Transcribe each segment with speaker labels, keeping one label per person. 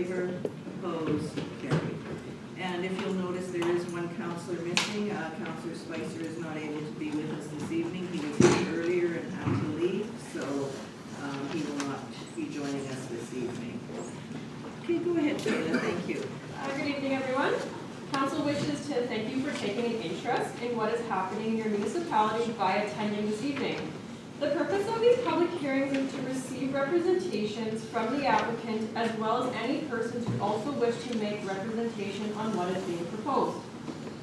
Speaker 1: favor? Opposed? Carried. And if you'll notice, there is one councillor missing. Councillor Spicer is not able to be with us this evening. He was here earlier and had to leave, so he will not be joining us this evening. Okay, go ahead, Kayla. Thank you.
Speaker 2: Good evening, everyone. Council wishes to thank you for taking an interest in what is happening in your municipality by attending this evening. The purpose of these public hearings is to receive representations from the applicant as well as any persons who also wish to make representation on what is being proposed.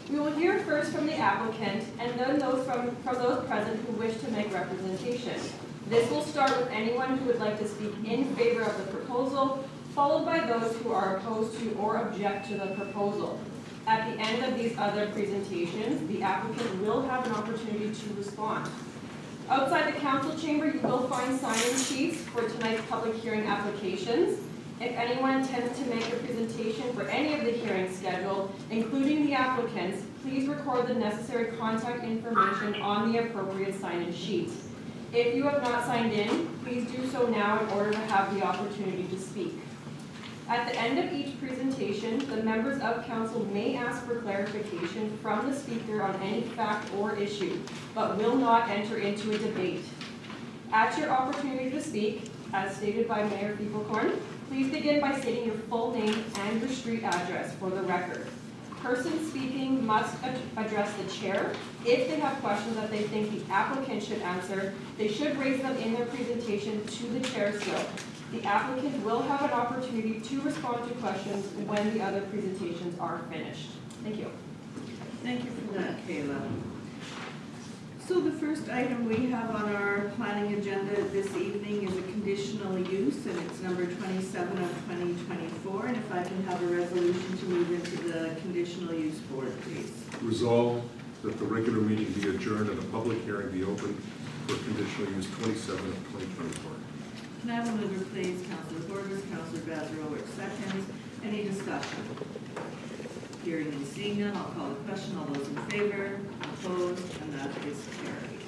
Speaker 2: We will hear first from the applicant and then those from those present who wish to make representation. This will start with anyone who would like to speak in favor of the proposal, followed by those who are opposed to or object to the proposal. At the end of these other presentations, the applicant will have an opportunity to respond. Outside the council chamber, you will find sign-in sheets for tonight's public hearing applications. If anyone intends to make a presentation for any of the hearings scheduled, including the applicants, please record the necessary contact information on the appropriate sign-in sheet. If you have not signed in, please do so now in order to have the opportunity to speak. At the end of each presentation, the members of council may ask for clarification from the speaker on any fact or issue, but will not enter into a debate. At your opportunity to speak, as stated by Mayor Fiebelkorn, please begin by stating your full name and your street address for the record. Persons speaking must address the chair. If they have questions that they think the applicant should answer, they should raise them in their presentation to the chair still. The applicant will have an opportunity to respond to questions when the other presentations are finished. Thank you.
Speaker 1: Thank you for that, Kayla. So the first item we have on our planning agenda this evening is a conditional use, and it's number 27 of 2024. And if I can have a resolution to move into the conditional use board, please.
Speaker 3: Resolved that the regular meeting be adjourned and a public hearing be opened for conditional use 27 of 2024.
Speaker 1: Can I have a mover, please? Councillor Borges, Councillor Bazarowicz seconds. Any discussion? Hearing and seeing none, I'll call the question. All those in favor? Opposed? And that is carried.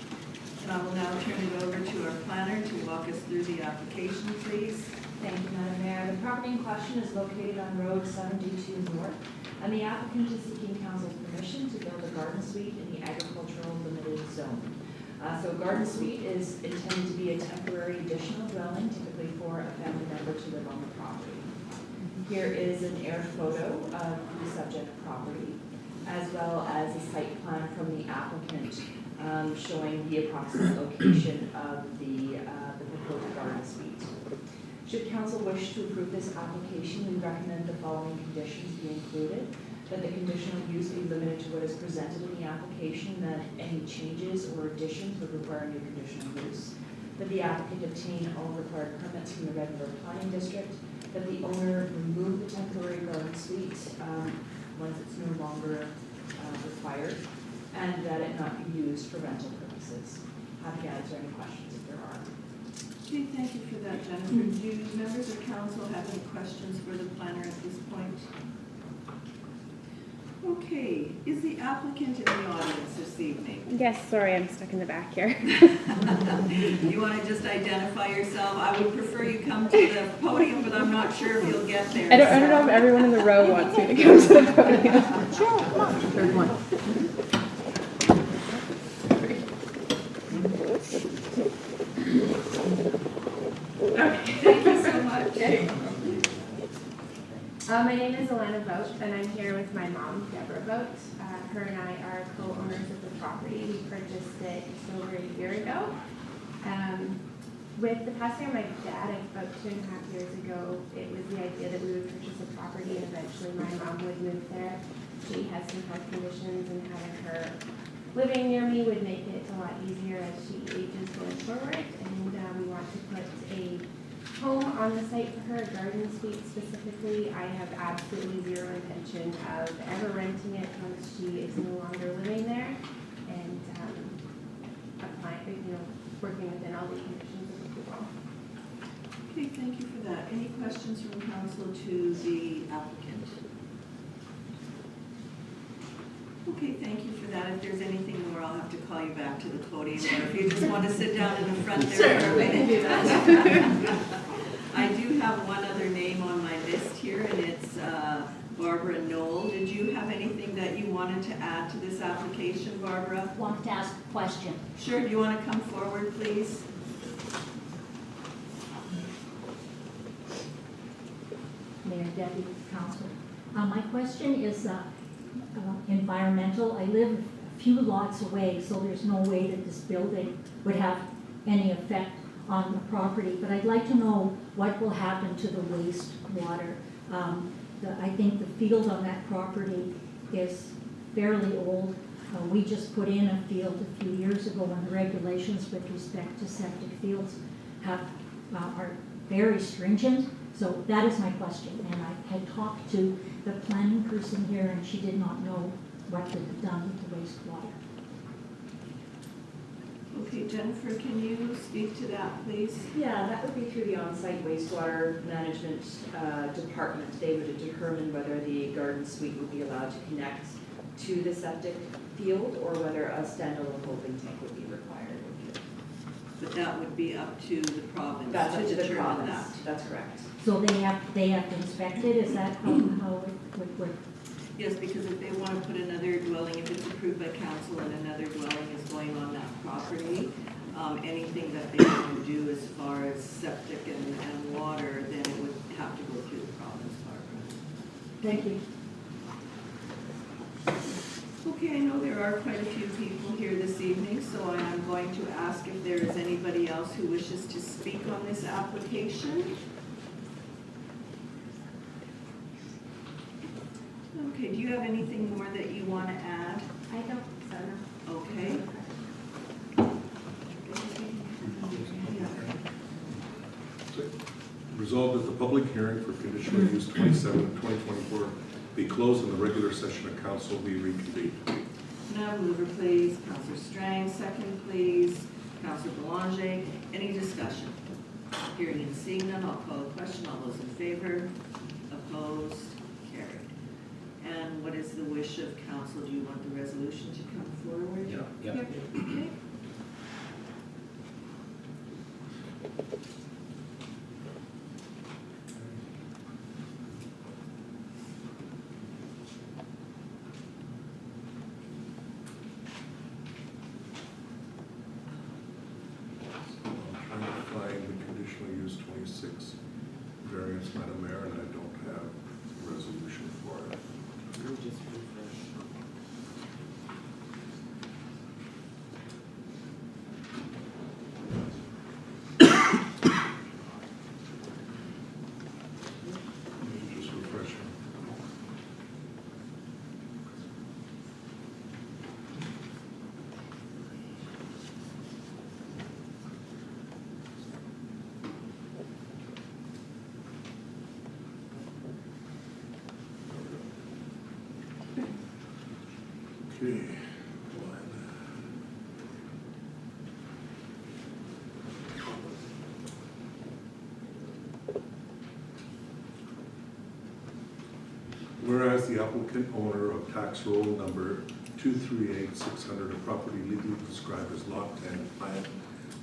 Speaker 1: And I will now turn it over to our planner to walk us through the application, please.
Speaker 4: Thank you, Madam Mayor. The property in question is located on Road 72 North, and the applicant is seeking council's permission to build a garden suite in the agricultural limited zone. So a garden suite is intended to be a temporary additional dwelling, typically for a family member to live on the property. Here is an air photo of the subject property, as well as a site plan from the applicant showing the approximate location of the proposed garden suite. Should council wish to approve this application, we recommend the following conditions be included. That the conditional use be limited to what is presented in the application, that any changes or additions would require new conditional use, that the applicant obtain all required permits from the Red River Planning District, that the owner remove the temporary garden suite once it's no longer required, and that it not be used for rental purposes. Happy to answer any questions if there are.
Speaker 1: Okay, thank you for that, Jennifer. Do members of council have any questions for the planner at this point? Okay, is the applicant in the audience this evening?
Speaker 5: Yes, sorry, I'm stuck in the back here.
Speaker 1: You want to just identify yourself? I would prefer you come to the podium, but I'm not sure if you'll get there.
Speaker 5: I don't know if everyone in the row wants me to come to the podium.
Speaker 6: Sure, come on. Third one.
Speaker 1: Okay, thank you so much.
Speaker 5: My name is Alana Vogt, and I'm here with my mom, Deborah Vogt. Her and I are co-owners of the property. We purchased it just over a year ago. With the passing of my dad about 2.5 years ago, it was the idea that we would purchase a property and eventually my mom would move there. She has some health conditions, and having her living near me would make it a lot easier as she ages going forward. And we want to put a home on the site for her, a garden suite specifically. I have absolutely zero intention of ever renting it once she is no longer living there, and applying, working within all the conditions of approval.
Speaker 1: Okay, thank you for that. Any questions from council to the applicant? Okay, thank you for that. If there's anything more, I'll have to call you back to the podium, or if you just want to sit down in the front there for a minute. I do have one other name on my list here, and it's Barbara Knoll. Did you have anything that you wanted to add to this application, Barbara?
Speaker 6: Want to ask a question?
Speaker 1: Sure, do you want to come forward, please?
Speaker 6: Mayor, Deputy Council. My question is environmental. I live a few lots away, so there's no way that this building would have any effect on the property. But I'd like to know what will happen to the wastewater. I think the field on that property is fairly old. We just put in a field a few years ago, when the regulations with respect to septic fields are very stringent. So that is my question, and I had talked to the planning person here, and she did not know what to be done with the wastewater.
Speaker 1: Okay, Jennifer, can you speak to that, please?
Speaker 4: Yeah, that would be through the on-site wastewater management department. They would determine whether the garden suite would be allowed to connect to the septic field or whether a standalone holding tank would be required.
Speaker 1: But that would be up to the province
Speaker 4: That's up
Speaker 1: to
Speaker 4: to the
Speaker 1: determine
Speaker 4: province.
Speaker 1: that.
Speaker 4: That's correct.
Speaker 6: So they have to inspect it? Is that how it would work?
Speaker 1: Yes, because if they want to put another dwelling, if it's approved by council and another dwelling is going on that property, anything that they want to do as far as septic and water, then it would have to go through the province, Barbara.
Speaker 6: Thank you.
Speaker 1: Okay, I know there are quite a few people here this evening, so I am going to ask if there is anybody else who wishes to speak on this application. Okay, do you have anything more that you want to add?
Speaker 5: I don't, so no.
Speaker 1: Okay.
Speaker 3: Resolved that the public hearing for conditional use 27 of 2024 be closed and the regular session of council be reconvened.
Speaker 1: Now, mover please, Councillor Strang, second please, Councillor Belanger. Any discussion? Hearing and seeing none, I'll call a question. All those in favor? Opposed? Carried. And what is the wish of council? Do you want the resolution to come forward?
Speaker 7: Yeah.
Speaker 1: Okay.
Speaker 3: I'm trying to find the conditional use 26 variance, Madam Mayor, and I don't have a resolution for it. Just refreshing. Okay. Whereas the applicant owner of tax roll number 238600, a property legally described as Lot 10, Plan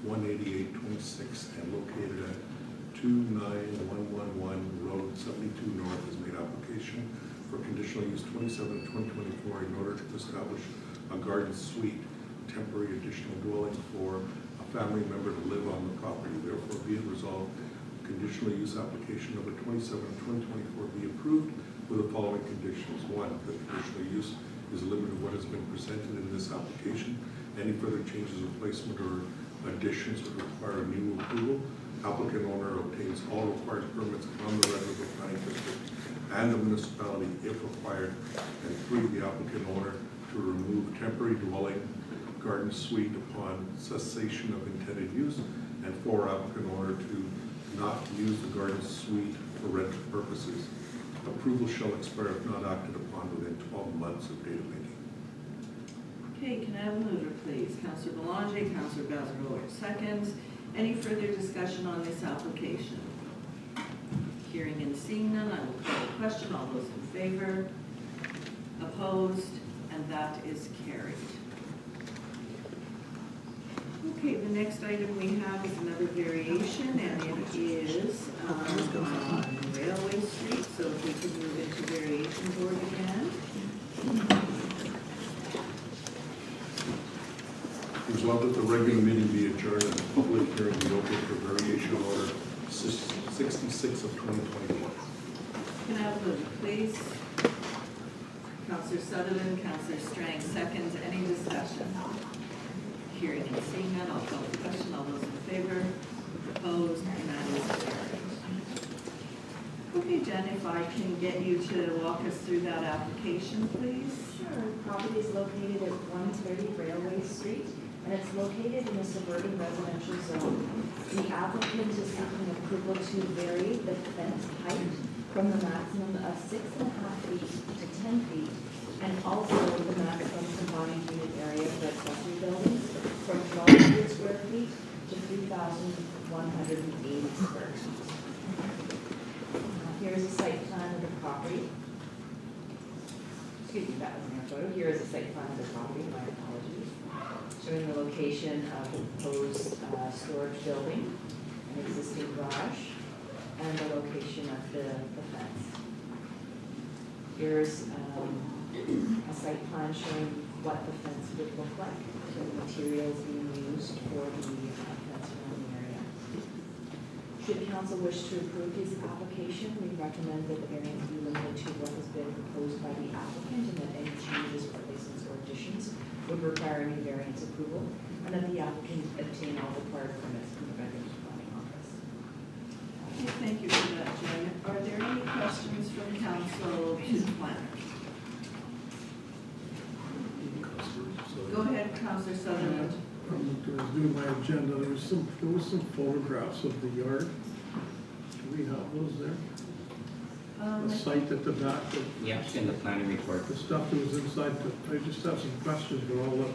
Speaker 3: 18826, and located at 29111 Road 72 North, has made application for conditional use 27 of 2024 in order to establish a garden suite, temporary additional dwelling for a family member to live on the property. Therefore, be it resolved, conditional use application number 27 of 2024 be approved with the following conditions. One, the conditional use is limited to what has been presented in this application. Any further changes of placement or additions would require a new approval. Applicant owner obtains all required permits from the Redwood Planning District and the municipality if required. And three, the applicant owner to remove temporary dwelling garden suite upon cessation of intended use. And four, applicant owner to not use the garden suite for rental purposes. Approval shall expire if not acted upon within 12 months of date of making.
Speaker 1: Okay, can I have a mover, please? Councillor Belanger, Councillor Bazarolo, seconds. Any further discussion on this application? Hearing and seeing none, I will call the question. All those in favor? Opposed? And that is carried. Okay, the next item we have is another variation, and it is on Railway Street, so if we could move into variation board again.
Speaker 3: Resolved that the regular meeting be adjourned and the public hearing be open for variation order 66 of 2024.
Speaker 1: Can I have a vote, please? Counselor Sutherland, Counselor Strang, seconds. Any discussion? Hearing and seeing none, I'll call the question. All those in favor? Opposed? And that is carried. Okay, Jen, if I can get you to walk us through that application, please.
Speaker 4: Sure. Property is located at 130 Railway Street, and it's located in a suburban residential zone. The applicant is seeking approval to vary the fence height from the maximum of 6.5 feet to 10 feet, and also the maximum combined unit area for accessory buildings from 1,200 square feet to 3,180 square feet. Here's a site plan of the property. Excuse me, that wasn't your photo. Here is a site plan of the property, my apologies. Showing the location of the proposed storage building, an existing garage, and the location of the fence. Here's a site plan showing what the fence would look like, the materials being used for the fence around the area. Should council wish to approve his application, we recommend that the variance be limited to what has been proposed by the applicant, and that any changes, replacements, or additions would require any variance approval, and that the applicant obtain all required permits from the Veterans Planning Office.
Speaker 1: Okay, thank you for that, Jen. Are there any questions from council to the planner? Go ahead, Counselor Sutherland.
Speaker 7: I was doing my agenda, there was some photographs of the yard. Do we have those there? The site at the back,
Speaker 8: Yeah, it's in the planning report.
Speaker 7: the stuff that was inside, I just have some questions, but all the,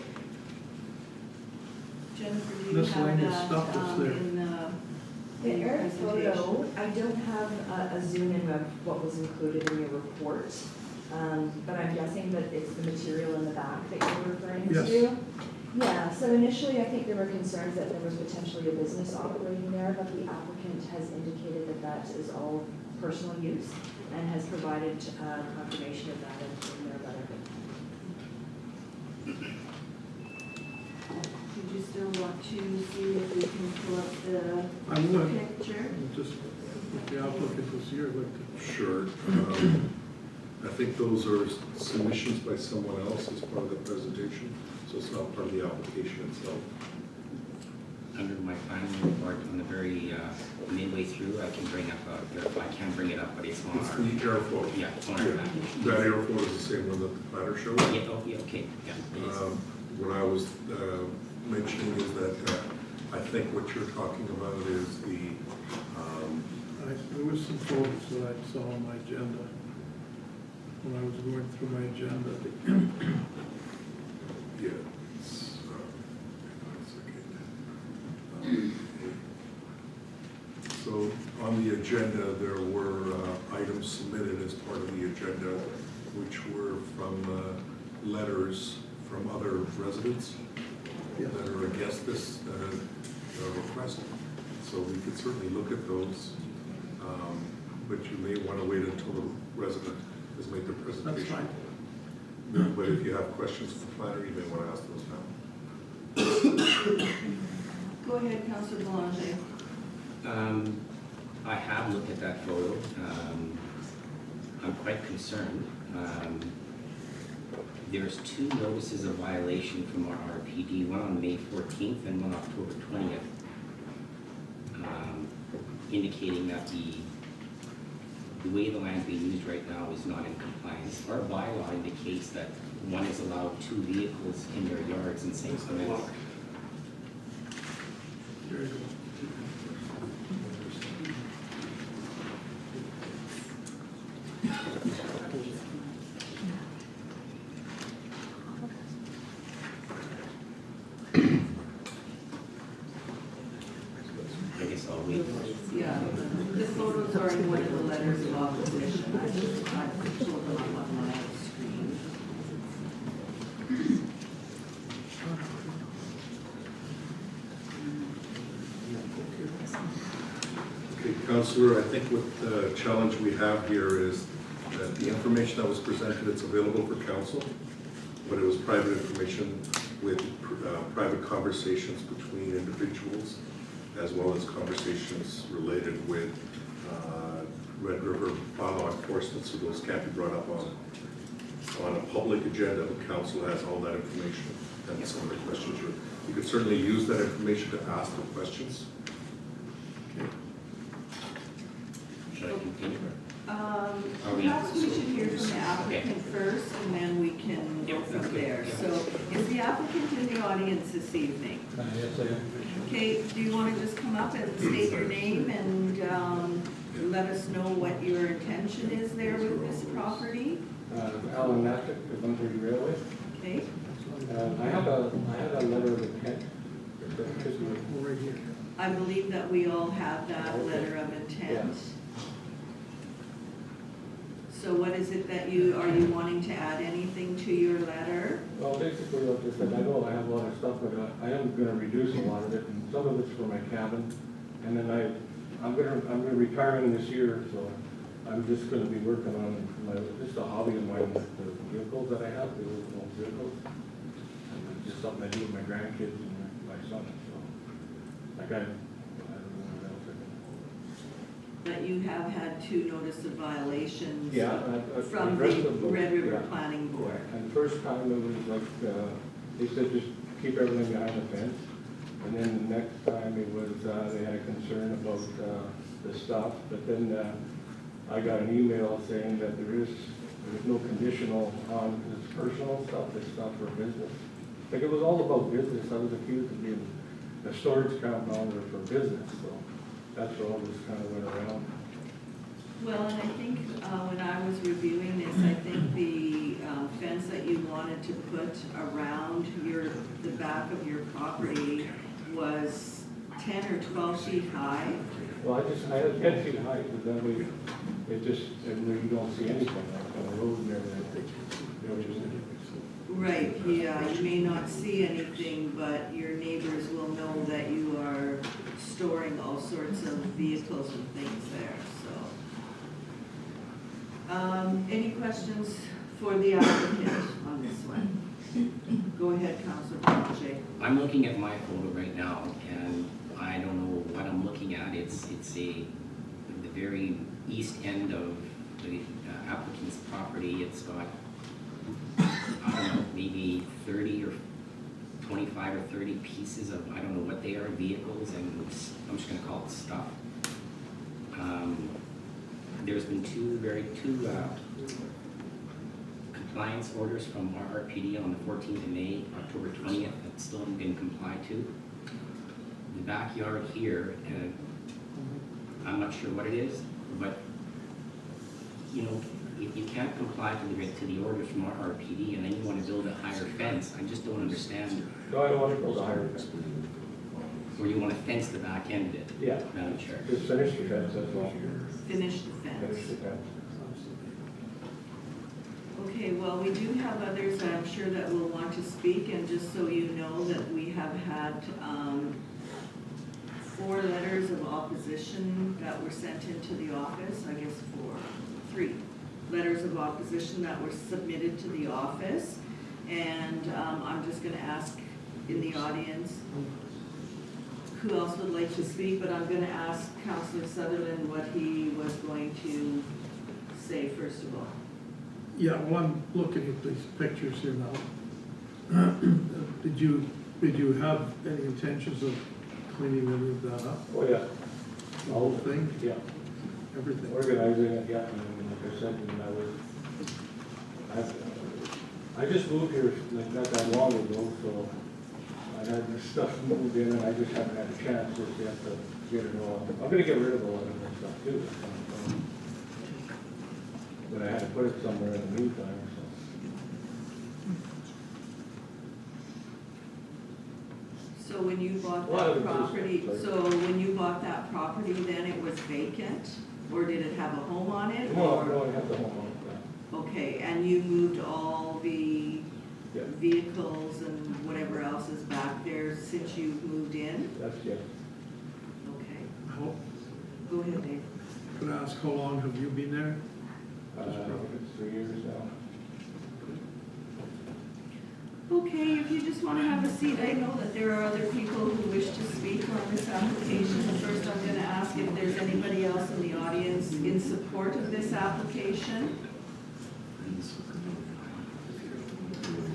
Speaker 1: Jennifer, do you have
Speaker 7: Miscellaneous
Speaker 1: that
Speaker 7: stuff that's there.
Speaker 1: in
Speaker 4: The
Speaker 1: your
Speaker 4: air
Speaker 1: presentation?
Speaker 4: photo, I don't have a zoom in of what was included in your report, but I'm guessing that it's the material in the back that you're referring
Speaker 7: Yes.
Speaker 4: to. Yeah, so initially, I think there were concerns that there was potentially a business operating there, but the applicant has indicated that that is all personal use and has provided confirmation of that in their letter.
Speaker 1: Did you still want to see if we can pull up the
Speaker 7: I would,
Speaker 1: picture?
Speaker 7: just, if the applicant was here, I'd like to.
Speaker 3: Sure. I think those are submissions by someone else as part of the presentation, so it's not part of the application itself.
Speaker 8: Under my planning report, on the very midway through, I can bring up, I can't bring it up, but it's on
Speaker 3: It's
Speaker 8: our,
Speaker 3: the air flow.
Speaker 8: yeah, it's on our
Speaker 3: Yeah.
Speaker 8: package.
Speaker 3: That air flow is the same one that the planner showed.
Speaker 8: Yeah, oh, yeah, okay, yeah, it is.
Speaker 3: What I was mentioning is that I think what you're talking about is
Speaker 7: There was some photos that I saw on my agenda, when I was going through my agenda.
Speaker 3: yeah. So on the agenda, there were items submitted as part of the agenda, which were from letters from other residents
Speaker 7: Yes.
Speaker 3: that are against this request. So we could certainly look at those, but you may want to wait until the resident has made their presentation.
Speaker 7: That's fine.
Speaker 3: But if you have questions for the planner, you may want to ask those now.
Speaker 1: Go ahead, Counselor Boulanger.
Speaker 8: I have looked at that photo. I'm quite concerned. There's 2 notices of violation from our RPD, one on May 14th and one October 20th, indicating that the way the land's being used right now is not in compliance. Our bylaw indicates that one is allowed 2 vehicles in their yards in St. Clement.
Speaker 7: There you go.
Speaker 8: I guess I'll wait.
Speaker 1: Yeah, the photos are in one of the letters of opposition. I just pulled them up on my screen.
Speaker 3: Councillor, I think what the challenge we have here is that the information that was presented, it's available for council, but it was private information with private conversations between individuals, as well as conversations related with Red River bylaw enforcement, so those can't be brought up on a public agenda. The council has all that information and some of the questions. You could certainly use that information to ask the questions.
Speaker 8: Should I continue?
Speaker 1: Perhaps we should hear from the applicant first, and then we can go
Speaker 8: Yep, that's
Speaker 1: from
Speaker 8: good.
Speaker 1: there.
Speaker 8: Yep.
Speaker 1: So is the applicant in the audience this evening?
Speaker 9: Yes, I am.
Speaker 1: Okay, do you want to just come up and state your name and let us know what your intention is there with this property?
Speaker 9: Alan Natchick, the Bunbury Railway.
Speaker 1: Okay,
Speaker 9: I had a letter of intent.
Speaker 7: Right here.
Speaker 1: I believe that we all have that letter of intent.
Speaker 9: Yes.
Speaker 1: So what is it that are you wanting to add anything to your letter?
Speaker 9: Well, basically, like I said, I know I have a lot of stuff, but I am gonna reduce a lot of it, and some of it's for my cabin. And then I'm gonna retiring this year, so I'm just gonna be working on just a hobby of mine, with the vehicles that I have, the old vehicles. And it's just something I do with my grandkids and my son, so. Like I don't know what else I can.
Speaker 1: That you have had 2 notice of violations
Speaker 9: Yeah.
Speaker 1: from the Red River Planning Board.
Speaker 9: And the first time it was like, they said just keep everything behind the fence. And then the next time it was, they had a concern about the stuff. But then I got an email saying that there's no conditional on this personal stuff, it's not for business. Like it was all about business. I was accused of being a storage compound for business, so that's where all this kind of went around.
Speaker 1: Well, and I think when I was reviewing this, I think the fence that you wanted to put around the back of your property was 10 or 12 feet high.
Speaker 9: Well, I had 10 feet high, but then you don't see anything like on the road and everything. You know, just-
Speaker 1: Right, yeah, you may not see anything, but your neighbors will know that you are storing all sorts of vehicles and things there, so. Any questions for the applicant on this one? Go ahead, Councilor Pache.
Speaker 8: I'm looking at my photo right now, and I don't know what I'm looking at. It's the very east end of the applicant's property. It's got, I don't know, maybe 30 or 25 or 30 pieces of, I don't know what they are, vehicles, and I'm just gonna call it stuff. There's been two compliance orders from RRPD on the 14th of May, October 20th, that still haven't been complied to. The backyard here, I'm not sure what it is, but, you know, if you can't comply to the orders from RRPD and then you want to build a higher fence, I just don't understand.
Speaker 9: No, I don't want to build a higher fence.
Speaker 8: Or you want to fence the back end of it,
Speaker 9: Yeah,
Speaker 8: Madam Chair.
Speaker 9: just finish the fence, that's all.
Speaker 1: Finish the
Speaker 9: Finish
Speaker 1: fence.
Speaker 9: the fence.
Speaker 1: Okay, well, we do have others that I'm sure that will want to speak, and just so you know that we have had 4 letters of opposition that were sent into the office, I guess 3 letters of opposition that were submitted to the office. And I'm just gonna ask in the audience who else would like to speak, but I'm gonna ask Councillor Sutherland what he was going to say first of all.
Speaker 7: Yeah, well, I'm looking at these pictures here now. Did you have any intentions of cleaning any of that up?
Speaker 9: Oh, yeah.
Speaker 7: The whole thing,
Speaker 9: Yeah,
Speaker 7: everything?
Speaker 9: organizing it, yeah, and like I said, and I just moved here like not that long ago, so I had this stuff moved in and I just haven't had a chance just yet to get it all. I'm gonna get rid of a lot of that stuff too. But I had to put it somewhere in the meantime, so.
Speaker 1: So when you bought
Speaker 9: Well,
Speaker 1: that
Speaker 9: it was-
Speaker 1: property,
Speaker 9: sorry.
Speaker 1: so when you bought that property, then it was vacant? Or did it have a home on it?
Speaker 9: No,
Speaker 1: or-
Speaker 9: no, I have the home on it,
Speaker 1: Okay, and you moved all the
Speaker 9: yeah.
Speaker 1: vehicles and whatever else is back there since you moved in?
Speaker 9: That's, yeah.
Speaker 1: Okay,
Speaker 7: How,
Speaker 1: go ahead, Dave.
Speaker 7: Could I ask, how long have you been there?
Speaker 9: I think it's 3 years now.
Speaker 1: Okay, if you just want to have a seat, I know that there are other people who wish to speak on this application. First, I'm going to ask if there's anybody else in the audience in support of this application.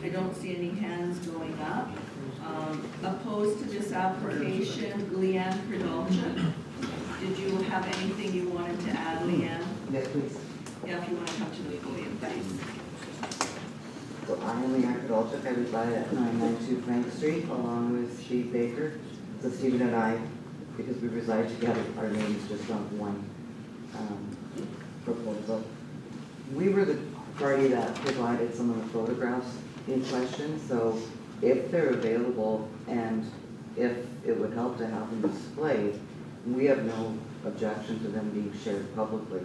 Speaker 1: I don't see any hands going up. Opposed to this application, Leanne Perdulcha. Did you have anything you wanted to add, Leanne?
Speaker 10: Yes, please.
Speaker 1: Yeah, if you want to come to the podium, please.
Speaker 10: So I am Leanne Kadolchuk. I reside at 992 Frank Street along with Steve Baker. So Stephen and I, because we reside together, our names just on one proposal. We were the party that provided some of the photographs in question, so if they're available and if it would help to have them displayed, we have no objection to them being shared publicly.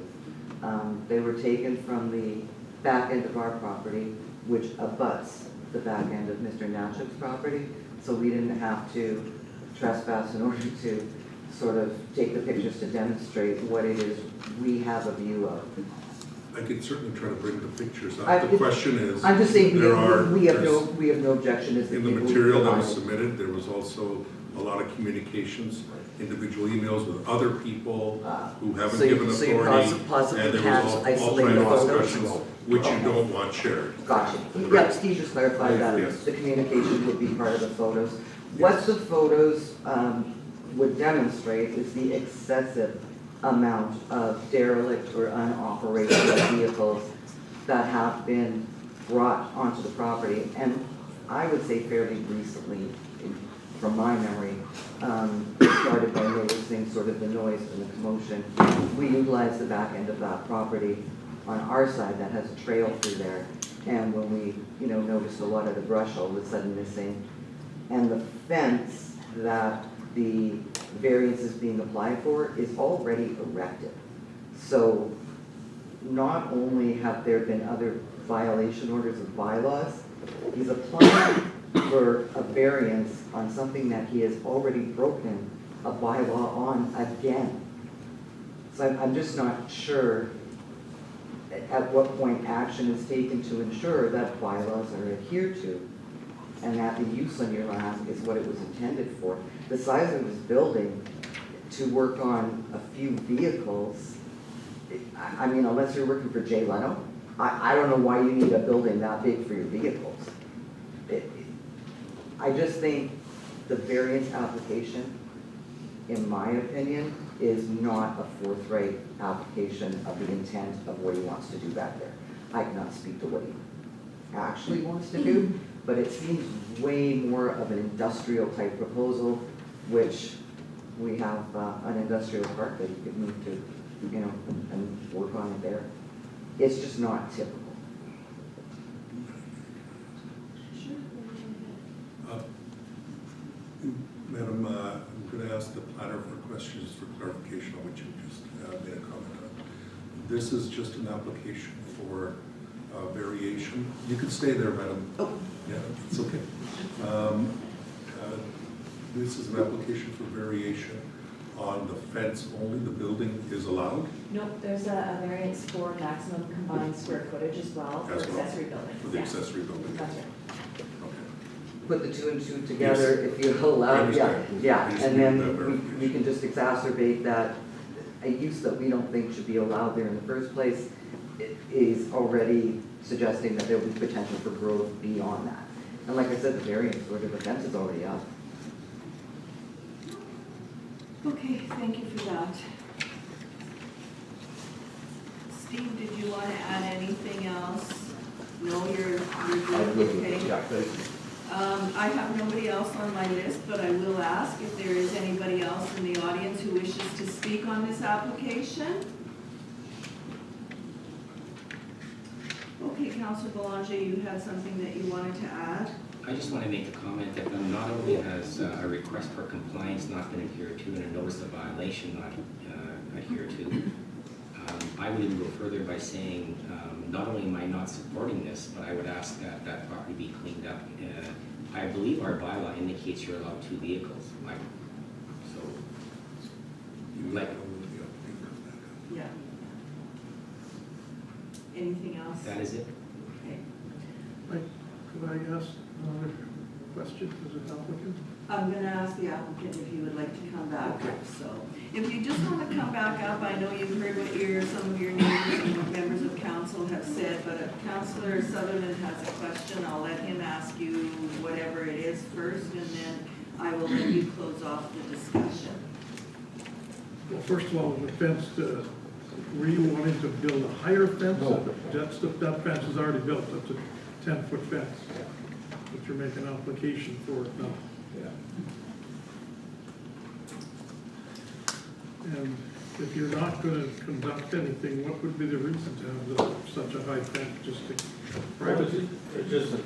Speaker 10: They were taken from the back end of our property, which abuts the back end of Mr. Natchuk's property, so we didn't have to trespass in order to sort of take the pictures to demonstrate what it is we have a view of.
Speaker 3: I could certainly try to bring the pictures up. The question is,
Speaker 10: I'm just saying,
Speaker 3: there are,
Speaker 10: we have no objection as the
Speaker 3: in the
Speaker 10: people who
Speaker 3: material that was
Speaker 10: provided.
Speaker 3: submitted, there was also a lot of communications, individual emails with other people who haven't
Speaker 10: So you-
Speaker 3: given
Speaker 10: so you
Speaker 3: authority,
Speaker 10: possibly
Speaker 3: and there
Speaker 10: can't
Speaker 3: was all
Speaker 10: isolate
Speaker 3: kind of
Speaker 10: photos?
Speaker 3: discussions which you don't want shared.
Speaker 10: Gotcha. Yeah, Steve just clarified that
Speaker 3: Yes.
Speaker 10: the communication would be part of the photos. What the photos would demonstrate is the excessive amount of derelict or unoperational vehicles that have been brought onto the property, and I would say fairly recently, from my memory, started by noticing sort of the noise and the commotion. We utilize the back end of that property on our side that has a trail through there, and when we, noticed a lot of the brush all of a sudden missing, and the fence that the variance is being applied for is already erected. So not only have there been other violation orders of bylaws, he's applying for a variance on something that he has already broken a bylaw on again. So I'm just not sure at what point action is taken to ensure that bylaws are adhered to and that the use on your land is what it was intended for. The size of this building to work on a few vehicles, I mean, unless you're working for Jay Leno, I don't know why you need a building that big for your vehicles. I just think the variance application, in my opinion, is not a forthright application of the intent of what he wants to do back there. I cannot speak to what he actually wants to do, but it seems way more of an industrial type proposal, which we have an industrial park that you could move to, and work on it there. It's just not typical.
Speaker 3: Madam, I'm going to ask the planner for questions for clarification on what you just made a comment on. This is just an application for variation. You can stay there, madam.
Speaker 10: Oh.
Speaker 3: Yeah, it's okay. This is an application for variation on the fence only. The building is allowed
Speaker 4: Nope, there's a variance for maximum combined square footage as well for
Speaker 3: As well,
Speaker 4: accessory buildings.
Speaker 3: for the
Speaker 4: Yeah.
Speaker 3: accessory building.
Speaker 4: That's right.
Speaker 3: Okay.
Speaker 10: Put the two and two together,
Speaker 3: Yes.
Speaker 10: if you allow,
Speaker 3: I
Speaker 10: yeah,
Speaker 3: understand.
Speaker 10: yeah,
Speaker 3: I just
Speaker 10: and
Speaker 3: need
Speaker 10: then
Speaker 3: that
Speaker 10: we
Speaker 3: verification.
Speaker 10: can just exacerbate that. A use that we don't think should be allowed there in the first place is already suggesting that there will be potential for growth beyond that. And like I said, the variance order, the fence is already up.
Speaker 1: Okay, thank you for that. Steve, did you want to add anything else? No, you're good, okay? I have nobody else on my list, but I will ask if there is anybody else in the audience who wishes to speak on this application. Okay, Councilor Boulanger, you had something that you wanted to add?
Speaker 8: I just want to make a comment that not only has a request for compliance not been adhered to and a notice of violation not adhered to, I would even go further by saying not only am I not supporting this, but I would ask that that property be cleaned up. I believe our bylaw indicates you're allowed 2 vehicles. So,
Speaker 3: You
Speaker 8: Like-
Speaker 3: might know when the update comes back up.
Speaker 1: Yeah. Anything else?
Speaker 8: That is it.
Speaker 1: Okay.
Speaker 7: Could I ask another question as an applicant?
Speaker 1: I'm gonna ask the applicant if he would like to come back
Speaker 7: Okay.
Speaker 1: up, so. If you just wanna come back up, I know you've heard what some of your neighbors and what members of council have said, but if Councillor Sutherland has a question, I'll let him ask you whatever it is first, and then I will let you close off the discussion.
Speaker 7: Well, first of all, the fence, were you wanting to build a higher fence?
Speaker 9: No.
Speaker 7: That fence is already built, that's a 10-foot fence, but you're making an application for it now.
Speaker 9: Yeah.
Speaker 7: And if you're not gonna conduct anything, what would be the reason to have such a high fence, just to privacy?
Speaker 9: It's just, so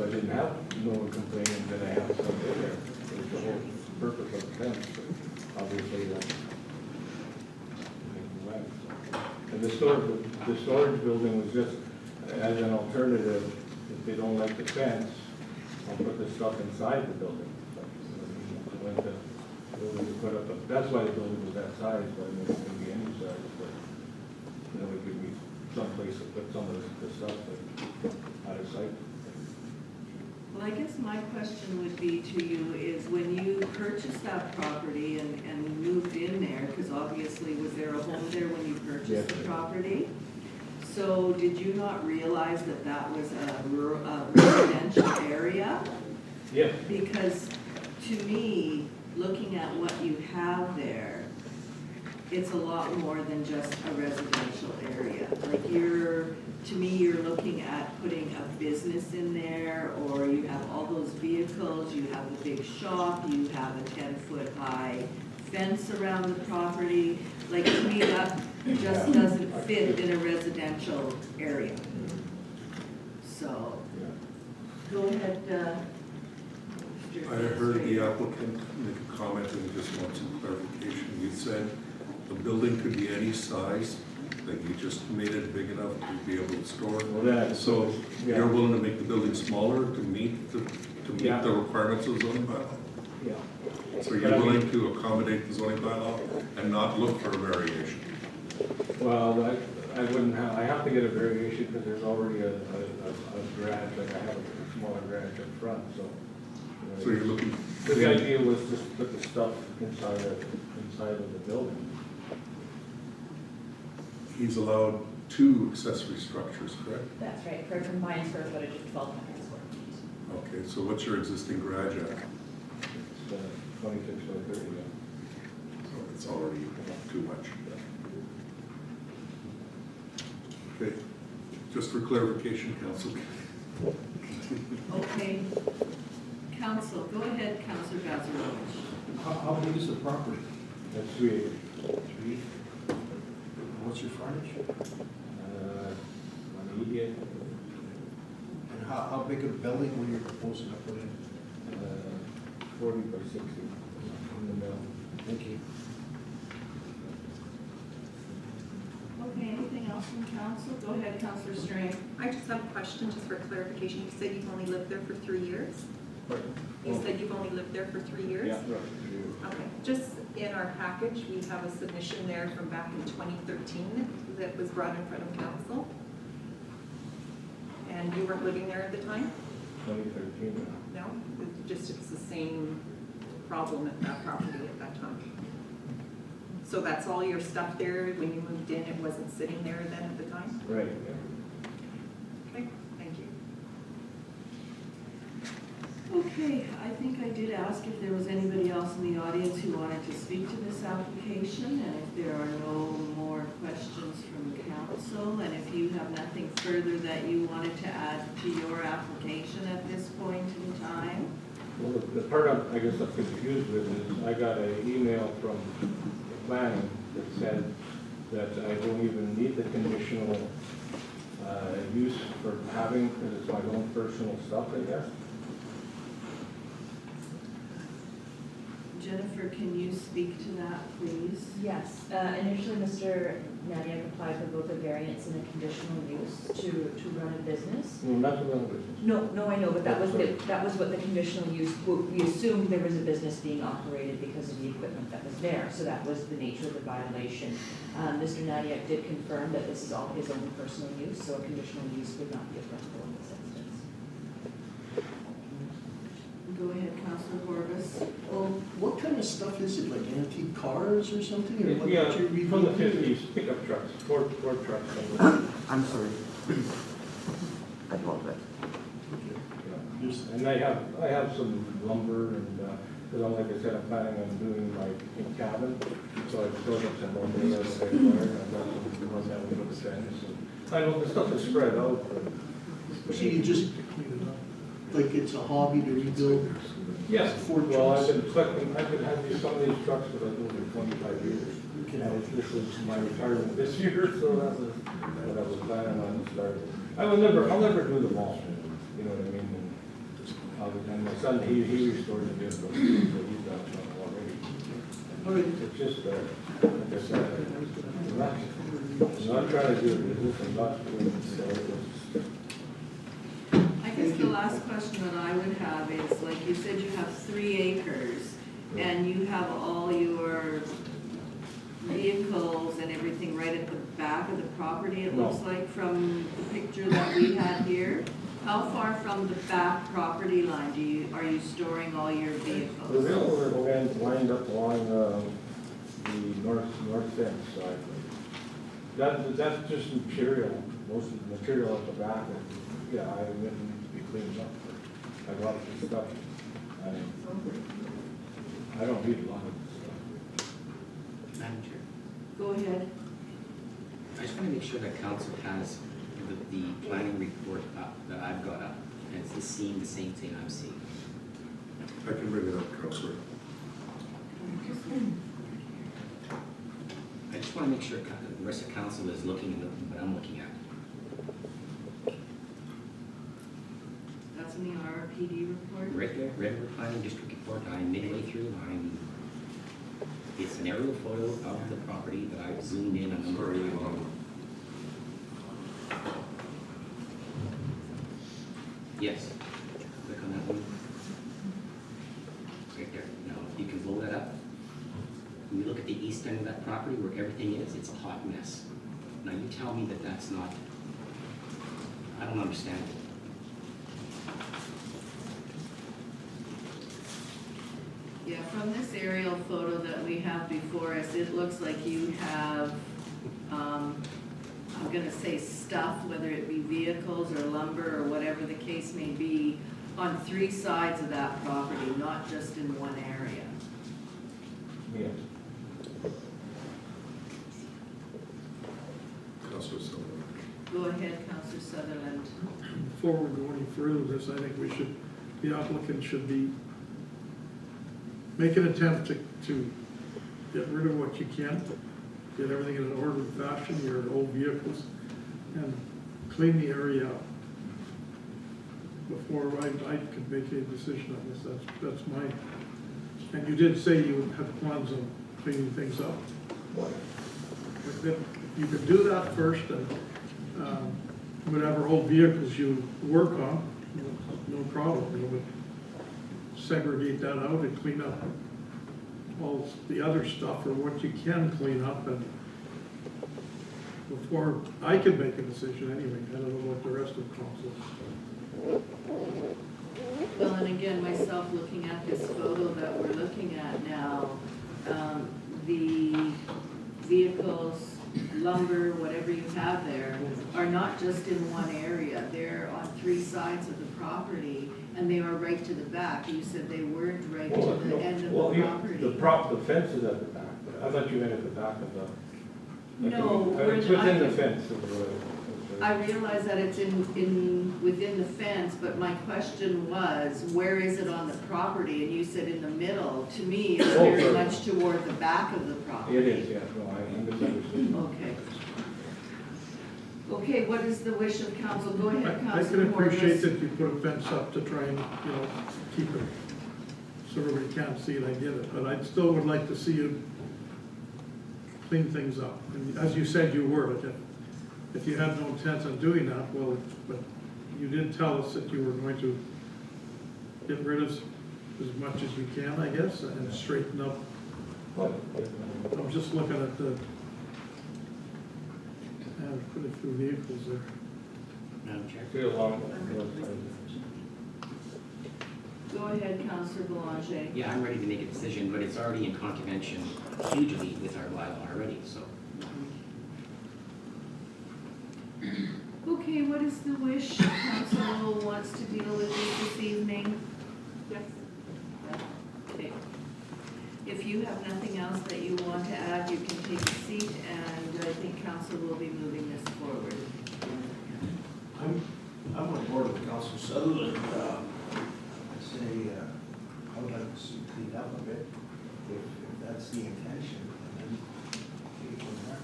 Speaker 9: I didn't have no one complaining that I have something in there. It's the whole purpose of the fence, but obviously, and the storage building was just as an alternative. If they don't like the fence, I'll put the stuff inside the building. I went to, put up that's why the building was that size, but I mean, it can be any size, but, you know, it could be someplace to put some of the stuff like out of sight.
Speaker 1: Well, I guess my question would be to you is when you purchased that property and moved in there, because obviously was there a home there when you purchased
Speaker 9: Yes.
Speaker 1: the property? So did you not realize that that was a residential area?
Speaker 9: Yeah.
Speaker 1: Because to me, looking at what you have there, it's a lot more than just a residential area. Like to me, you're looking at putting a business in there, or you have all those vehicles, you have the big shop, you have a 10-foot high fence around the property. Like to me, that just doesn't fit in a residential area. So, go ahead, Mr.
Speaker 3: I heard the applicant make a comment and just want some clarification. You said the building could be any size, that you just made it big enough to be able to store.
Speaker 9: Well, that-
Speaker 3: So
Speaker 9: yeah.
Speaker 3: you're willing to make the building smaller to meet the
Speaker 9: Yeah.
Speaker 3: requirements of the zoning bylaw?
Speaker 9: Yeah.
Speaker 3: So you're willing to accommodate the zoning bylaw and not look for a variation?
Speaker 9: Well, I wouldn't have, I have to get a variation because there's already a garage, like I have a smaller garage up front, so.
Speaker 3: So you're looking,
Speaker 9: But the idea was just to put the stuff inside of the building.
Speaker 3: he's allowed 2 accessory structures, correct?
Speaker 4: That's right, for a combined square footage of 1,200 square feet.
Speaker 3: Okay, so what's your existing garage at?
Speaker 9: It's 26 by 30, yeah.
Speaker 3: So it's already too much. Okay, just for clarification, council.
Speaker 1: Okay. Council, go ahead, Councillor Gazarovich.
Speaker 11: How big is the property?
Speaker 9: That's 3 acres.
Speaker 11: 3? What's your frontage?
Speaker 9: 188,
Speaker 11: And how big a building were you proposing to put in?
Speaker 9: 40 by 60 in the middle.
Speaker 11: Thank you.
Speaker 1: Okay, anything else from council? Go ahead, Councillor Strain.
Speaker 12: I just have a question, just for clarification. You said you've only lived there for 3 years?
Speaker 9: Pardon?
Speaker 12: You said you've only lived there for 3 years?
Speaker 9: Yeah, right.
Speaker 12: Okay, just in our package, we have a submission there from back in 2013 that was brought in front of council. And you weren't living there at the time?
Speaker 9: 2013.
Speaker 12: No? It's the same problem at that property at that time. So that's all your stuff there, when you moved in, it wasn't sitting there then at the time?
Speaker 9: Right, yeah.
Speaker 12: Okay, thank you.
Speaker 1: Okay, I think I did ask if there was anybody else in the audience who wanted to speak to this application, and if there are no more questions from council, and if you have nothing further that you wanted to add to your application at this point in time.
Speaker 9: Well, the part I guess I'm confused with is I got an email from the planning that said that I don't even need the conditional use for having, because it's my own personal stuff, I guess.
Speaker 1: Jennifer, can you speak to that, please?
Speaker 4: Yes, initially, Mr. Nadiak applied for both a variance and a conditional use to run a business.
Speaker 9: No, not the other business.
Speaker 4: No, I know, but that was what the conditional use, we assumed there was a business being operated because of the equipment that was there, so that was the nature of the violation. Mr. Nadiak did confirm that this is all his own personal use, so a conditional use would not be applicable in this instance.
Speaker 1: Go ahead, Councilor Horvis.
Speaker 11: What kind of stuff is it, like antique cars or something? Or what
Speaker 9: Yeah,
Speaker 11: that you're
Speaker 9: from the
Speaker 11: reviewing?
Speaker 9: 50s, pickup trucks, Ford trucks.
Speaker 10: I'm sorry. I apologize.
Speaker 9: Yeah, just, and I have some lumber and, because like I said, I'm planning on doing my cabin, so I built up some lumber that I acquired, I've got some run down with the fence. And I know the stuff is spread out, but.
Speaker 11: So you just, like it's a hobby to rebuild?
Speaker 9: Yes,
Speaker 11: Ford
Speaker 9: well,
Speaker 11: trucks?
Speaker 9: I've been having some of these trucks for like over 25 years. And this was my retirement this year, so that was what I was planning on starting. I'll never do them all, you know what I mean? And my son, he restored the vehicle, so he's got some already. It's just, like I said, I'm not trying to do a business, I'm not doing it, so it's.
Speaker 1: I guess the last question that I would have is, like you said, you have 3 acres and you have all your vehicles and everything right at the back of the property, it looks like from the picture that we had here. How far from the back property line are you storing all your
Speaker 9: The
Speaker 1: vehicles?
Speaker 9: vehicles are lined up along the north fence side. That's just material, most of the material at the back, and, yeah, I wouldn't be cleaned up. I got the stuff. I don't need a lot of stuff.
Speaker 8: Madam Chair,
Speaker 1: Go ahead.
Speaker 8: I just want to make sure that council has the planning report up, that I've got up, and it's seeing the same thing I'm seeing.
Speaker 3: I can bring it up, Counselor.
Speaker 8: I just want to make sure the rest of council is looking at what I'm looking at.
Speaker 1: That's in the RPD report?
Speaker 8: Regular planning district report, I'm midway through, it's an aerial photo of the property that I've zoomed in a number of times. Yes, click on that one. Right there. Now, you can blow that up. When you look at the east end of that property where everything is, it's a hot mess. Now, you tell me that that's not, I don't understand it.
Speaker 1: Yeah, from this aerial photo that we have before us, it looks like you have, I'm gonna say stuff, whether it be vehicles or lumber or whatever the case may be, on 3 sides of that property, not just in one area.
Speaker 9: Yeah.
Speaker 3: Counselor Sullivan.
Speaker 1: Go ahead, Councillor Sutherland.
Speaker 7: Before we go any further with this, I think the applicant should make an attempt to get rid of what you can, get everything in an orderly fashion, your old vehicles, and clean the area up. Before I could make a decision on this, that's my, and you did say you had plans on cleaning things up. If you could do that first, and whatever old vehicles you work on, no problem, but segregate that out and clean up all the other stuff, or what you can clean up, and before I can make a decision anyway. I don't know what the rest of the council.
Speaker 1: Well, and again, myself looking at this photo that we're looking at now, the vehicles, lumber, whatever you have there, are not just in one area. They're on 3 sides of the property, and they are right to the back. You said they weren't right to the end of the property.
Speaker 9: The fence is at the back, but I thought you meant at the back of the.
Speaker 1: No,
Speaker 9: It's within the fence.
Speaker 1: I realize that it's within the fence, but my question was, where is it on the property? And you said in the middle. To me, it's very much toward the back of the property.
Speaker 9: It is, yeah, no, I misunderstood.
Speaker 1: Okay. Okay, what is the wish of council? Go ahead,
Speaker 7: I
Speaker 1: Councilor
Speaker 7: can appreciate
Speaker 1: Horvis.
Speaker 7: that you put a fence up to try and, keep it so everybody can't see it, I get it, but I still would like to see you clean things up. And as you said, you were, but if you had no intent on doing that, well, but you did tell us that you were going to get rid of as much as you can, I guess, and straighten up. I'm just looking at the, and put a few vehicles there.
Speaker 8: Madam Chair?
Speaker 9: Feel along.
Speaker 1: Go ahead, Councillor Belanger.
Speaker 8: Yeah, I'm ready to make a decision, but it's already in contravention hugely with our bylaw already, so.
Speaker 1: Okay, what is the wish? Council wants to deal with this evening?
Speaker 12: Yes.
Speaker 1: Okay. If you have nothing else that you want to add, you can take a seat, and I think council will be moving this forward.
Speaker 11: I'm on board with Council Sutherland. I say, I would like to see it cleaned up a bit, if that's the intention, and then take it from there.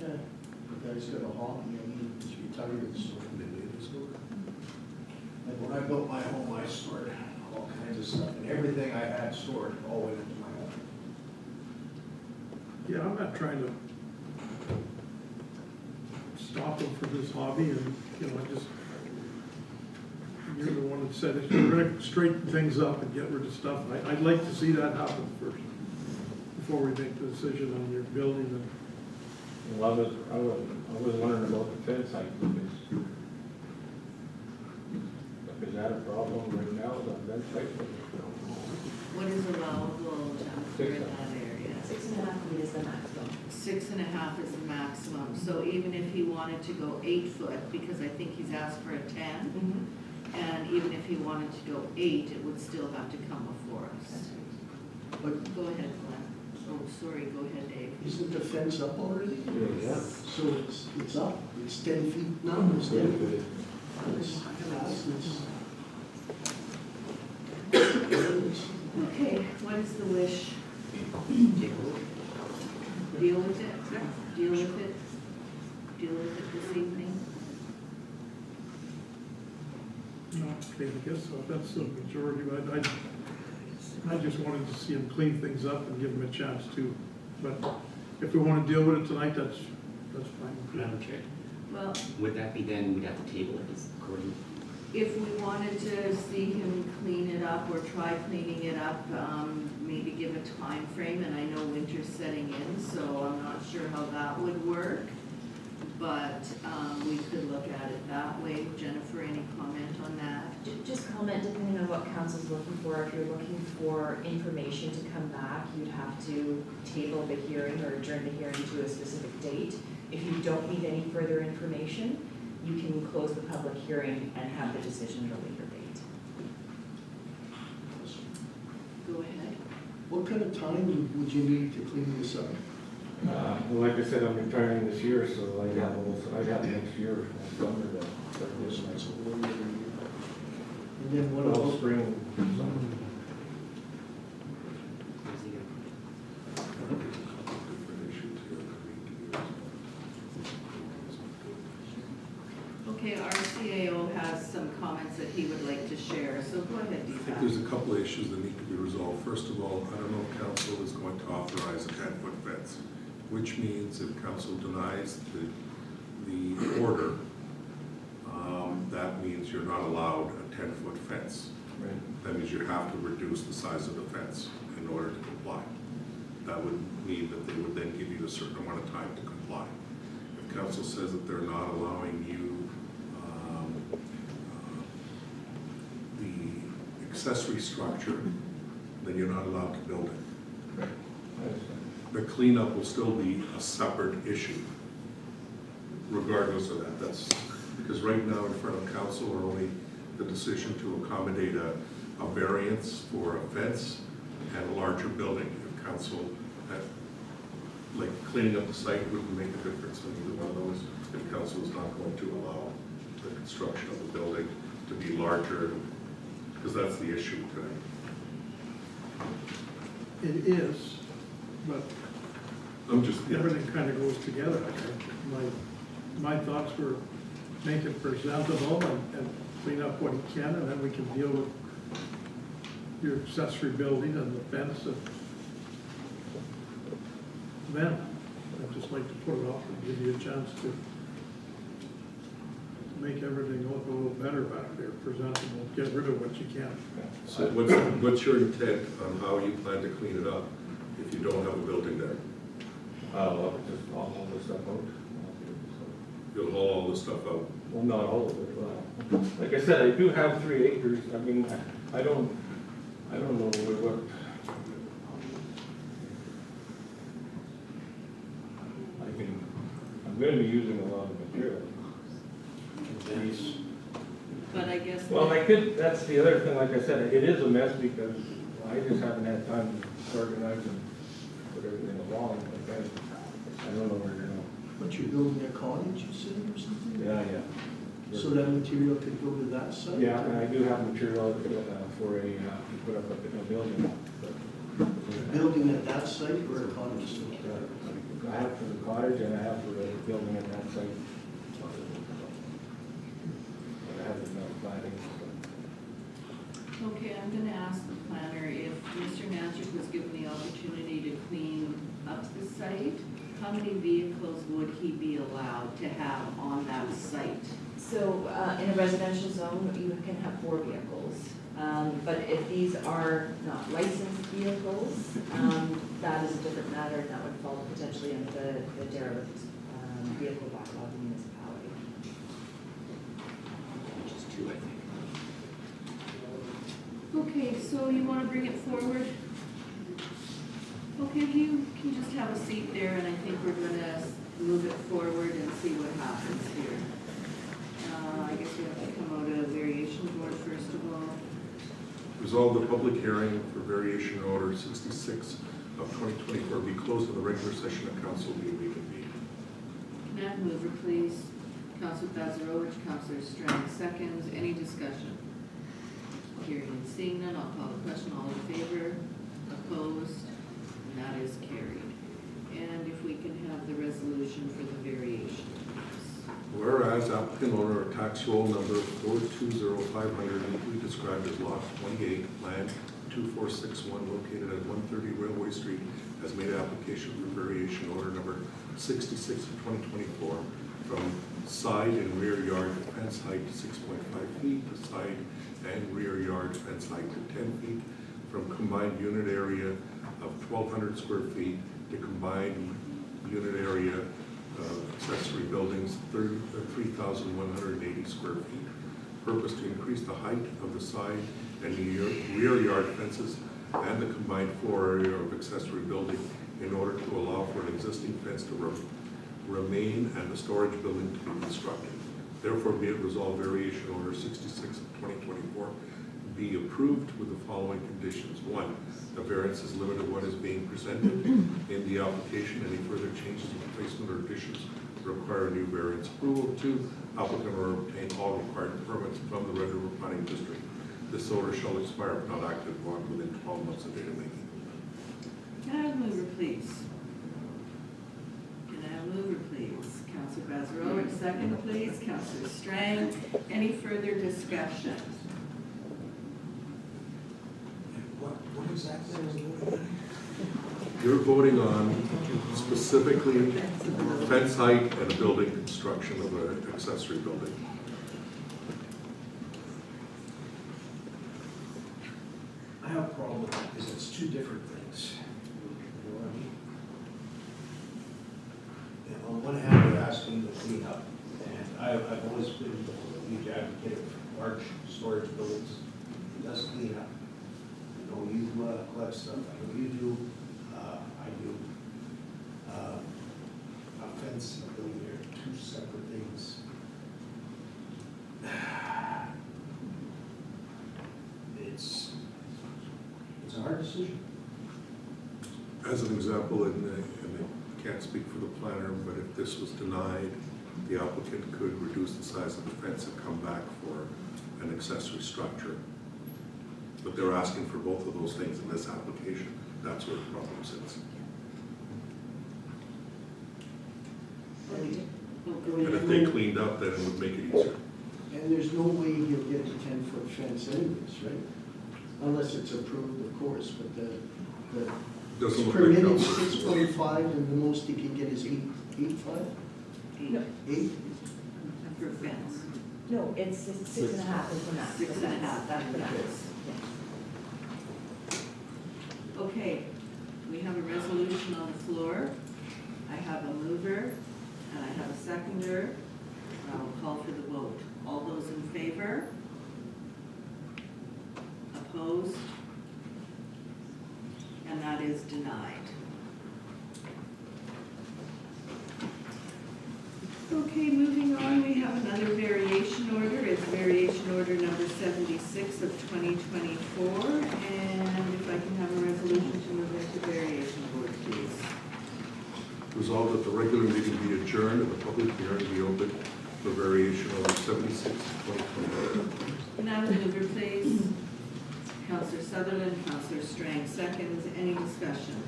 Speaker 11: Yeah, the guy's got a hobby, I mean, he's retired, so like when I built my home, I stored all kinds of stuff, and everything I had stored all went into my home.
Speaker 7: Yeah, I'm not trying to stop him from his hobby, and, you know, I just, you're the one that said if you're gonna straighten things up and get rid of stuff, I'd like to see that happen first, before we make the decision on your building. And
Speaker 9: Well, I was wondering about the fence height. Is that a problem right now, the fence height?
Speaker 1: What is allowable, Jennifer, in that area?
Speaker 4: 6.5 feet is the maximum.
Speaker 1: 6.5 is the maximum, so even if he wanted to go 8 foot, because I think he's asked for a 10, and even if he wanted to go 8, it would still have to come before us.
Speaker 11: But
Speaker 1: Go ahead, Glenn. Oh, sorry, go ahead, Dave.
Speaker 11: isn't the fence up already?
Speaker 9: Yeah.
Speaker 11: So it's up, it's 10 feet now, it's 10 feet.
Speaker 1: Okay, what is the wish?
Speaker 8: Take a look.
Speaker 1: Deal with it? Deal with it? Deal with it this evening?
Speaker 7: no, okay, I guess so, that's the majority, but I just wanted to see him clean things up and give him a chance to, but if we wanna deal with it tonight, that's fine.
Speaker 8: Madam Chair?
Speaker 1: Well,
Speaker 8: Would that be then, we'd have to table it, is according,
Speaker 1: if we wanted to see him clean it up or try cleaning it up, maybe give a time frame. And I know winter's setting in, so I'm not sure how that would work. But we could look at it that way. Jennifer, any comment on that?
Speaker 4: Just comment, depending on what council's looking for. If you're looking for information to come back, you'd have to table the hearing or adjourn the hearing to a specific date. If you don't need any further information, you can close the public hearing and have the decision at a later date.
Speaker 1: Go ahead.
Speaker 11: What kind of time would you need to clean this up?
Speaker 9: Well, like I said, I'm retiring this year, so I got next year, summer to start this
Speaker 11: And
Speaker 9: next.
Speaker 11: then what
Speaker 9: Well,
Speaker 11: about,
Speaker 9: spring, summer.
Speaker 8: where's he gonna put it?
Speaker 1: Okay, our CAO has some comments that he would like to share, so go ahead,
Speaker 3: I think
Speaker 1: Deepak.
Speaker 3: there's a couple of issues that need to be resolved. First of all, I don't know if council is going to authorize a 10-foot fence, which means if council denies the order, that means you're not allowed a 10-foot fence.
Speaker 9: Right.
Speaker 3: That means you have to reduce the size of the fence in order to comply. That would mean that they would then give you a certain amount of time to comply. If council says that they're not allowing you the accessory structure, then you're not allowed to build it.
Speaker 9: Right. I understand.
Speaker 3: The cleanup will still be a separate issue, regardless of that. That's, because right now in front of council are only the decision to accommodate a variance for a fence and a larger building. If council, like cleaning up the site wouldn't make a difference in either one of those, if council is not going to allow the construction of the building to be larger, because that's the issue today.
Speaker 7: It is, but
Speaker 3: I'm just, yeah.
Speaker 7: everything kind of goes together, I think. My thoughts were make it presentable and clean up what he can, and then we can deal with your accessory building and the fence and then I'd just like to put it off and give you a chance to make everything look a little better back there, presentable, get rid of what you can.
Speaker 3: So what's your intent on how you plan to clean it up if you don't have a building there?
Speaker 9: I'll just haul the stuff out.
Speaker 3: You'll haul all this stuff out?
Speaker 9: Well, not all of it, like I said, I do have 3 acres, I mean, I don't know what. I'm gonna be using a lot of material.
Speaker 1: But I guess.
Speaker 9: Well, that's the other thing, like I said, it is a mess because I just haven't had time to organize and put everything along, but then, I don't know where to go.
Speaker 11: But you're building a cottage, you said, or something?
Speaker 9: Yeah.
Speaker 11: So that material could go to that site?
Speaker 9: Yeah, and I do have material for to put up a building.
Speaker 11: Building at that site or a cottage site?
Speaker 9: I have for the cottage and I have for the building at that site. But I haven't enough planning.
Speaker 1: Okay, I'm gonna ask the planner if Mr. Nanchuk was given the opportunity to clean up the site, how many vehicles would he be allowed to have on that site?
Speaker 4: So in a residential zone, you can have 4 vehicles. But if these are not licensed vehicles, that is a different matter, and that would fall potentially under the derelict vehicle bylaw of the municipality.
Speaker 8: Which is 2, I think.
Speaker 1: Okay, so you wanna bring it forward? Okay, you can just have a seat there, and I think we're gonna move it forward and see what happens here. I guess we have to come out of variation board first of all.
Speaker 3: Resolve the public hearing for variation order 66 of 2024 be closed in the regular session of council be reconvened.
Speaker 1: Can I have a mover, please? Councilor Bazarowicz, Councilor Strang seconds. Any discussion? Hearing and seeing none, I'll call the question. All in favor? Opposed? And that is carried. And if we can have the resolution for the variation.
Speaker 3: Whereas applicant owner of tax roll number 420500, legally described as lot 28, land 2461, located at 130 Railway Street, has made application for variation order number 66 of 2024 from side and rear yard fence height to 6.5 feet, to side and rear yard fence height to 10 feet, from combined unit area of 1,200 square feet to combined unit area accessory buildings, 3,180 square feet. Purpose to increase the height of the side and rear yard fences and the combined floor area of accessory building in order to allow for an existing fence to remain and the storage building to be constructed. Therefore, be it resolved, variation order 66 of 2024 be approved with the following conditions. 1, the variance is limited to what is being presented in the application. Any further changes, replacement, or additions require new variance approval. 2, applicant will obtain all required permits from the Red River Planning District. This order shall expire if not acted upon within 12 months of date of making.
Speaker 1: Can I have a mover, please? Can I have a mover, please? Councilor Bazarowicz, second, please. Councilor Strang. Any further discussion?
Speaker 11: What exactly is it?
Speaker 3: You're voting on specifically fence height and a building construction of an accessory building.
Speaker 11: I have a problem with that because it's 2 different things. You know what I mean? And on one hand, they're asking to clean up, and I've always been a huge advocate of large storage buildings. It does clean up. You know, you collect stuff. I know you do. I do. A fence and a building are 2 separate things. It's a hard decision.
Speaker 3: As an example, and I can't speak for the planner, but if this was denied, the applicant could reduce the size of the fence and come back for an accessory structure. But they're asking for both of those things in this application. That's where the problem sits. And if they cleaned up, then it would make it easier.
Speaker 11: And there's no way he'll get the 10-foot fence anyways, right? Unless it's approved, of course, but the
Speaker 3: Doesn't look like
Speaker 11: permitted
Speaker 3: council.
Speaker 11: 6.5 and the most he can get is 8.5?
Speaker 1: Eight.
Speaker 11: 8?
Speaker 1: For fence.
Speaker 4: No, it's 6.5 is the max.
Speaker 1: 6.5, that's the max.
Speaker 4: Yeah.
Speaker 1: Okay, we have a resolution on the floor. I have a mover and I have a seconder. I'll call for the vote. All those in favor? Opposed? And that is denied. Okay, moving on, we have another variation order. It's variation order number 76 of 2024. And if I can have a resolution to move into variation board, please.
Speaker 3: Resolved that the regular meeting be adjourned and the public hearing be open for variation order 76 of 2024.
Speaker 1: Can I have a mover, please? Councillor Sutherland, Councillor Strang seconds. Any discussion?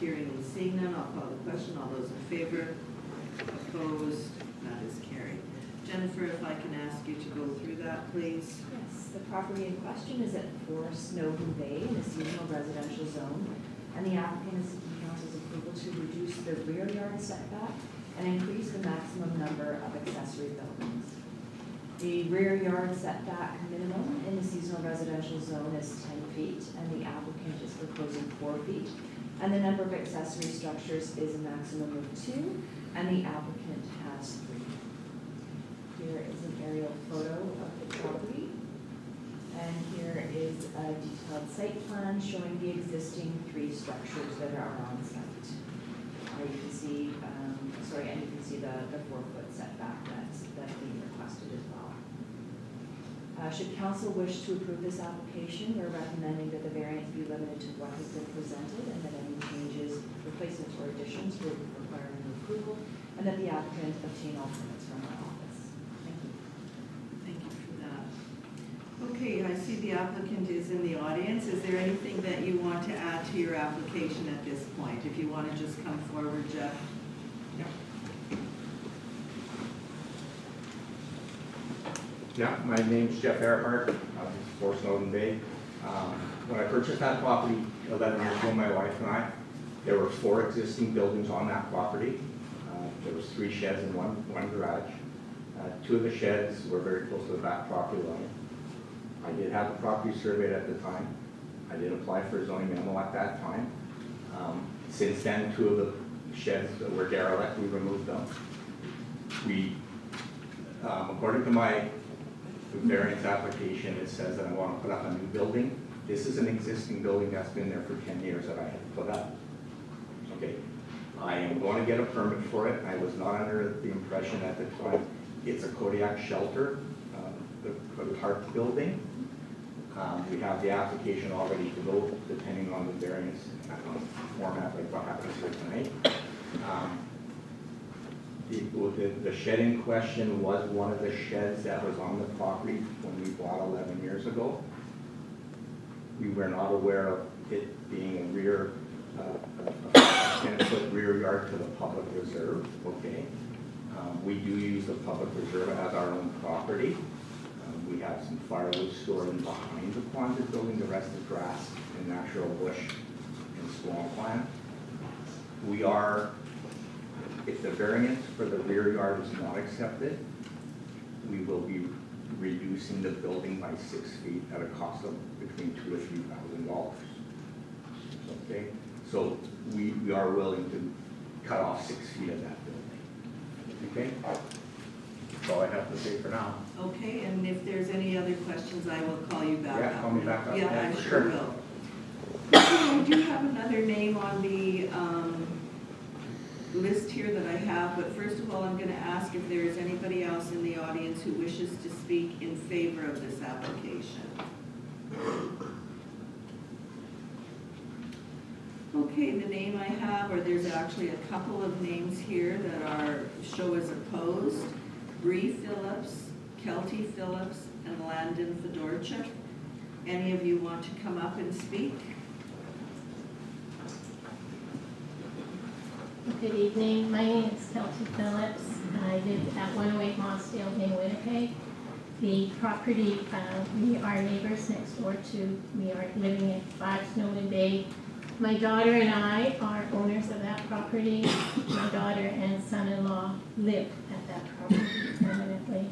Speaker 1: Hearing and seeing none, I'll call the question. All those in favor? Opposed? That is carried. Jennifer, if I can ask you to go through that, please.
Speaker 4: Yes, the property in question is at 4 Snowden Bay in a seasonal residential zone, and the applicant is seeking council's approval to reduce the rear yard setback and increase the maximum number of accessory buildings. The rear yard setback minimum in the seasonal residential zone is 10 feet, and the applicant is proposing 4 feet. And the number of accessory structures is a maximum of 2, and the applicant has 3. Here is an aerial photo of the property. And here is a detailed site plan showing the existing 3 structures that are on site. You can see, and you can see the 4-foot setback that's being requested as well. Should council wish to approve this application, we're recommending that the variance be limited to what has been presented and that any changes, replacements, or additions will require new approval, and that the applicant obtain all permits from our office. Thank you.
Speaker 1: Thank you for that. Okay, I see the applicant is in the audience. Is there anything that you want to add to your application at this point? If you want to just come forward, Jeff.
Speaker 13: Yeah, my name's Jeff Earhart, 4 Snowden Bay. When I purchased that property 11 years ago, my wife and I, there were 4 existing buildings on that property. There was 3 sheds and one garage. 2 of the sheds were very close to the back property line. I did have the property surveyed at the time. I did apply for a zoning memo at that time. Since then, 2 of the sheds that were derelict, we removed them. We, according to my variance application, it says that I want to put up a new building. This is an existing building that's been there for 10 years that I had put up. Okay, I am going to get a permit for it. I was not under the impression at the time it's a Kodiak shelter, the park building. We have the application all ready to go, depending on the variance format, like what happens here tonight. The shed in question was one of the sheds that was on the property when we bought 11 years ago. We were not aware of it being a rear, 10-foot rear yard to the public reserve, okay? We do use the public reserve as our own property. We have some firewood stored in behind the Quonset building, the rest is grass and natural bush and swampland. We are, if the variance for the rear yard is not accepted, we will be reducing the building by 6 feet at a cost of between $2,000 and $3,000. Okay, so we are willing to cut off 6 feet of that building. Okay, that's all I have to say for now.
Speaker 1: Okay, and if there's any other questions, I will call you back.
Speaker 13: Yeah, call me back up.
Speaker 1: Yeah, I
Speaker 13: for
Speaker 1: sure will. I do have another name on the list here that I have, but first of all, I'm going to ask if there is anybody else in the audience who wishes to speak in favor of this application. Okay, the name I have, or there's actually a couple of names here that show as opposed. Bree Phillips, Kelty Phillips, and Landon Fedorchuk. Any of you want to come up and speak?
Speaker 14: Good evening. My name is Kelty Phillips. I live at 108 Mossdale in Winnipeg. The property we are neighbors next door to. We are living at 5 Snowden Bay. My daughter and I are owners of that property. My daughter and son-in-law live at that property permanently.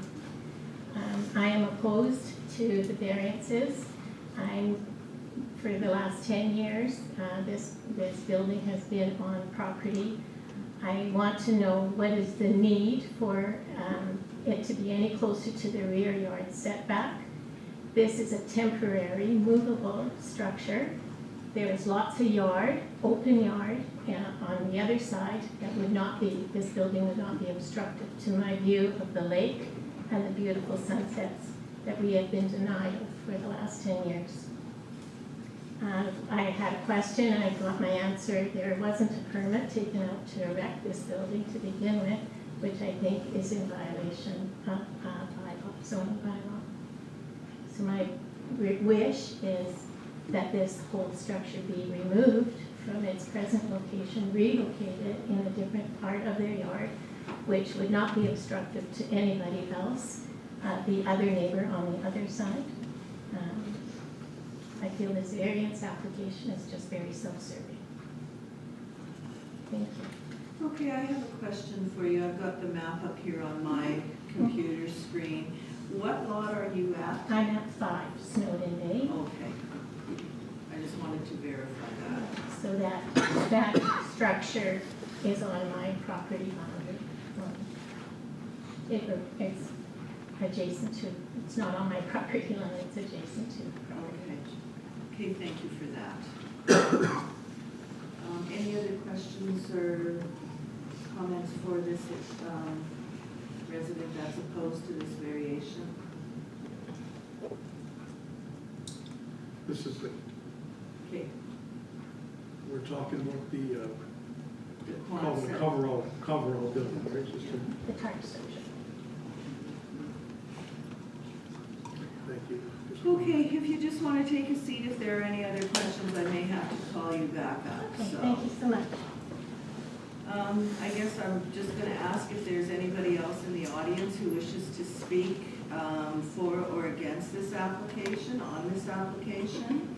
Speaker 14: I am opposed to the variances. For the last 10 years, this building has been on property. I want to know what is the need for it to be any closer to the rear yard setback. This is a temporary, movable structure. There is lots of yard, open yard, on the other side that would not be, this building would not be obstructive to my view of the lake and the beautiful sunsets that we have been denied of for the last 10 years. I had a question and I got my answer. There wasn't a permit taken out to erect this building to begin with, which I think is in violation of zoning bylaw. So my wish is that this whole structure be removed from its present location, relocated in a different part of their yard, which would not be obstructive to anybody else, the other neighbor on the other side. I feel this variance application is just very self-serving. Thank you.
Speaker 1: Okay, I have a question for you. I've got the map up here on my computer screen. What lot are you at?
Speaker 14: I'm at 5 Snowden Bay.
Speaker 1: Okay. I just wanted to verify that.
Speaker 14: So that structure is on my property boundary. It's adjacent to, it's not on my property line, it's adjacent to the property.
Speaker 1: Okay, thank you for that. Any other questions or comments for this resident that's opposed to this variation?
Speaker 7: This is the,
Speaker 1: Okay.
Speaker 7: we're talking about the
Speaker 1: concept.
Speaker 7: coverall building, right? Just to-
Speaker 14: The tarp structure.
Speaker 7: Thank you.
Speaker 1: Okay, if you just want to take a seat, if there are any other questions, I may have to call you back up.
Speaker 14: Okay,
Speaker 1: So,
Speaker 14: thank you so much.
Speaker 1: I guess I'm just going to ask if there's anybody else in the audience who wishes to speak for or against this application, on this application.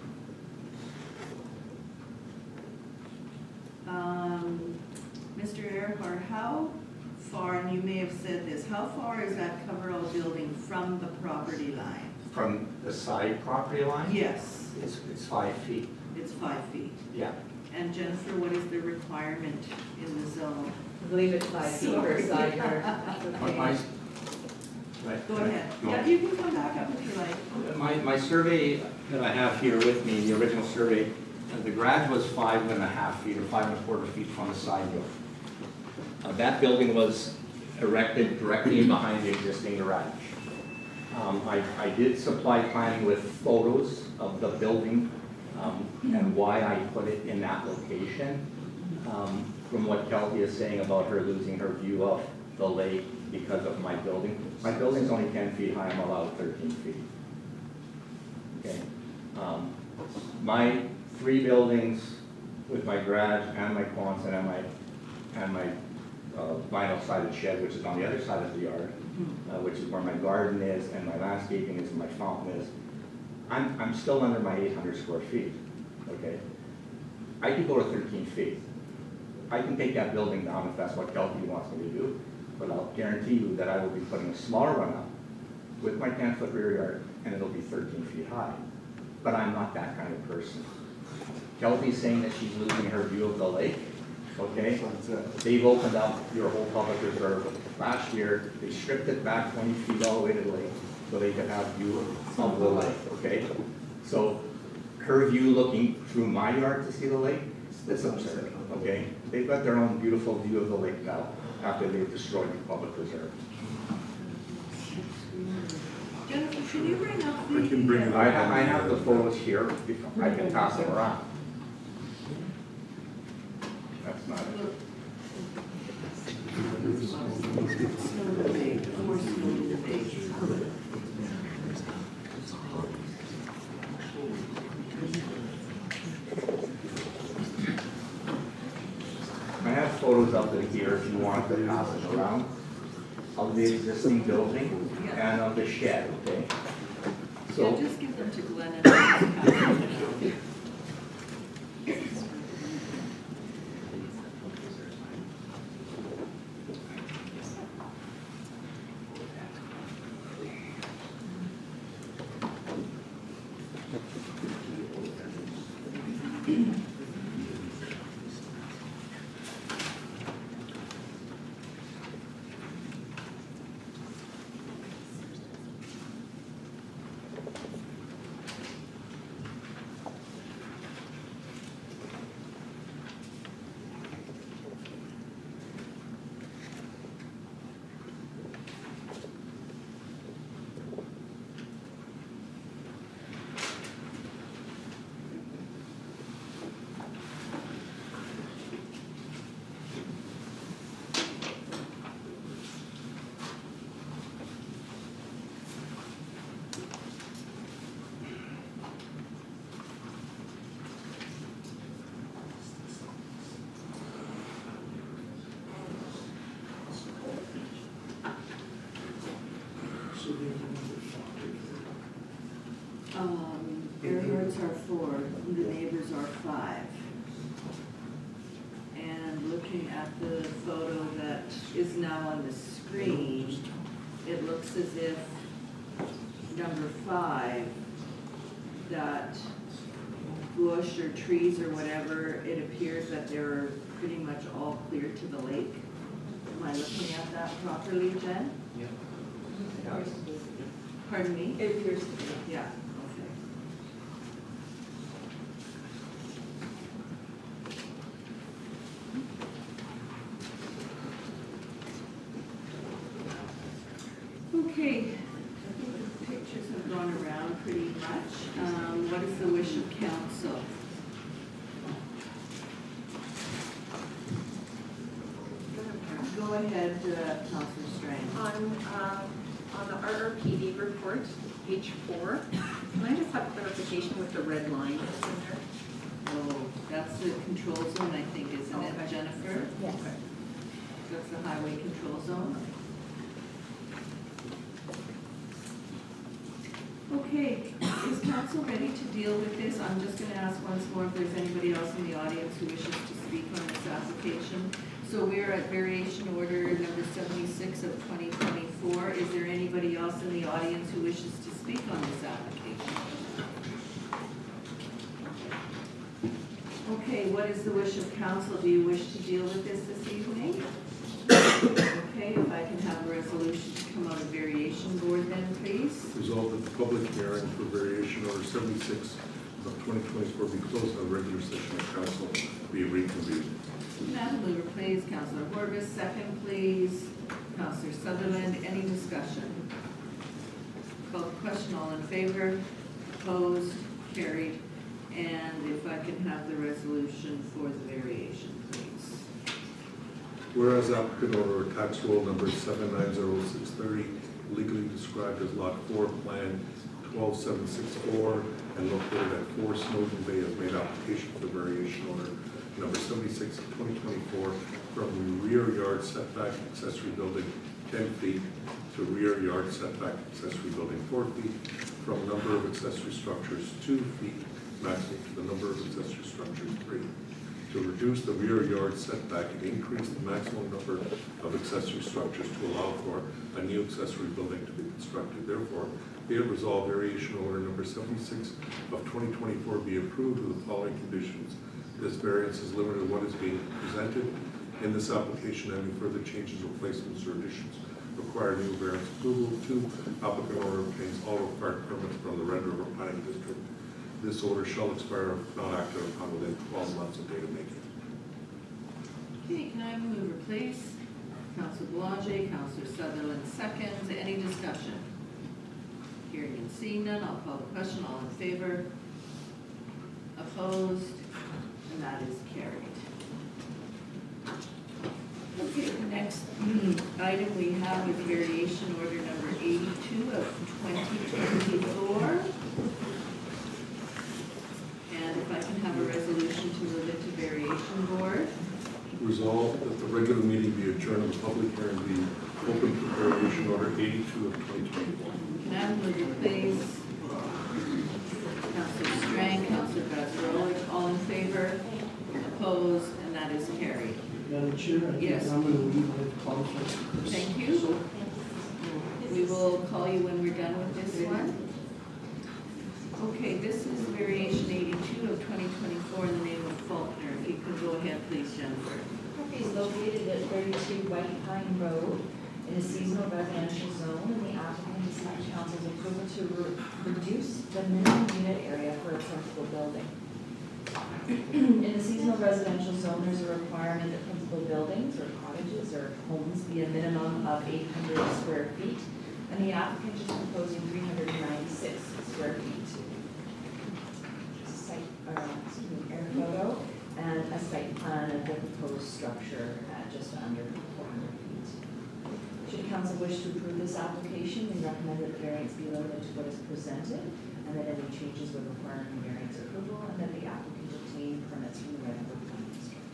Speaker 1: Mr. Earhart, how far, and you may have said this, how far is that coverall building from the property line?
Speaker 13: From the side property line?
Speaker 1: Yes,
Speaker 13: It's 5 feet.
Speaker 1: it's 5 feet.
Speaker 13: Yeah.
Speaker 1: And Jennifer, what is the requirement in the zone?
Speaker 4: I believe it's 5 feet per side yard.
Speaker 13: Right.
Speaker 1: Go ahead.
Speaker 13: No.
Speaker 1: Yeah, you can come back up if you like.
Speaker 13: My survey that I have here with me, the original survey, the garage was 5.5 feet or 5.25 feet from the side yard. That building was erected directly behind the existing garage. I did supply planning with photos of the building and why I put it in that location. From what Kelty is saying about her losing her view of the lake because of my building. My building's only 10 feet high, I'm allowed 13 feet. Okay. My 3 buildings with my garage and my Quonset and my vinyl sided shed, which is on the other side of the yard, which is where my garden is and my landscaping is and my fountain is, I'm still under my 800 square feet, okay? I could go to 13 feet. I can take that building down if that's what Kelty wants me to do, but I'll guarantee you that I will be putting a smaller one up with my 10-foot rear yard, and it'll be 13 feet high. But I'm not that kind of person. Kelty's saying that she's losing her view of the lake, okay? They've opened up your whole public reserve. Last year, they stripped it back 20 feet all the way to the lake so they could have view of the lake, okay? So her view looking through my yard to see the lake, it's absurd, okay? They've got their own beautiful view of the lake now after they've destroyed the public reserve.
Speaker 1: Jennifer, can you bring up
Speaker 3: I can bring it up.
Speaker 13: I have the photos here, I can pass them around. That's not it. I have photos of it here if you want to pass it around, of the existing building and of the shed, okay?
Speaker 1: Yeah,
Speaker 13: So,
Speaker 1: just give them to Glenn and I'll just pass them down. Airports are 4, the neighbors are 5. And looking at the photo that is now on the screen, it looks as if number 5, that bush or trees or whatever, it appears that they're pretty much all clear to the lake. Am I looking at that properly, Jen?
Speaker 8: Yeah.
Speaker 1: Pardon me?
Speaker 2: It appears to be.
Speaker 1: Yeah, okay. Okay, I think the pictures have gone around pretty much. What is the wish of council? Go ahead, Councilor Strang.
Speaker 12: On the RRPD report, page 4, can I just have clarification with the red line that's in there?
Speaker 1: Oh, that's the control zone, I think, isn't it,
Speaker 12: Okay.
Speaker 1: Jennifer?
Speaker 6: Yes.
Speaker 1: That's the highway control zone. Okay, is council ready to deal with this? I'm just gonna ask once more if there's anybody else in the audience who wishes to speak on this application. So we're at variation order number 76 of 2024. Is there anybody else in the audience who wishes to speak on this application? Okay, what is the wish of council? Do you wish to deal with this evening? Okay, if I can have a resolution to come out of variation board then, please.
Speaker 3: Resolved that the public hearing for variation order 76 of 2024 be closed on regular session of council be reconvened.
Speaker 1: Madam Mover, please. Councilor Horvis, second, please. Councilor Sutherland, any discussion? Call the question, all in favor? Opposed? Carried. And if I can have the resolution for the variation, please.
Speaker 3: Whereas applicant order tax roll number 790630, legally described as Lot 4, Plan 12764, and located at 4 Snowden Bay, has made application for variation order number 76 of 2024 from rear yard setback accessory building 10 feet to rear yard setback accessory building 4 feet, from number of accessory structures 2 feet maximum to the number of accessory structures 3. To reduce the rear yard setback and increase the maximum number of accessory structures to allow for a new accessory building to be constructed. Therefore, be it resolved, variation order number 76 of 2024 be approved with the following conditions. This variance is limited to what is being presented in this application. Any further changes, replacements, or additions require new variance approval. 2, applicant order obtains all required permits from the Red River Planning District. This order shall expire if not acted upon within 12 months of date of making.
Speaker 1: Okay, can I have a mover, please? Councilor Boulanger, Councilor Sutherland seconds. Any discussion? Hearing and seeing none, I'll call the question. All in favor? Opposed? And that is carried. Okay, the next item we have is variation order number 82 of 2024. And if I can have a resolution to move it to variation board.
Speaker 3: Resolved that the regular meeting be adjourned and the public hearing be open for variation order 82 of 2024.
Speaker 1: Can I have a mover, please? Councilor Strang, Councilor Vazzaroli, all in favor? Opposed, and that is carried.
Speaker 11: Madam Chair, I
Speaker 1: Yes.
Speaker 11: think I'm going to leave with conflict.
Speaker 1: Thank you. We will call you when we're done with this one. Okay, this is variation 82 of 2024 in the name of Faulkner. If you could go ahead, please, Jennifer.
Speaker 4: Property is located at 32 White Pine Road in a seasonal residential zone, and the applicant is seeking council's approval to reduce the minimum unit area for a principal building. In the seasonal residential zone, there's a requirement that principal buildings or cottages or homes be a minimum of 800 square feet, and the applicant is proposing 396 square feet. Site, air photo and a site plan of the proposed structure at just under 400 feet. Should council wish to approve this application, we recommend that the variance be limited to what is presented, and that any changes would require variance approval, and that the applicant obtain permits from the Redwood Planning District.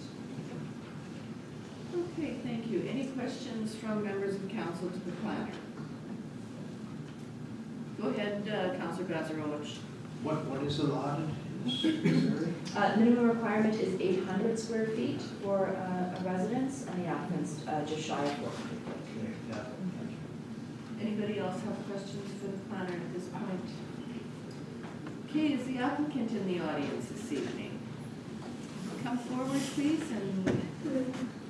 Speaker 1: Okay, thank you. Any questions from members of council to the planner? Go ahead, Councilor Vazzaroli.
Speaker 11: What is allotted in this area?
Speaker 4: Minimum requirement is 800 square feet for a residence, and the applicant's just shy of 400 feet.
Speaker 11: Yeah.
Speaker 1: Anybody else have questions for the planner at this point? Okay, is the applicant in the audience this evening? Come forward, please, and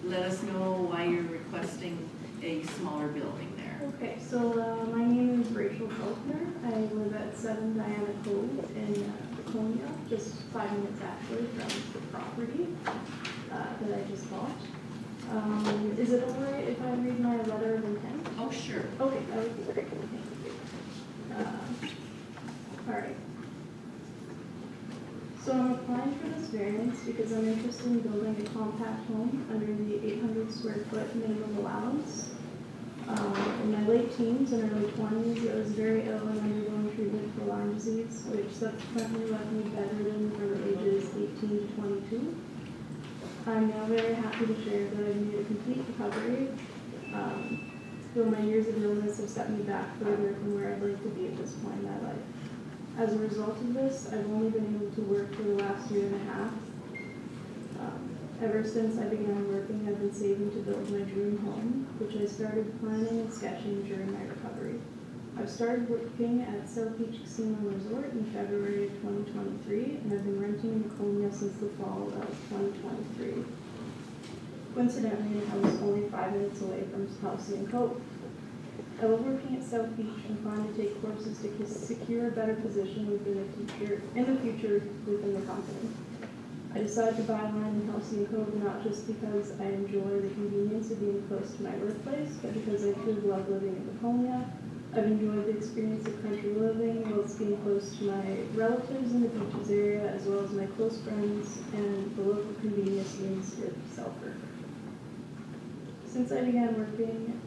Speaker 1: let us know why you're requesting a smaller building there.
Speaker 15: Okay, so my name is Rachel Faulkner. I live at 7 Diana Cove in Laconia, just 5 minutes actually from the property that I just bought. Is it all right if I read my letter of intent?
Speaker 1: Oh, sure.
Speaker 15: Okay, that would be great. Thank you. All right. So I'm applying for this variance because I'm interested in building a compact home under the 800 square foot minimum allowance. In my late teens and early 20s, I was very ill and undergoing treatment for Lyme disease, which subsequently left me bedridden from ages 18 to 22. I'm now very happy to share that I've made a complete recovery, though my years of illness have set me back further from where I'd like to be at this point in my life. As a result of this, I've only been able to work for the last year and a half. Ever since I began working, I've been saving to build my dream home, which I started planning and sketching during my recovery. I've started working at South Beach Casino and Resort in February of 2023, and I've been renting in Laconia since the fall of 2023. Coincidentally, I was only 5 minutes away from Halcyon Cove. I love working at South Beach and plan to take courses to secure a better position in the future within the company. I decided to buy land in Halcyon Cove not just because I enjoy the convenience of being close to my workplace, but because I truly love living in Laconia. I've enjoyed the experience of country living, whilst being close to my relatives in the beaches area, as well as my close friends and the local convenience means with Selkirk. Since I began working,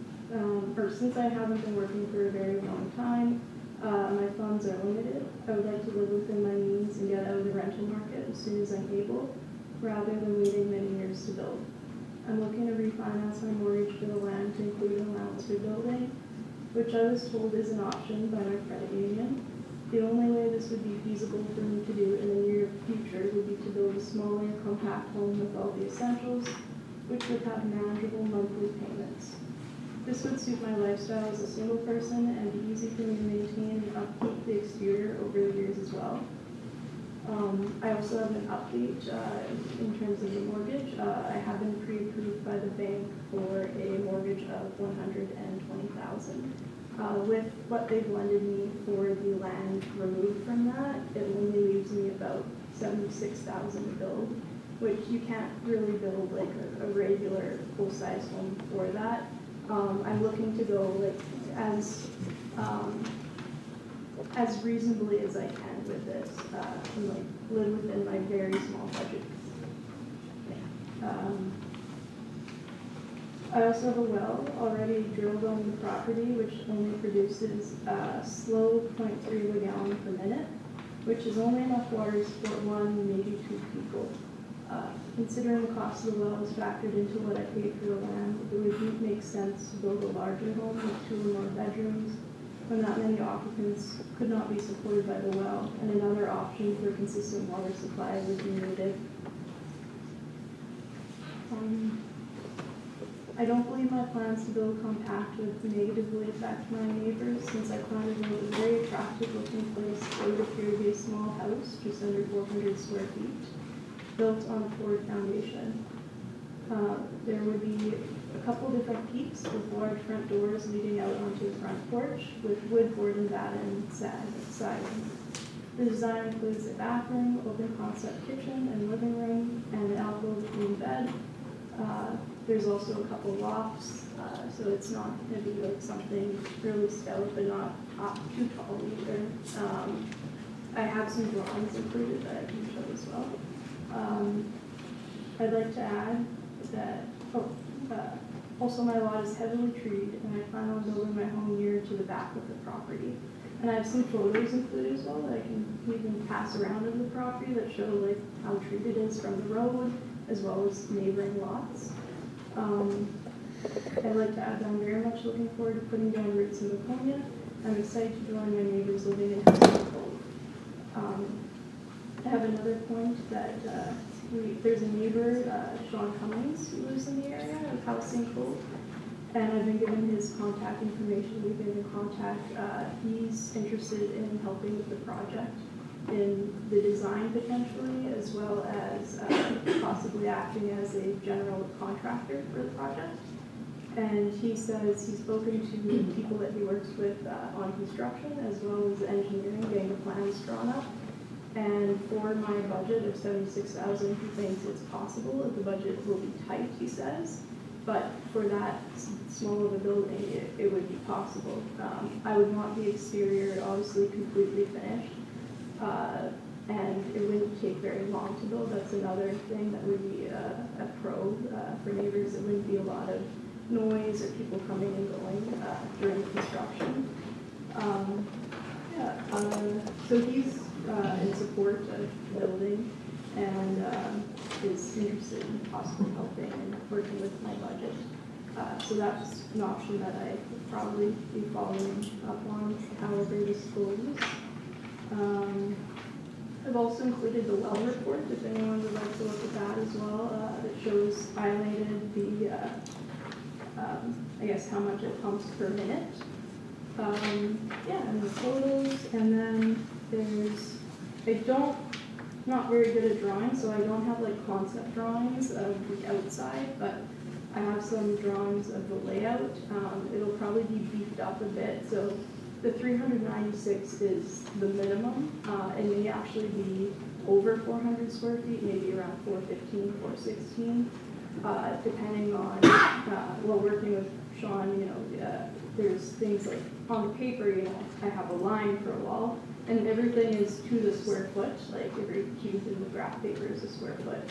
Speaker 15: since I haven't been working for a very long time, my funds are limited. I would like to live within my means and get out of the rental market as soon as I'm able, rather than waiting many years to build. I'm looking to refinance my mortgage for the land to include an allowance for building, which I was told is an option by my credit union. The only way this would be feasible for me to do in the near future would be to build a smaller, compact home with all the essentials, which would have manageable monthly payments. This would suit my lifestyle as a single person and be easy for me to maintain and upkeep the exterior over the years as well. I also have an update in terms of the mortgage. I have been pre-approved by the bank for a mortgage of $120,000. With what they've lended me for the land removed from that, it only leaves me about $76,000 to build, which you can't really build like a regular full-size home for that. I'm looking to go like as reasonably as I can with this, and like live within my very small budget. I also have a well already drilled on the property, which only produces slow 0.3 of a gallon per minute, which is only enough water to support 1, maybe 2 people. Considering the cost of the well is factored into what I paid for the land, it would make sense to build a larger home with 2 or more bedrooms when that many occupants could not be supported by the well, and another option for consistent water supply would be needed. I don't believe my plans to build compact would negatively affect my neighbors, since I plan to build a very attractive looking place that would appear to be a small house, just under 400 square feet, built on a poured foundation. There would be a couple different peaks with large front doors leading out onto the front porch with wood board and batten siding. The design includes a bathroom, open concept kitchen and living room, and an alcove queen bed. There's also a couple lofts, so it's not going to be like something really stout, but not too tall either. I have some drawings included that I can show as well. I'd like to add that, also my lot is heavily treed, and I plan on building my home near to the back of the property. And I have some photos included as well that I can even pass around of the property that show like how treated it is from the road, as well as neighboring lots. I'd like to add that I'm very much looking forward to putting down roots in Laconia. I'm excited to join my neighbors living in Housing Cove. I have another point that there's a neighbor, Sean Cummings, who lives in the area of Housing Cove, and I've been given his contact information. We've been in contact. He's interested in helping with the project, in the design potentially, as well as possibly acting as a general contractor for the project. And he says he's spoken to people that he works with on construction, as well as engineering, getting the plans drawn up. And for my budget of $76,000, he thinks it's possible that the budget will be tight, he says. But for that small of a building, it would be possible. I would want the exterior obviously completely finished. And it wouldn't take very long to build. That's another thing that would be a pro for neighbors. It wouldn't be a lot of noise or people coming and going during construction. So he's in support of building and is interested in possibly helping and working with my budget. So that's an option that I would probably be following up on, however this goes. I've also included the well report, if anyone would like to look at that as well. That shows highlighted the, I guess, how much it pumps per minute. And the photos, and then there's, not very good at drawing, so I don't have like concept drawings of the outside, but I have some drawings of the layout. It'll probably be beefed up a bit, so the 396 is the minimum. It may actually be over 400 square feet, maybe around 415, 416, depending on, working with Sean, there's things like on the paper, I have a line for a wall, and everything is to the square foot, like every cube in the graph paper is a square foot.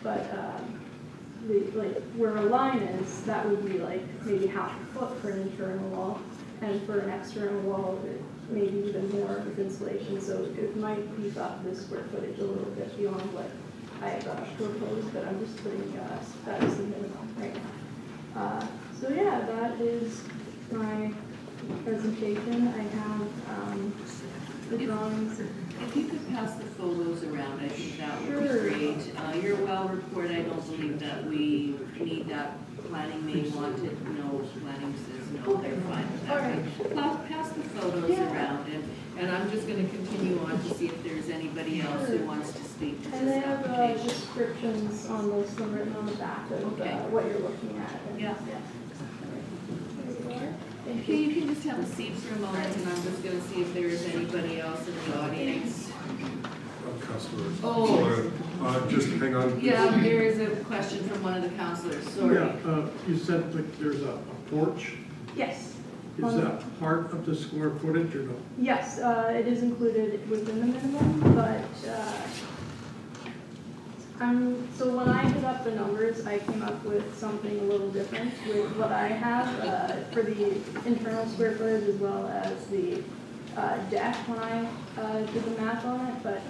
Speaker 15: But where a line is, that would be like maybe half a foot for an internal wall, and for an external wall, maybe even more with insulation. So it might beef up the square footage a little bit beyond what I have proposed, but I'm just putting that as the minimum right now. So yeah, that is my presentation. I have the drawings.
Speaker 1: If you could pass the photos around, I think that would be great. Your well report, I don't believe that we need that. Planning may want it, no, planning says no, they're fine with that. Right. Pass the photos around, and I'm just gonna continue on to see if there's anybody else who wants to speak to
Speaker 15: and
Speaker 1: this
Speaker 15: they have
Speaker 1: application.
Speaker 15: descriptions on most of them written on the back of what you're looking at.
Speaker 1: Yeah. Okay, you can just have a seat for a moment, and I'm just gonna see if there's anybody else in the audience.
Speaker 3: Councilor.
Speaker 1: Oh.
Speaker 3: Just hang on.
Speaker 1: Yeah, there is a question from one of the councilors, sorry.
Speaker 7: Yeah, you said like there's a porch.
Speaker 15: Yes.
Speaker 7: Is that part of the square footage or no?
Speaker 15: Yes, it is included within the minimum, but so when I did up the numbers, I came up with something a little different with what I have for the internal square footage as well as the deck when I did the math on it. But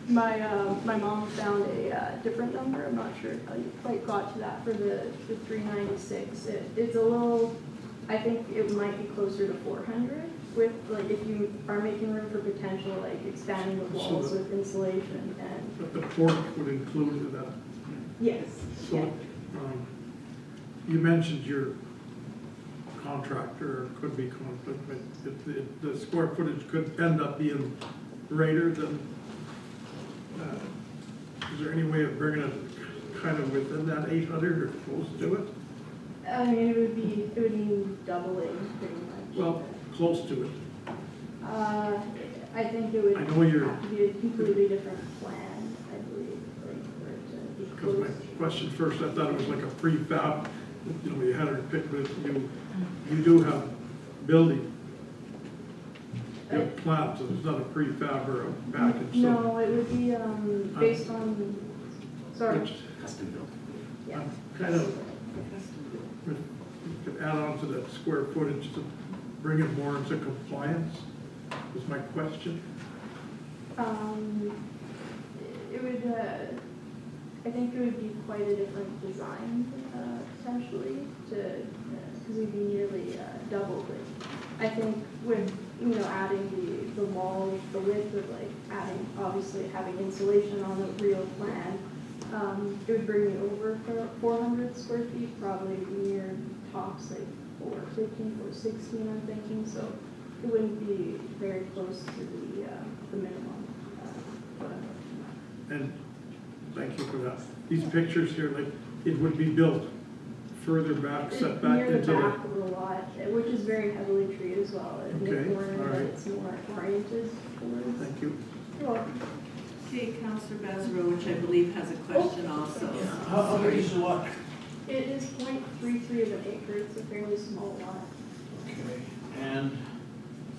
Speaker 15: My mom found a different number. I'm not sure how you quite got to that for the 396. It's a little, I think it might be closer to 400 with, like, if you are making room for potential, like, expanding the walls with insulation and.
Speaker 7: But the porch would include that.
Speaker 15: Yes,
Speaker 7: So,
Speaker 15: yeah.
Speaker 7: You mentioned your contractor could be conflict, but if the square footage could end up being greater than, is there any way of bringing it kind of within that 800 or close to it?
Speaker 15: I mean, it would mean doubling pretty much.
Speaker 7: Well, close to it.
Speaker 15: I think it would
Speaker 7: I know you're-
Speaker 15: have to be a completely different plan, I believe, like, for it to be
Speaker 7: Because
Speaker 15: close.
Speaker 7: my question first, I thought it was like a prefab, you know, you had it picked, but you do have building. You have plans, so it's not a prefab or a package, so.
Speaker 15: No, it would be, based on, sorry,
Speaker 8: Custom built.
Speaker 15: yeah.
Speaker 7: Kind of, you could add on to that square footage to bring it more into compliance, was my question.
Speaker 15: It would, I think it would be quite a different design, potentially, because we'd be nearly double it. I think with, adding the walls, the width of like adding, obviously having insulation on the real plan, it would bring me over 400 square feet, probably near tops like 415, 416, I'm thinking, so it wouldn't be very close to the minimum. What I'm looking at.
Speaker 7: And thank you for that. These pictures here, like, it would be built further back, set back
Speaker 15: Near
Speaker 7: into
Speaker 15: the
Speaker 7: the.
Speaker 15: back of the lot, which is very heavily treed as well, in
Speaker 7: Okay,
Speaker 15: the corner,
Speaker 7: all
Speaker 15: but
Speaker 7: right.
Speaker 15: it's more oriented towards.
Speaker 7: Thank you.
Speaker 15: You're welcome.
Speaker 1: Okay, Councillor Bazaro, which I believe has a question also.
Speaker 11: How big is the lot?
Speaker 15: It is 0.33 of an acre, it's a fairly small lot.
Speaker 11: Okay, and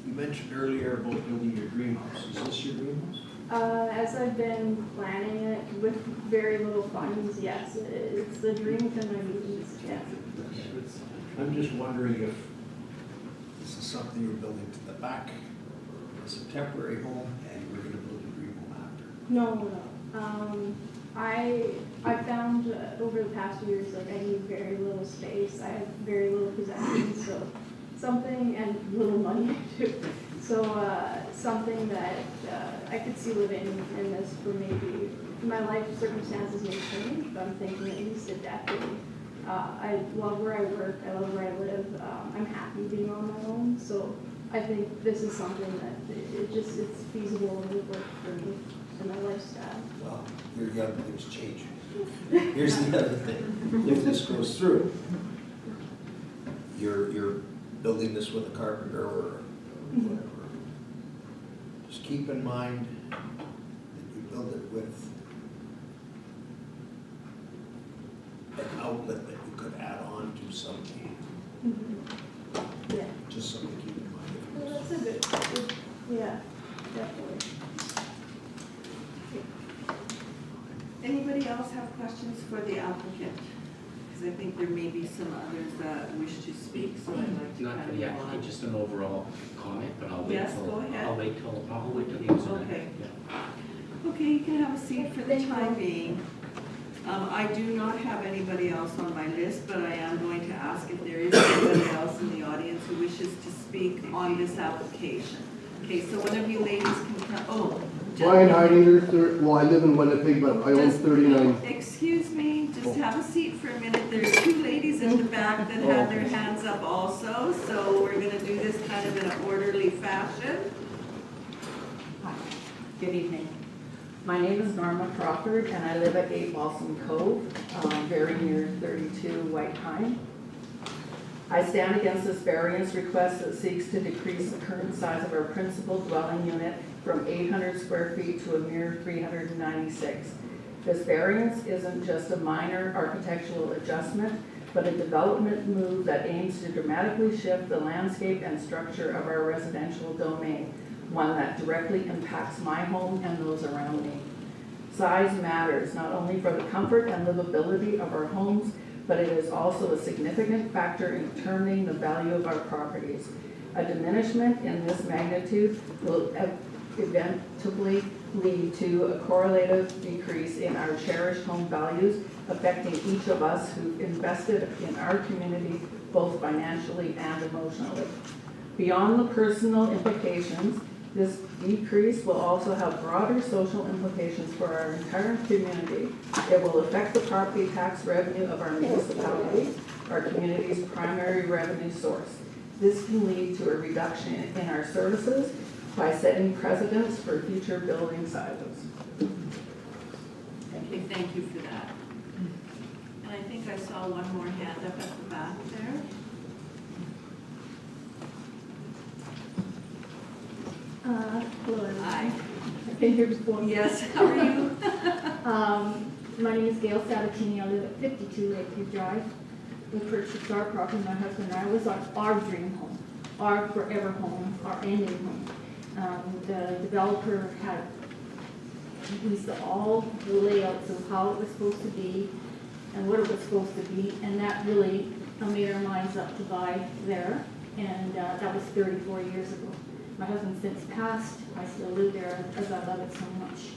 Speaker 11: you mentioned earlier about building your dream house. Is this your dream house?
Speaker 15: As I've been planning it with very little funds, yes, it's the dream within my means, yeah.
Speaker 11: I'm just wondering if this is something you're building to the back as a temporary home and you're gonna build a dream home after.
Speaker 15: No. I found over the past few years, like, I need very little space, I have very little possessions, so something, and little money too. So something that I could see living in this for maybe, my life circumstances may change, but I'm thinking at least a decade. I love where I work, I love where I live, I'm happy being on my own, so I think this is something that it's feasible and would work for me and my lifestyle.
Speaker 11: Well, you're young, things change. Here's the other thing. If this goes through, you're building this with a carpenter or whatever. Just keep in mind that you build it with an outlet that you could add on to something.
Speaker 15: Yeah.
Speaker 11: Just something to keep in mind.
Speaker 15: Well, that's a good, yeah, definitely.
Speaker 1: Anybody else have questions for the applicant? Because I think there may be some others that wish to speak, so I'd like to
Speaker 8: Not
Speaker 1: kind
Speaker 8: for
Speaker 1: of
Speaker 8: the
Speaker 1: move
Speaker 8: applicant,
Speaker 1: on.
Speaker 8: just an overall comment, but I'll wait
Speaker 1: Yes,
Speaker 8: till,
Speaker 1: go ahead.
Speaker 8: I'll wait till the answer.
Speaker 1: Okay.
Speaker 8: Yeah.
Speaker 1: Okay, you can have a seat for the
Speaker 15: Thank you.
Speaker 1: time being. I do not have anybody else on my list, but I am going to ask if there is anybody else in the audience who wishes to speak on this application. Okay, so one of you ladies can come,
Speaker 16: Brian Heidinger, well, I live in Winnipeg, but I own 39.
Speaker 1: Excuse me, just have a seat for a minute. There's two ladies in the back that had their hands up also, so we're gonna do this kind of in an orderly fashion.
Speaker 17: Hi, good evening. My name is Norma Crawford and I live at 8 Balsam Cove, very near 32 White Pine. I stand against this variance request that seeks to decrease the current size of our principal dwelling unit from 800 square feet to a mere 396. This variance isn't just a minor architectural adjustment, but a development move that aims to dramatically shift the landscape and structure of our residential domain, one that directly impacts my home and those around me. Size matters, not only for the comfort and livability of our homes, but it is also a significant factor in determining the value of our properties. A diminishment in this magnitude will inevitably lead to a correlative decrease in our cherished home values, affecting each of us who've invested in our community both financially and emotionally. Beyond the personal implications, this decrease will also have broader social implications for our entire community. It will affect the property tax revenue of our municipality, our community's primary revenue source. This can lead to a reduction in our services by setting precedents for future building sizes.
Speaker 1: Okay, thank you for that. And I think I saw one more hand up at the back there.
Speaker 15: Hello.
Speaker 1: Hi.
Speaker 15: I've been here before.
Speaker 1: Yes, how are you?
Speaker 15: My name is Gail Sabatini. I live at 52 Lakeview Drive. We purchased our property, my husband and I, was our dream home, our forever home, our ending home. The developer had used all the layouts of how it was supposed to be and what it was supposed to be, and that really made our minds up to buy there, and that was 34 years ago. My husband since passed. I still live there as I love it so much.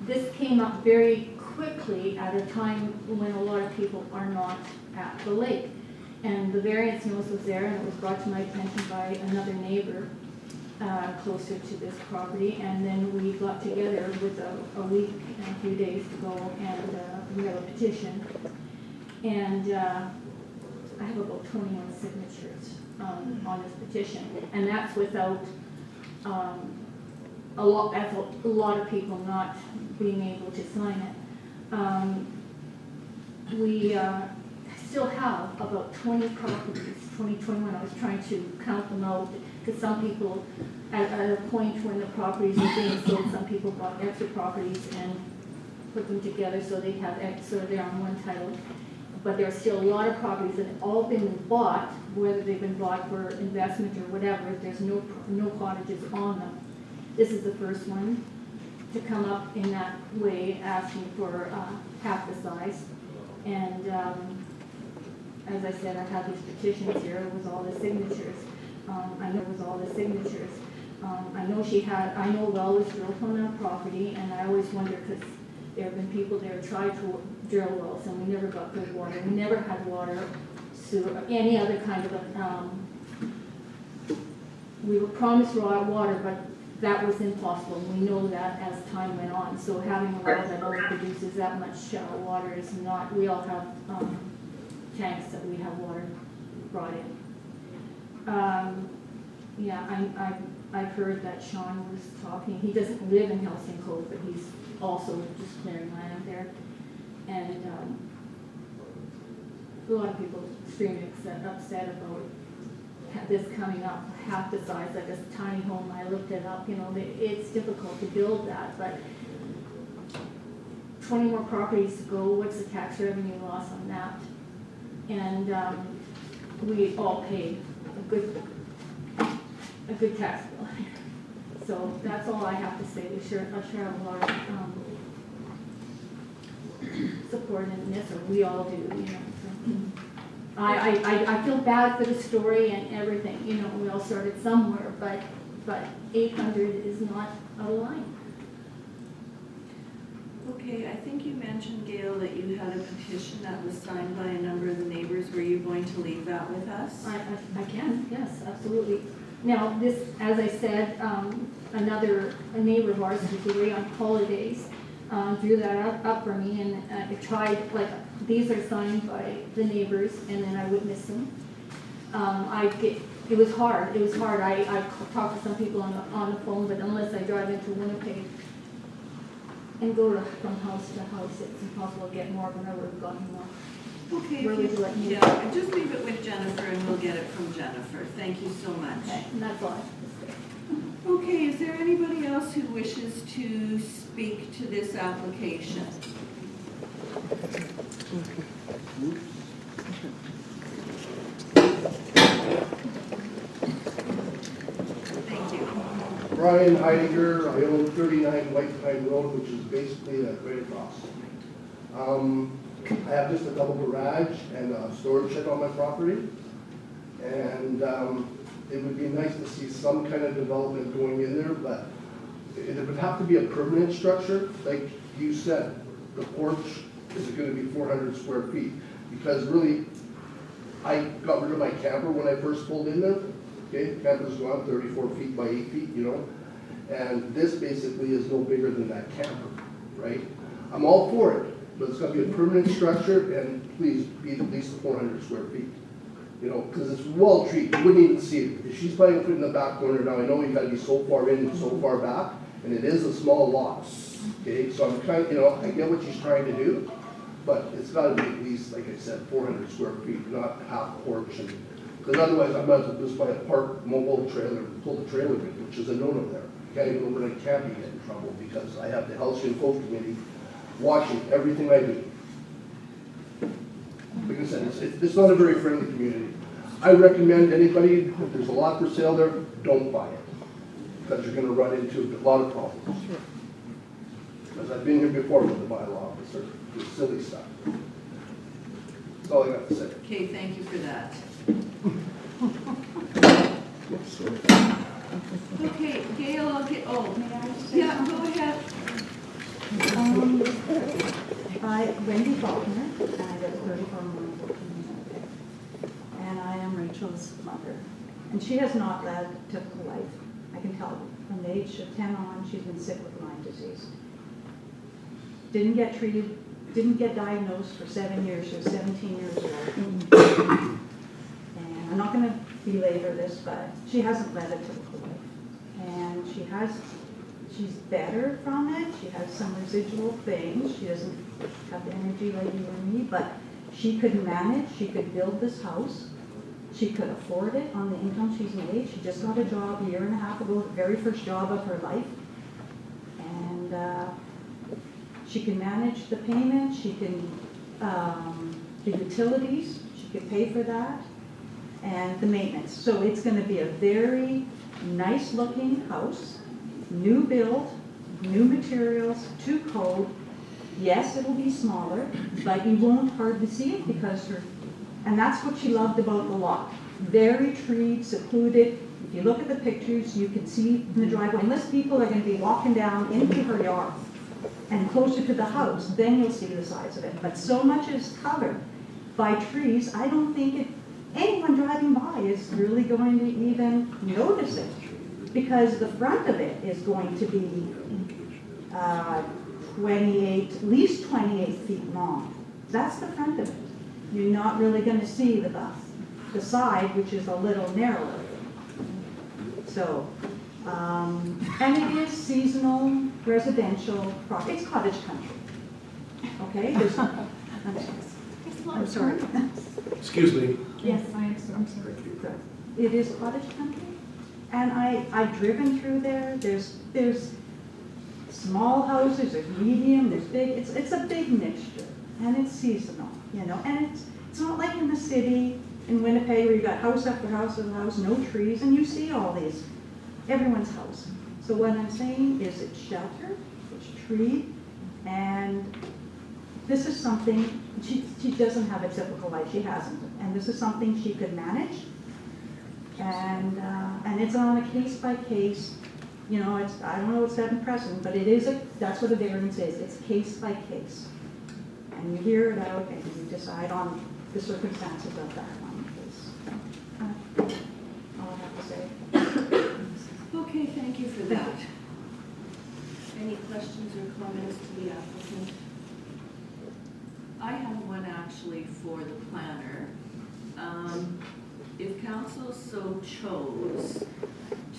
Speaker 15: This came up very quickly at a time when a lot of people are not at the lake. And the variance notice was there, and it was brought to my attention by another neighbor closer to this property. And then we got together with a week and a few days to go, and we have a petition. And I have about 21 signatures on this petition, and that's without a lot of people not being able to sign it. We still have about 20 properties, 21. I was trying to count them out, because some people, at a point when the properties were being sold, some people bought extra properties and put them together so they have extra, they're on one title. But there are still a lot of properties that have all been bought, whether they've been bought for investment or whatever. There's no cottages on them. This is the first one to come up in that way, asking for half the size. And as I said, I have these petitions here with all the signatures. I know it was all the signatures. I know a well was drilled on that property, and I always wonder, because there have been people there tried to drill wells, and we never got good water. We never had water, sewer, any other kind of we were promised raw water, but that was impossible. And we know that as time went on. So having a well that only produces that much water is not. We all have tanks that we have water brought in. Yeah, I've heard that Sean was talking. He doesn't live in Helsing Cove, but he's also just clearing land there. And a lot of people extremely upset about this coming up half the size, like a tiny home. I looked it up, it's difficult to build that, but 20 more properties to go. What's the tax revenue loss on that? And we all pay a good tax bill. So that's all I have to say. I sure have a lot of support in this, or we all do, So. I feel bad for the story and everything, we all started somewhere, but 800 is not out of line.
Speaker 1: Okay, I think you mentioned, Gail, that you had a petition that was signed by a number of the neighbors. Were you going to leave that with us?
Speaker 15: I can, yes, absolutely. Now, this, as I said, a neighbor of ours who's away on holidays drew that up for me, and I tried, these are signed by the neighbors, and then I witnessed them. It was hard. I talked to some people on the phone, but unless I drive into Winnipeg and go from house to house, it's impossible to get more, but I would have gotten more.
Speaker 1: Okay,
Speaker 15: Where would you like me to-
Speaker 1: yeah, just leave it with Jennifer, and we'll get it from Jennifer. Thank you so much.
Speaker 15: Okay, and that's all I have to say.
Speaker 1: Okay, is there anybody else who wishes to speak to this application? Thank you.
Speaker 16: Brian Heidegger, I own 39 White Pine Road, which is basically right across. I have just a double garage and a storage shed on my property. And it would be nice to see some kind of development going in there, but it would have to be a permanent structure, like you said, the porch is gonna be 400 square feet, because really, I got rid of my camper when I first pulled in there, okay, camper's gone 34 feet by 8 feet, you know, and this basically is no bigger than that camper, right? I'm all for it, but it's gotta be a permanent structure, and please be at least 400 square feet. You know, because it's well treated, you wouldn't even see it. If she's planning to put it in the back corner, now I know you gotta be so far in and so far back, and it is a small lot. Okay, so I'm trying, you know, I get what she's trying to do, but it's gotta be at least, like I said, 400 square feet, not half porch. Because otherwise, I might as well just buy a park mobile trailer and pull the trailer in, which is a no-no there. Can't even open a camp and get in trouble, because I have the Health and Code Committee watching everything I do. Like I said, it's not a very friendly community. I recommend anybody, if there's a lot for sale there, don't buy it, because you're gonna run into a lot of problems. Because I've been here before with the bylaw officer, with silly stuff. That's all I got to say.
Speaker 1: Okay, thank you for that. Okay, Gail, I'll get, oh, yeah, go ahead.
Speaker 6: Wendy Faulkner, and I live 34 Monmouth, and I am Rachel's mother. And she has not led a typical life, I can tell you. From the age of 10 on, she's been sick with Lyme disease. Didn't get treated, didn't get diagnosed for 7 years. She was 17 years old. And I'm not going to belabor this, but she hasn't led a typical life. And she's better from it. She has some residual things. She doesn't have the energy like you and me, but she could manage. She could build this house. She could afford it on the income she's made. She just got a job a year and a half ago, the very first job of her life. And she can manage the payment. She can, the utilities, she could pay for that, and the maintenance. So it's going to be a very nice looking house. New build, new materials, to code. Yes, it'll be smaller, but you won't hardly see it because and that's what she loved about the lot. Very treed, secluded. If you look at the pictures, you can see in the driveway, unless people are going to be walking down into her yard and closer to the house, then you'll see the size of it. But so much is covered by trees, I don't think anyone driving by is really going to even notice it, because the front of it is going to be 28, at least 28 feet long. That's the front of it. You're not really going to see the side, which is a little narrower. So, and it is seasonal, residential, it's cottage country. Okay? I'm sorry.
Speaker 16: Excuse me.
Speaker 6: Yes, I'm sorry. It is cottage country. And I've driven through there. There's small houses, there's medium, there's big. It's a big mixture, and it's seasonal, you know. And it's not like in the city in Winnipeg where you got house after house after house, no trees, and you see all these, everyone's house. So what I'm saying is it's sheltered, it's treed, and this is something she doesn't have a typical life. She hasn't, and this is something she could manage. And it's on a case by case, you know, I don't know what's set in precedent, but that's what a variance is. It's case by case. And you hear it out and you decide on the circumstances of that one case. All I have to say.
Speaker 1: Okay, thank you for that. Any questions or comments to the applicant? I have one actually for the planner. If council so chose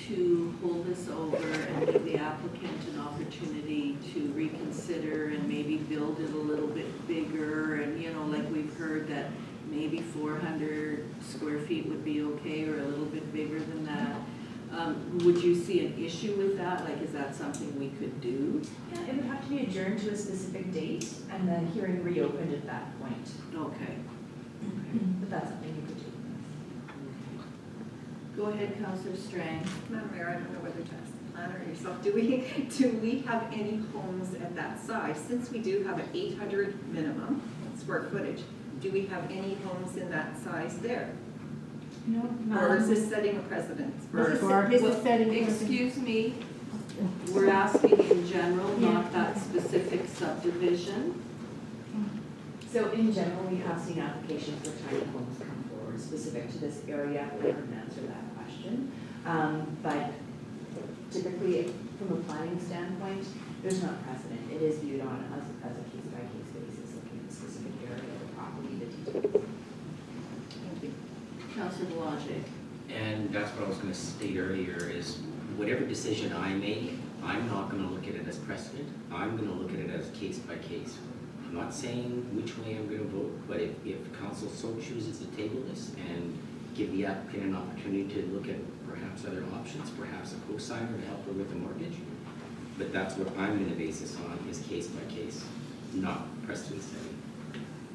Speaker 1: to hold this over and give the applicant an opportunity to reconsider and maybe build it a little bit bigger, and you know, like we've heard that maybe 400 square feet would be okay, or a little bit bigger than that, would you see an issue with that? Like, is that something we could do?
Speaker 4: Yeah, it would have to be adjourned to a specific date and the hearing reopened at that point.
Speaker 1: Okay.
Speaker 4: But that's something you could do.
Speaker 1: Go ahead, Councillor Strang.
Speaker 12: Madam Mayor, I don't know whether to ask the planner or yourself, do we have any homes at that size? Since we do have an 800 minimum square footage, do we have any homes in that size there?
Speaker 6: No.
Speaker 12: Or is this setting a precedent?
Speaker 1: Excuse me, We're asking in general, not that specific subdivision.
Speaker 4: So in general, we have seen applications for tiny homes come forward specific to this area. I couldn't answer that question. But typically, from a planning standpoint, there's not precedent. It is viewed on as a case-by-case basis, looking at the specific area of the property, the details. Thank you.
Speaker 1: Councillor Boulanger.
Speaker 8: And that's what I was gonna state earlier is whatever decision I make, I'm not gonna look at it as precedent. I'm gonna look at it as case by case. I'm not saying which way I'm gonna vote, but if council so chooses to table this and give the applicant an opportunity to look at perhaps other options, perhaps a co-signer to help her with the mortgage, but that's what I'm gonna base this on, is case by case, not precedent setting,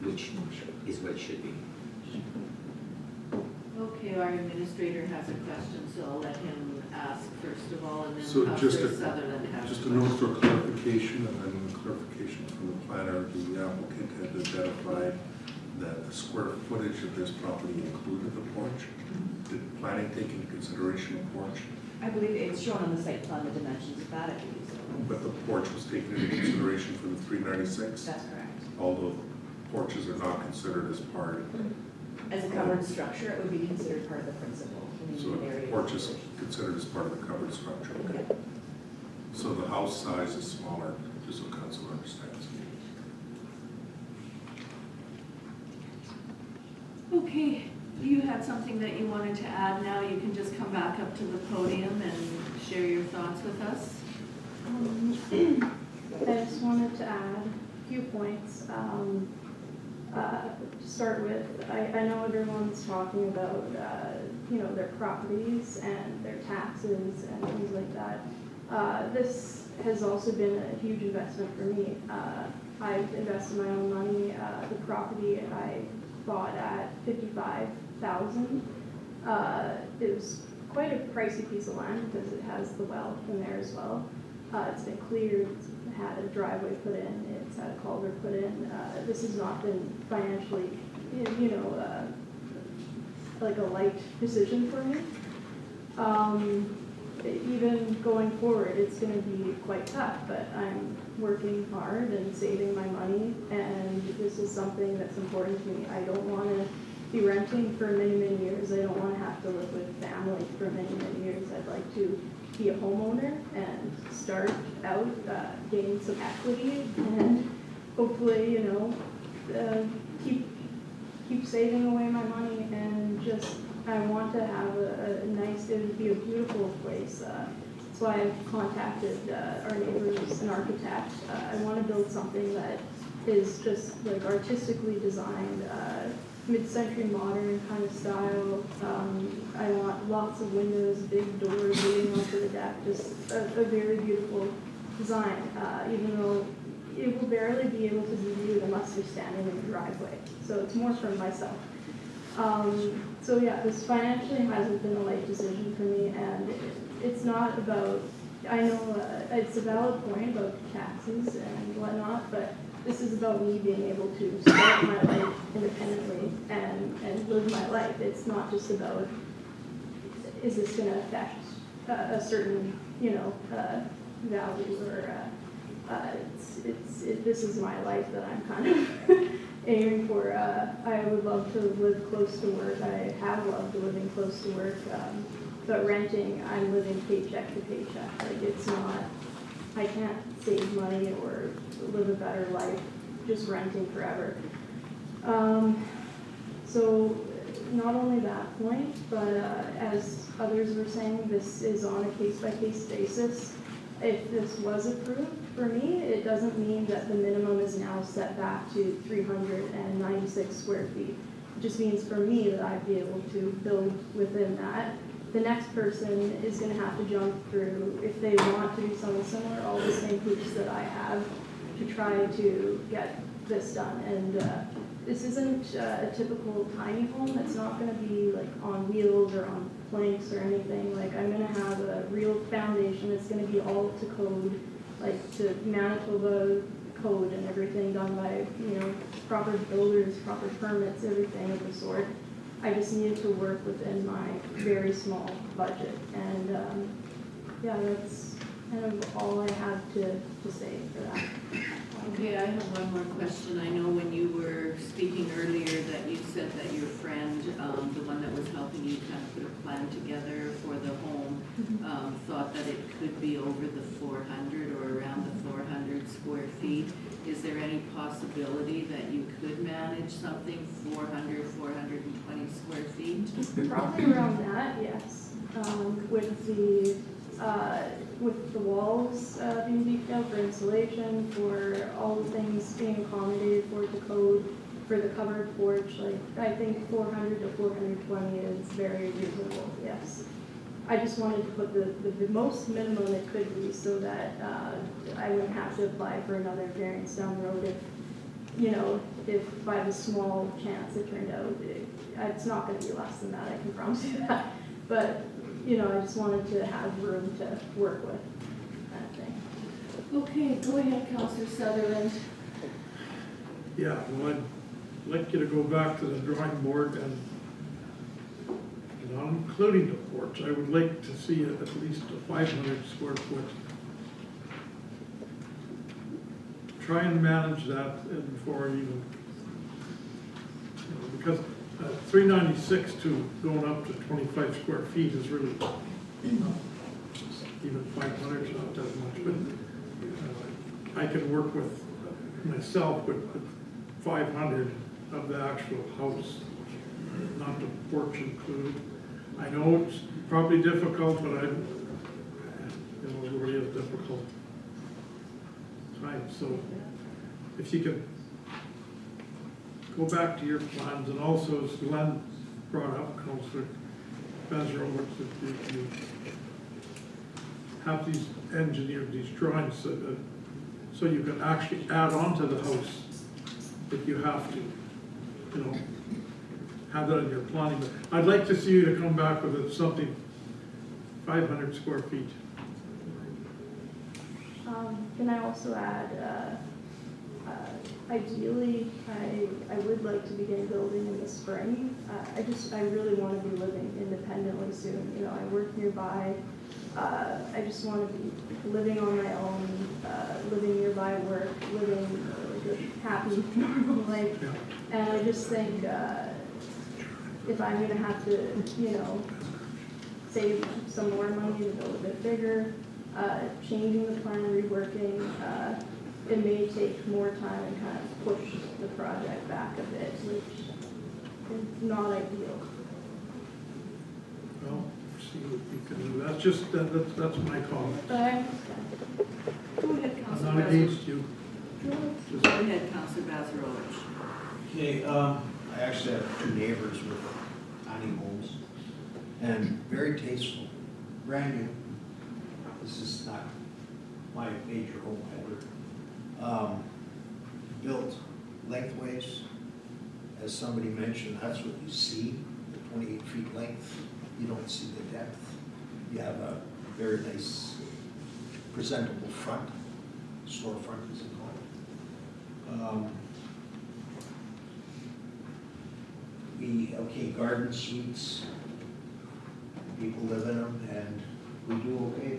Speaker 8: which is what it should be.
Speaker 1: Okay, our administrator has a question, so I'll let him ask first of all, and then
Speaker 3: So just
Speaker 1: Councillor Sutherland has
Speaker 3: just
Speaker 1: a
Speaker 3: a note
Speaker 1: question.
Speaker 3: for clarification, and then clarification from the planner, the applicant had identified that the square footage of this property included the porch. Did planning take into consideration the porch?
Speaker 4: I believe it's shown on the site plan, the dimensions of that, I believe so.
Speaker 3: But the porch was taken into consideration for the 396?
Speaker 4: That's correct.
Speaker 3: Although porches are not considered as part.
Speaker 4: As a covered structure, it would be considered part of the principal.
Speaker 3: So the porch is considered as part of the covered structure. Okay. So the house size is smaller, just so council understands.
Speaker 1: Okay, you had something that you wanted to add now, you can just come back up to the podium and share your thoughts with us.
Speaker 15: I just wanted to add a few points. To start with, I know everyone's talking about, their properties and their taxes and things like that. This has also been a huge investment for me. I've invested my own money. The property I bought at $55,000. It was quite a pricey piece of land because it has the well in there as well. It's been cleared, it's had a driveway put in, it's had a culvert put in. This has not been financially, like a light decision for me. Even going forward, it's going to be quite tough, but I'm working hard and saving my money, and this is something that's important to me. I don't want to be renting for many, many years. I don't want to have to live with family for many, many years. I'd like to be a homeowner and start out, gain some equity, and hopefully, keep saving away my money, and just, I want to have a nice, it would be a beautiful place. That's why I've contacted our neighbors, an architect. I want to build something that is just like artistically designed, mid-century modern kind of style. I want lots of windows, big doors leading onto the deck, just a very beautiful design, even though it will barely be able to be viewed unless you're standing in the driveway. So it's more for myself. So yeah, this financially hasn't been a light decision for me, and it's not about, I know it's a valid point about taxes and whatnot, but this is about me being able to start my life independently and live my life. It's not just about, is this going to affect a certain, value, or this is my life that I'm kind of aiming for. I would love to live close to work. I have loved living close to work, but renting, I'm living paycheck to paycheck. Like, it's not, I can't save money or live a better life just renting forever. So not only that point, but as others were saying, this is on a case-by-case basis. If this was approved for me, it doesn't mean that the minimum is now set back to 396 square feet. It just means for me that I'd be able to build within that. The next person is going to have to jump through, if they want to do something similar, all the same hoops that I have to try to get this done. And this isn't a typical tiny home. It's not going to be like on wheels or on planks or anything. Like, I'm going to have a real foundation. It's going to be all to code, like to Manitoba code and everything, done by, proper builders, proper permits, everything of the sort. I just needed to work within my very small budget, and yeah, kind of all I have to say for that.
Speaker 1: Okay, I have one more question. I know when you were speaking earlier that you said that your friend, the one that was helping you kind of put a plan together for the home, thought that it could be over the 400 or around the 400 square feet. Is there any possibility that you could manage something 400, 420 square feet?
Speaker 15: Probably around that, yes. With the walls being beefed out for insulation, for all the things being accommodated for the code, for the covered porch, like, I think 400 to 420 is very reasonable, yes. I just wanted to put the most minimum it could be so that I wouldn't have to apply for another variance down the road if by the small chance it turned out, it's not gonna be less than that, I can promise you that. But, I just wanted to have room to work with, kind of thing.
Speaker 1: Okay, go ahead, Councillor Sutherland.
Speaker 7: Yeah, well, I'd like you to go back to the drawing board and not including the porch, I would like to see at least a 500 square foot. Try and manage that before even, because 396 to going up to 25 square feet is really, even 500 is not that much, but I can work with myself with 500 of the actual house, not the porch included. I know it's probably difficult, but it's really a difficult time. So if you could go back to your plans, and also as Glenn brought up, Councillor Bezrowicz, that you have these engineered, these drawings, so you can actually add on to the house if you have to, have that in your planning. But I'd like to see you to come back with something 500 square feet.
Speaker 15: Can I also add, ideally, I would like to begin building in the spring. I really want to be living independently soon. I work nearby. I just want to be living on my own, living nearby work, living like a happy, normal life. And I just think if I'm going to have to, save some more money to build a bit bigger, changing the plan, reworking, it may take more time and kind of push the project back a bit, which is not ideal.
Speaker 7: Well, see what you can do. That's just, that's my comment.
Speaker 15: But I understand.
Speaker 1: Go ahead,
Speaker 7: I'm
Speaker 1: Councillor
Speaker 7: not against you.
Speaker 1: Bazarowicz. Go ahead, Councillor Bazarowicz.
Speaker 11: Okay, I actually have two neighbors with tiny homes, and very tasteful, brand new. This is not my major home either. Built lengthways, as somebody mentioned, that's what you see, the 28 feet length. You don't see the depth. You have a very nice, presentable front, storefront as it called. Garden suites, people live in them, and we do okay.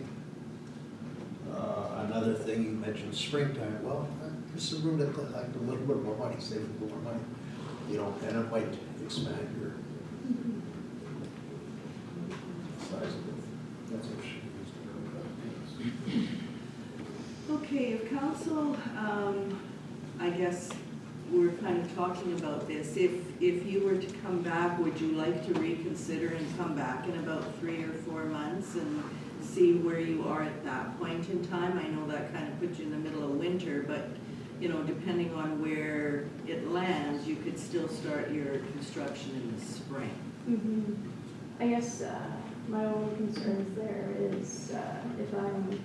Speaker 11: Another thing, you mentioned springtime. Well, there's some room to like a little bit more money, save a little more money, and it might expand your size of it. That's what she
Speaker 1: Okay, if council, I guess we're kind of talking about this. If you were to come back, would you like to reconsider and come back in about 3 or 4 months and see where you are at that point in time? I know that kind of puts you in the middle of winter, but depending on where it lands, you could still start your construction in the spring.
Speaker 15: Mm-hmm. I guess my only concerns there is if I'm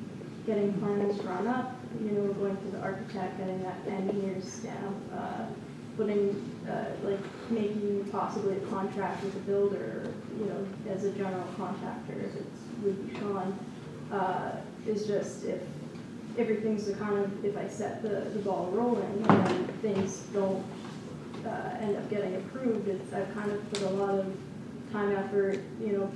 Speaker 15: getting plans drawn up, going to the architect, getting that engineer's stamp, putting, making possibly a contract with the builder, as a general contractor, if it would be Sean, is just if everything's if I set the ball rolling and things don't end up getting approved, I've kind of put a lot of time, effort,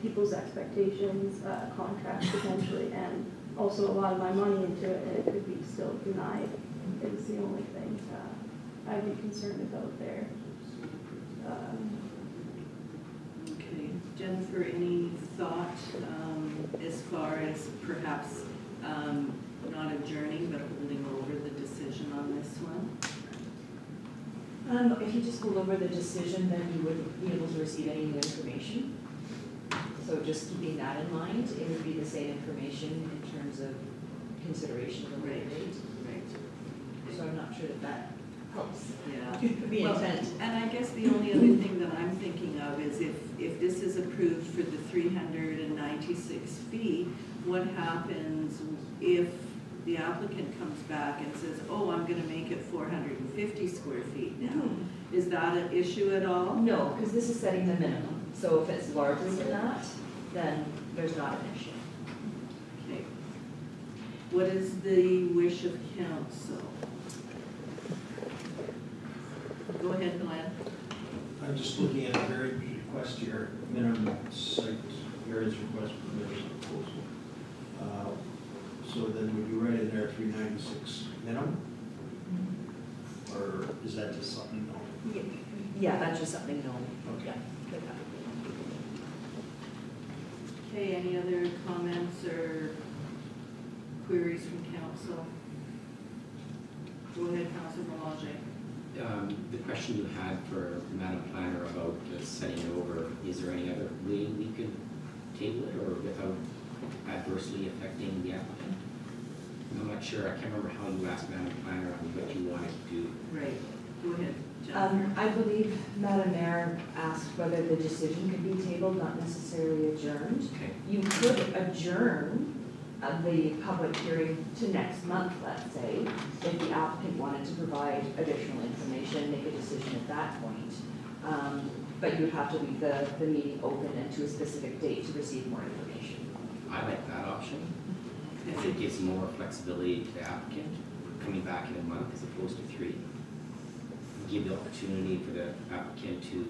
Speaker 15: people's expectations, contracts potentially, and also a lot of my money into it, and it could be still denied. Is the only thing I'd be concerned about there.
Speaker 1: Okay, Jennifer, any thought as far as perhaps not adjourning, but holding over the decision on this one?
Speaker 4: If you just hold over the decision, then you wouldn't be able to receive any new information. So just keeping that in mind, it would be the same information in terms of consideration of the later date.
Speaker 1: Right.
Speaker 4: So I'm not sure that helps.
Speaker 1: Yeah.
Speaker 4: The
Speaker 1: Well,
Speaker 4: intent.
Speaker 1: and I guess the only other thing that I'm thinking of is if this is approved for the 396 feet, what happens if the applicant comes back and says, oh, I'm gonna make it 450 square feet now? Is that an issue at all?
Speaker 4: No, because this is setting the minimum. So if it's larger than that, then there's not an issue.
Speaker 1: Okay. What is the wish of council? Go ahead, Glenn.
Speaker 11: I'm just looking at a very request here, minimum site variance request permission proposal. So then would you write in there 396 minimum? Or is that just something no?
Speaker 4: Yeah, that's just something no.
Speaker 11: Okay.
Speaker 1: Okay, any other comments or queries from council? Go ahead, Councilor Belanger.
Speaker 8: The question you had for Madam Planner about setting it over, is there any other way we could table it or without adversely affecting the applicant? I'm not sure, I can't remember how you asked Madam Planner on what you wanted to do.
Speaker 1: Right, go ahead, Jennifer.
Speaker 4: I believe Madam Mayor asked whether the decision could be tabled, not necessarily adjourned.
Speaker 8: Okay.
Speaker 4: You could adjourn the public hearing to next month, let's say, if the applicant wanted to provide additional information, make a decision at that point. But you'd have to leave the meeting open and to a specific date to receive more information.
Speaker 8: I like that option. It gives more flexibility to the applicant, coming back in a month as opposed to 3. Give the opportunity for the applicant to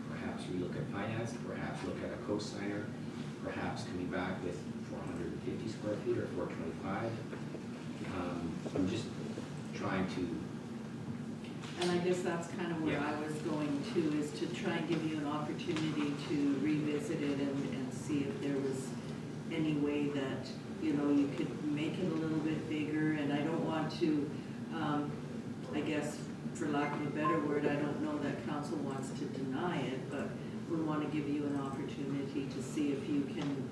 Speaker 8: perhaps relook at finance, perhaps look at a co-signer, perhaps coming back with 450 square feet or 425. I'm just trying to.
Speaker 1: And I guess that's kind of where
Speaker 8: Yeah.
Speaker 1: I was going to, is to try and give you an opportunity to revisit it and see if there was any way that, you know, you could make it a little bit bigger. And I don't want to, I guess, for lack of a better word, I don't know that council wants to deny it, but we want to give you an opportunity to see if you can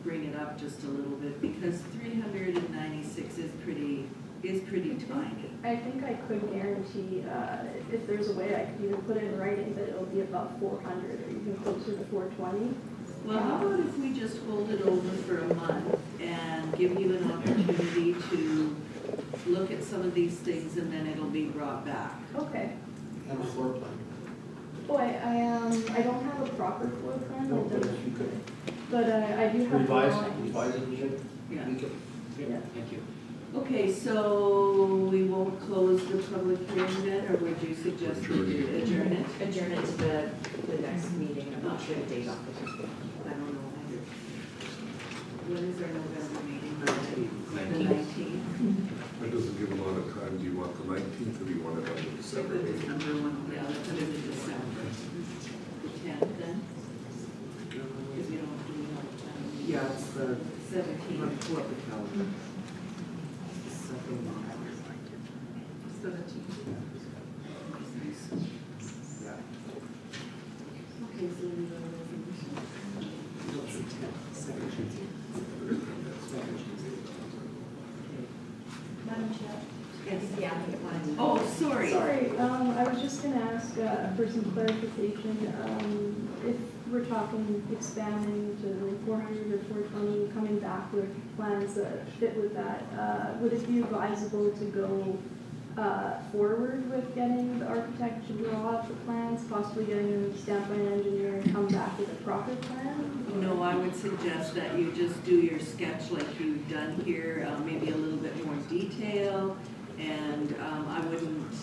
Speaker 1: bring it up just a little bit, because 396 is pretty tiny.
Speaker 15: I think I could guarantee, if there's a way I could even put it in writing that it'll be about 400 or even closer to 420.
Speaker 1: Well, how about if we just hold it over for a month and give you an opportunity to look at some of these things, and then it'll be brought back.
Speaker 15: Okay.
Speaker 11: Have a floor plan.
Speaker 15: Boy, I don't have a proper floor plan,
Speaker 11: No, but if you could
Speaker 15: but I do have
Speaker 11: revise
Speaker 15: drawings.
Speaker 11: it, we could.
Speaker 1: Yeah.
Speaker 15: Yeah.
Speaker 8: Thank you.
Speaker 1: Okay, so we won't close the public hearing then, or would you suggest we do adjourn it?
Speaker 4: Adjourn it to the next meeting. I'm not sure the date off the top.
Speaker 1: I don't know either. When is our November meeting? The
Speaker 8: 19th.
Speaker 1: 19th?
Speaker 3: That doesn't give a lot of time. Do you want the 19th or do you want it on the December
Speaker 1: The
Speaker 3: meeting?
Speaker 1: December one, yeah, let's put it in December. The 10th then? Because we don't have to do it all the time.
Speaker 10: Yeah, it's the,
Speaker 1: 17th.
Speaker 10: let me pull up the calendar.
Speaker 1: 17th.
Speaker 10: Yeah.
Speaker 1: Okay, so we go to
Speaker 4: Madam Chair?
Speaker 1: Yes.
Speaker 4: The applicant wanted to.
Speaker 1: Oh, sorry.
Speaker 15: Sorry, I was just gonna ask for some clarification. If we're talking expanding to like 400 or 420, coming back with plans that fit with that, would it be advisable to go forward with getting the architect to draw up the plans, possibly getting them stamped by an engineer and come back with a proper plan?
Speaker 1: No, I would suggest that you just do your sketch like you've done here, maybe a little bit more detail. And I wouldn't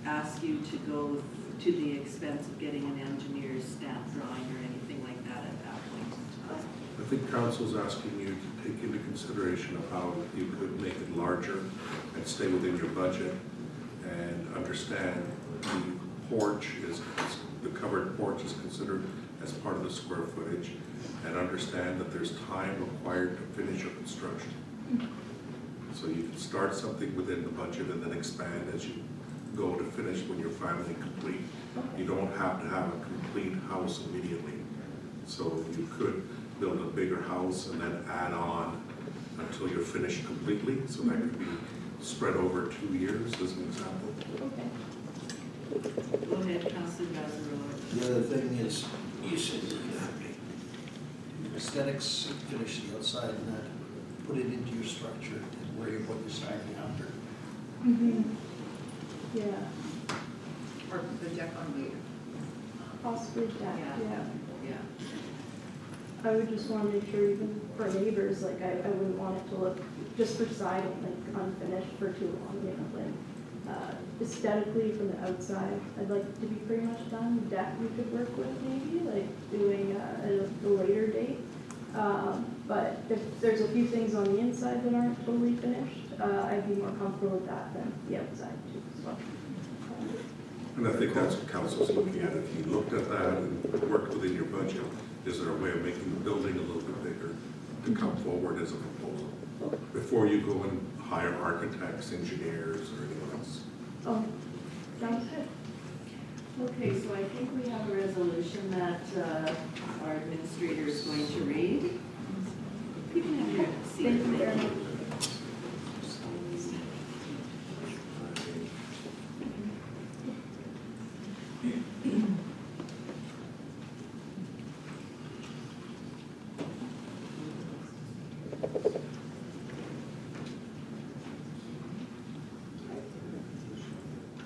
Speaker 1: ask you to go to the expense of getting an engineer's stamp drawing or anything like that at that point in time.
Speaker 3: I think council's asking you to take into consideration of how you could make it larger and stay within your budget, and understand the porch is, the covered porch is considered as part of the square footage, and understand that there's time required to finish your construction. So you can start something within the budget and then expand as you go to finish when you're finally complete. You don't have to have a complete house immediately. So you could build a bigger house and then add on until you're finished completely. So that could be spread over 2 years as an example.
Speaker 1: Go ahead, Councilor Gazarowa.
Speaker 11: The other thing is, you said aesthetics, finish the outside and that, put it into your structure and worry about your siding after.
Speaker 15: Yeah,
Speaker 12: Or put the deck on later.
Speaker 15: possibly that,
Speaker 1: Yeah.
Speaker 15: yeah. I would just want to make sure even for neighbors, like I wouldn't want it to look, just for side, like unfinished for too long, you know, like aesthetically from the outside, I'd like it to be pretty much done. Deck we could work with maybe, like doing at a later date. But if there's a few things on the inside that aren't totally finished, I'd be more comfortable with that than the outside too as well.
Speaker 3: And I think that's what council's looking at. If you looked at that and worked within your budget, is there a way of making the building a little bit bigger to come forward as a proposal? Before you go and hire architects, engineers, or anything else.
Speaker 15: Oh, sounds good.
Speaker 1: Okay, so I think we have a resolution that our administrator is going to read. You can have your seat.
Speaker 15: Thank you very much.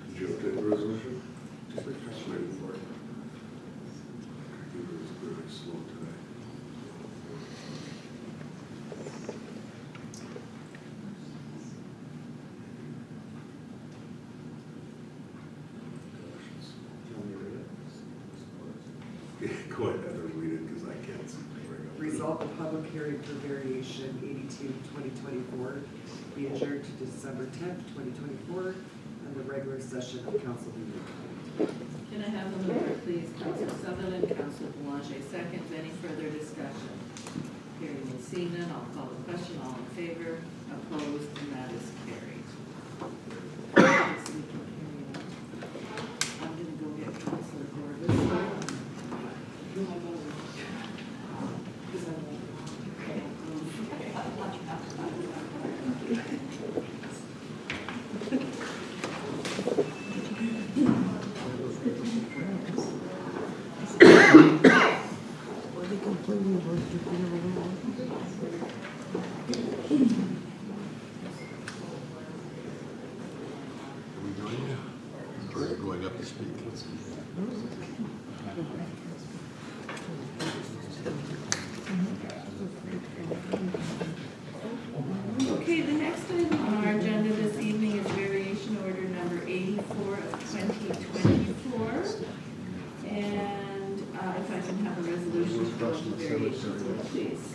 Speaker 3: Did you update the resolution? Just like just waiting for it. It was very slow today. Yeah, go ahead and read it because I can't see.
Speaker 18: Resolve the public hearing for variation 82-2024 be adjourned to December 10th, 2024, and the regular session of council be reconvened.
Speaker 1: Can I have a mover, please? Councilor Sutherland, Councilor Boulanger seconds. Any further discussion? Hearing and seeing none, I'll call the question. All in favor, opposed, and that is carried. I'm gonna go get Councilor Gordon.
Speaker 3: Going up to speak.
Speaker 1: Okay, the next item on our agenda this evening is variation order number 84 of 2024. And if I can have a resolution to go into variations, please.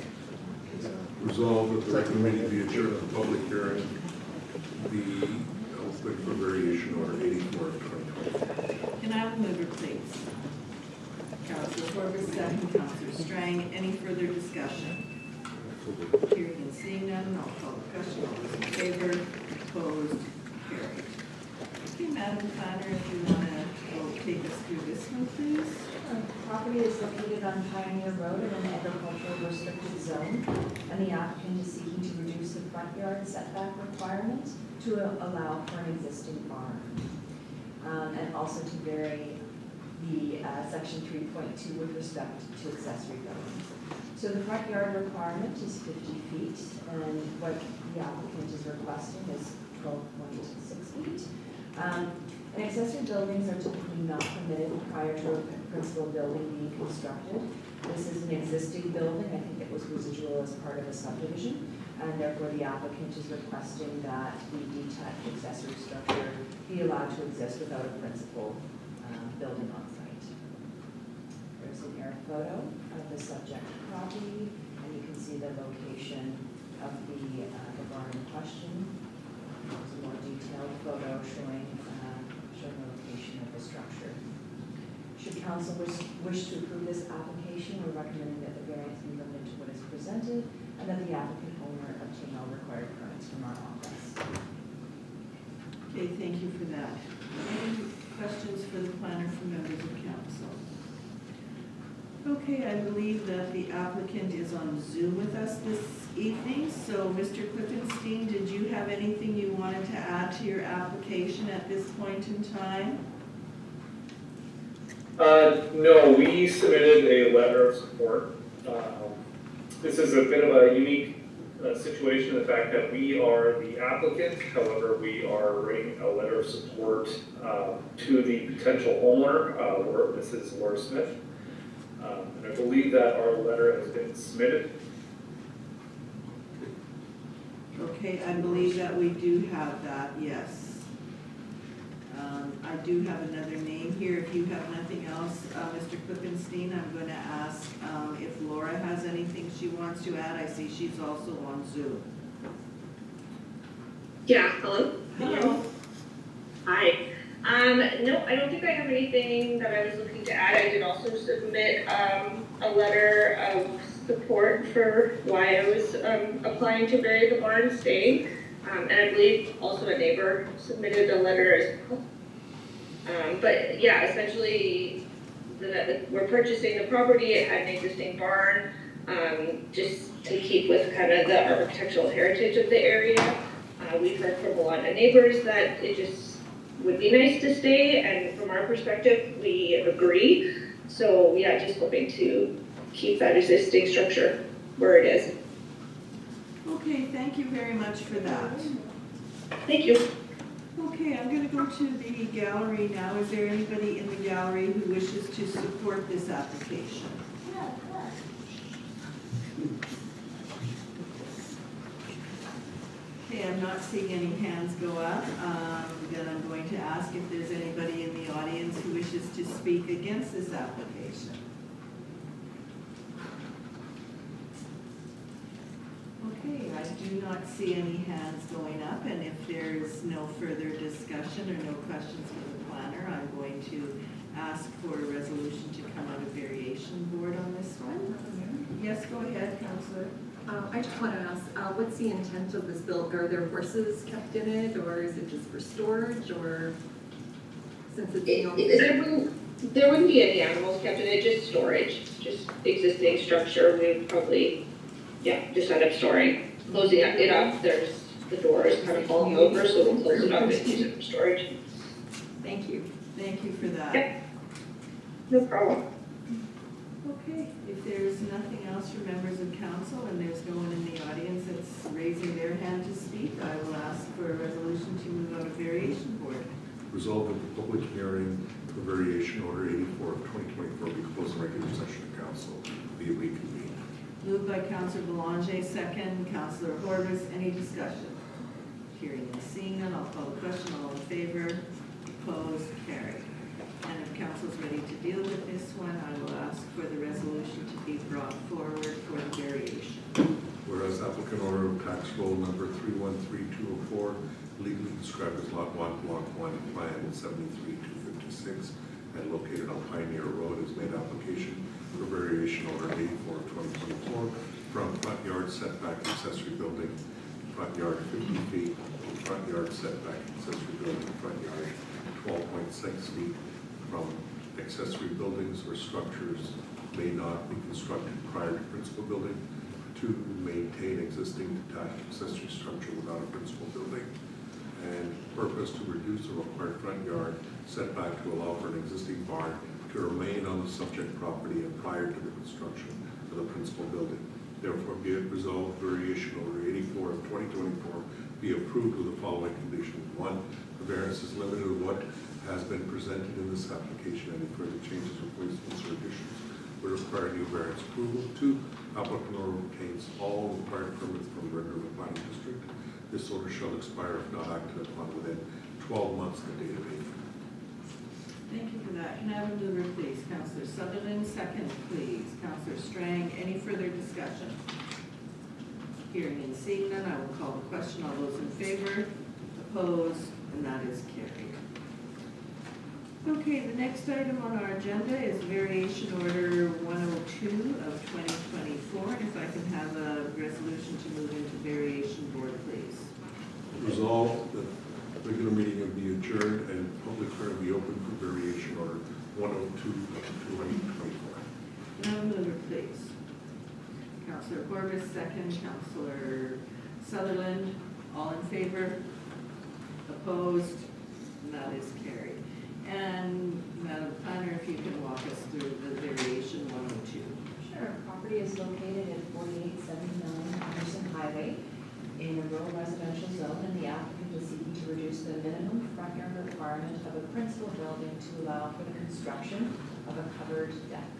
Speaker 3: Resolved that the second reading be adjourned to public hearing be open for variation order 84 of 2024.
Speaker 1: Can I have a mover, please? Councilor Corbett, second. Councilor Strang. Any further discussion? Hearing and seeing none, I'll call the question. All those in favor, opposed, carried. Okay, Madam Planner, if you want to take us through this one, please.
Speaker 4: Property is located on Pioneer Road in an agricultural restricted zone, and the applicant is seeking to reduce the front yard setback requirement to allow for an existing farm. And also to vary the section 3.2 with respect to accessory buildings. So the front yard requirement is 50 feet, and what the applicant is requesting is 12.6 feet. And accessory buildings are typically not permitted prior to a principal building being constructed. This is an existing building. I think it was residual as part of a subdivision, and therefore the applicant is requesting that the detached accessory structure be allowed to exist without a principal building on site. There's an air photo of the subject property, and you can can see the location of the barn in question. It's a more detailed photo showing the location of the structure. Should council wish to approve this application, we're recommending that the variance be limited to what is presented and that the applicant owner obtain all required permits from our office.
Speaker 1: Okay, thank you for that. Any questions for the planner from members of council? Okay, I believe that the applicant is on Zoom with us this evening. So, Mr. Klippenstein, did you have anything you wanted to add to your application at this point in time?
Speaker 19: No, we submitted a letter of support. This is a bit of a unique situation, the fact that we are the applicant, however, we are writing a letter of support to the potential owner, Mrs. Laura Smith. And I believe that our letter has been submitted.
Speaker 1: Okay, I believe that we do have that, yes. I do have another name here. If you have nothing else, Mr. Klippenstein, I'm going to ask if Laura has anything she wants to add. I see she's also on Zoom.
Speaker 20: Yeah, hello?
Speaker 1: Hello.
Speaker 20: Hi. No, I don't think I have anything that I was looking to add. I did also submit a letter of support for why I was applying to bury the barn and staying. And I believe also a neighbor submitted a letter as well. But yeah, essentially, we're purchasing the property. It had an existing barn, just to keep with kind of the architectural heritage of the area. We've heard from a lot of neighbors that it just would be nice to stay, and from our perspective, we agree. So yeah, just hoping to keep that existing structure where it is.
Speaker 1: Okay, thank you very much for that.
Speaker 20: Thank you.
Speaker 1: Okay, I'm going to go to the gallery now. Is there anybody in the gallery who wishes to support this application? Okay, I'm not seeing any hands go up. Then I'm going to ask if there's anybody in the audience who wishes to speak against this application. Okay, I do not see any hands going up, and if there's no further discussion or no questions for the planner, I'm going to ask for a resolution to come out of variation board on this one. Yes, go ahead, Councillor.
Speaker 12: I just want to ask, what's the intent of this build? Are there horses kept in it, or is it just for storage, or since it's
Speaker 20: there wouldn't be any animals kept in it, just storage, just existing structure. We would probably, just end up storing, closing it up. There's the door is kind of falling over, so we'll close it up and use it for storage.
Speaker 1: Thank you. Thank you for that.
Speaker 20: Yep. No problem.
Speaker 1: Okay, if there's nothing else from members of council and there's no one in the audience that's raising their hand to speak, I will ask for a resolution to move out of variation board.
Speaker 3: Resolved that the public hearing for variation order 84 of 2024 be closed in regular session of council be reconvened.
Speaker 1: Moved by Councillor Belanger, second, Councillor Horvis. Any discussion? Hearing and seeing none, I'll call the question. All in favor? Opposed? Carried. And if council's ready to deal with this one, I will ask for the resolution to be brought forward for the variation.
Speaker 3: Whereas applicant order of tax roll number 313204, legally described as Lot 1, Block 1, Plan 73256, and located on Pioneer Road, has made application for variation order 84 of 2024 from front yard setback accessory building, front yard 50 feet, front yard setback accessory building, front yard 12.6 feet from accessory buildings or structures may not be constructed prior to principal building, to maintain existing detached accessory structure without a principal building, and purpose to reduce the required front yard setback to allow for an existing barn to remain on the subject property and prior to the construction of the principal building. Therefore, be it resolved, variation order 84 of 2024 be approved with the following conditions. 1, the variance is limited to what has been presented in this application. Any further changes, replacements, or additions would require new variance approval. 2, applicant order obtains all required permits from the regular planning district. This order shall expire if not acted upon within 12 months of the date of entry.
Speaker 1: Thank you for that. Can I have a mover, please? Councillor Sutherland, second, please. Councillor Strang. Any further discussion? Hearing and seeing none, I will call the question. All those in favor, opposed, and that is carried. Okay, the next item on our agenda is variation order 102 of 2024. And if I can have a resolution to move into variation board, please.
Speaker 3: Resolved that regular meeting will be adjourned and public hearing be open for variation order 102 of 2024.
Speaker 1: Can I have a mover, please? Councillor Corbis, second. Councillor Sutherland, all in favor? Opposed? And that is carried. And Madam Planner, if you can walk us through the variation 102.
Speaker 4: Sure. Property is located at 4879 Anderson Highway in a rural residential zone, and the applicant is seeking to reduce the minimum front yard requirement of a principal building to allow for the construction of a covered deck.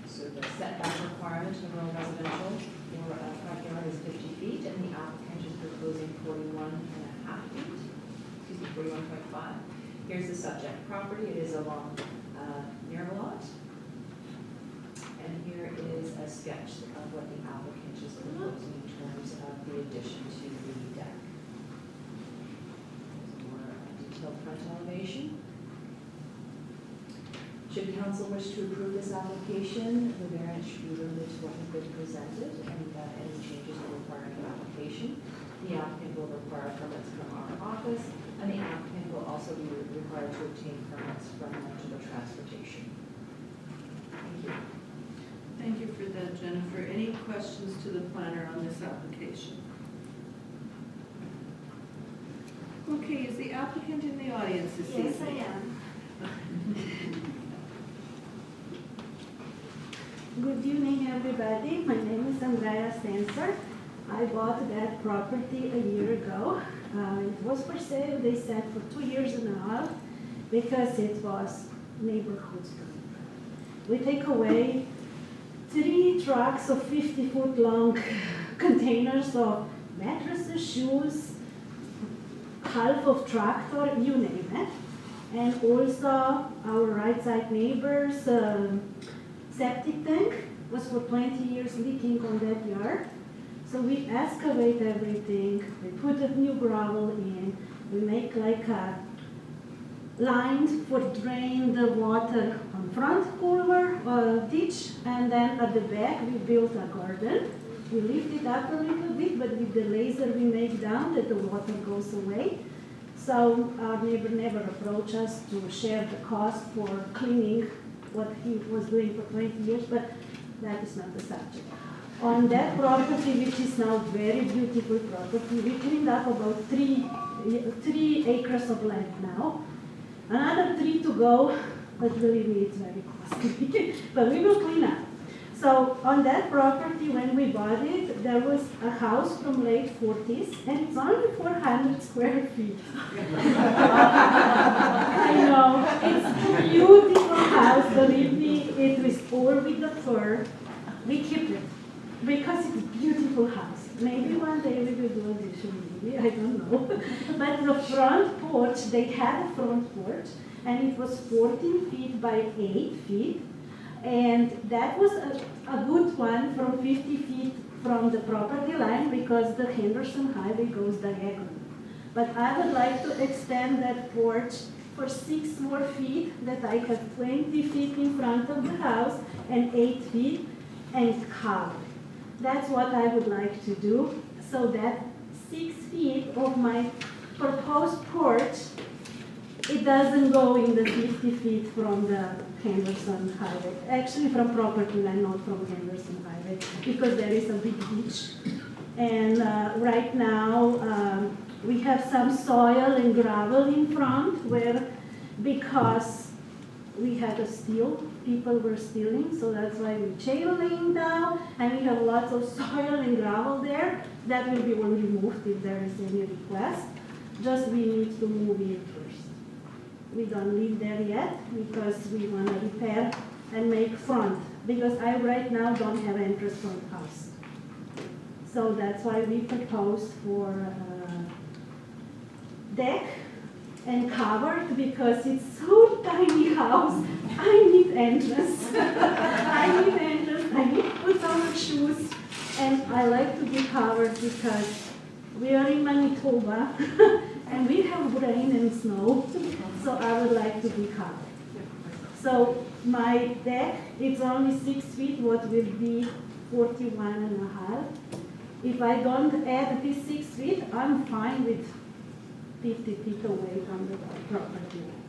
Speaker 4: So the setback requirement in rural residential for a front yard is 50 feet, and the applicant is proposing 41.5 feet, 41.5. Here's the subject property. It is along near lot. And here is a sketch of what the applicant is proposing in terms of the addition to the deck. More detailed front elevation. Should council wish to approve this application, the variance should be limited to what has been presented, and any changes will require an application. The applicant will require permits from our office, and the applicant will also be required to obtain permits from Montego Transportation. Thank you.
Speaker 1: Thank you for that, Jennifer. Any questions to the planner on this application? Okay, is the applicant in the audience this evening?
Speaker 21: Yes, I am. Good evening, everybody. My name is Andrea Sensor. I bought that property a year ago. It was for sale, they said, for 2 years and a half because it was neighborhood street. We take away 3 trucks of 50-foot long containers of mattresses, shoes, half of tractor, you name it. And also our right side neighbors' septic tank was for 20 years leaking on that yard. So we excavate everything, we put a new gravel in, we make like a line for drain the water on front culvert, ditch, and then at the back we built a garden. We lift it up a little bit, but with the laser we make down that the water goes away. So our neighbor never approached us to share the cost for cleaning what he was doing for 20 years, but that is not the subject. On that property, which is now very beautiful property, we cleaned up about 3 acres of land now. Another 3 to go, but believe me, it's very costly, but we will clean up. So on that property, when we bought it, there was a house from late 40s, and it's only 400 square feet. I know, it's a beautiful house, believe me, it was all with the fur. We keep it, because it's a beautiful house. Maybe one day we will do addition, maybe, I don't know. But the front porch, they had a front porch, and it was 14 feet by 8 feet. And that was a good one from 50 feet from the property line because the Henderson Highway goes diagonal. But I would like to extend that porch for 6 more feet, that I have 20 feet in front of the house and 8 feet and covered. That's what I would like to do, so that 6 feet of my proposed porch, it doesn't go in the 50 feet from the Henderson Highway. Actually from property line, not from Henderson Highway, because there is a big ditch. And right now, we have some soil and gravel in front where, because we had a steal, people were stealing, so that's why we chain link down, and we have lots of soil and gravel there. That will be all removed if there is any request. Just we need to move in first. We don't live there yet because we want to repair and make front, because I right now don't have entrance front house. So that's why we proposed for deck and covered, because it's so tiny house. I need entrance. I need entrance. I need to put on shoes. And I like to be covered because we are in Manitoba and we have rain and snow, so I would like to be covered. So my deck, it's only 6 feet, what will be 41 and a half. If I don't add this 6 feet, I'm fine with 50 feet away from the property line.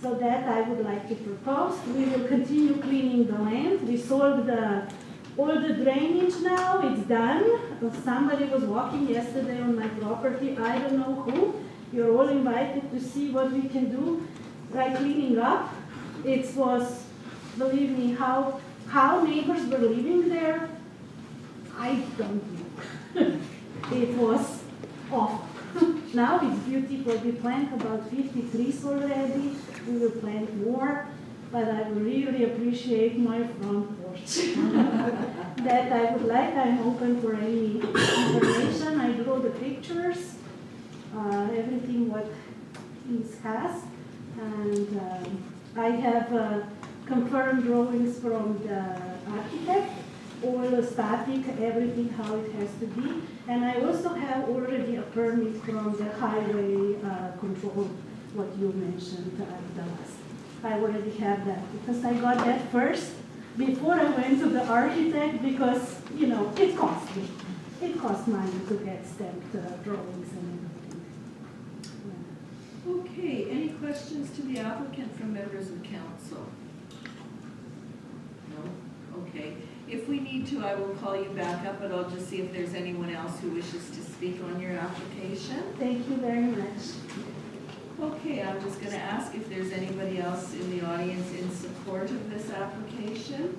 Speaker 21: So that I would like to propose. We will continue cleaning the land. We solved all the drainage now, it's done. Somebody was walking yesterday on my property, I don't know who. You're all invited to see what we can do by cleaning up. It was, believe me, how neighbors were living there, I don't know. It was awful. Now it's beautiful. We planted about 50 trees already. We will plant more, but I really appreciate my front porch. That I would like. I'm open for any information. I draw the pictures, everything what this has, and I have confirmed drawings from the architect, all the static, everything how it has to be. And I also have already a permit from the highway control, what you mentioned the last. I already have that because I got that first before I went to the architect because, you know, it cost me. It cost money to get stamped drawings and everything. Yeah.
Speaker 1: Okay, any questions to the applicant from members of council? No? Okay. If we need to, I will call you back up, but I'll just see if there's anyone else who wishes to speak on your application.
Speaker 21: Thank you very much.
Speaker 1: Okay, I'm just going to ask if there's anybody else in the audience in support of this application.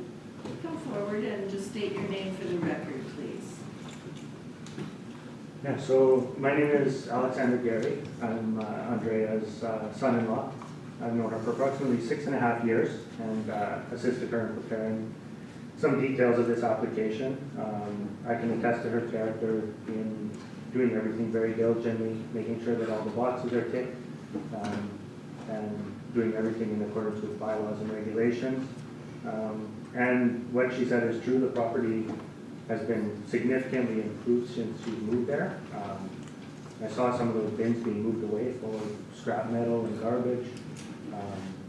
Speaker 1: Come forward and just state your name for the record, please.
Speaker 5: Yeah, so my name is Alexander Gary. I'm Andrea's son-in-law. I've known her for approximately 6.5 years and assisted her in preparing some details of this application. I can attest to her character in doing everything very diligently, making sure that all the boxes are ticked, and doing everything in accordance with bylaws and regulations. And what she said is true. The property has been significantly improved since she moved there. I saw some of those bins being moved away full of scrap metal and garbage.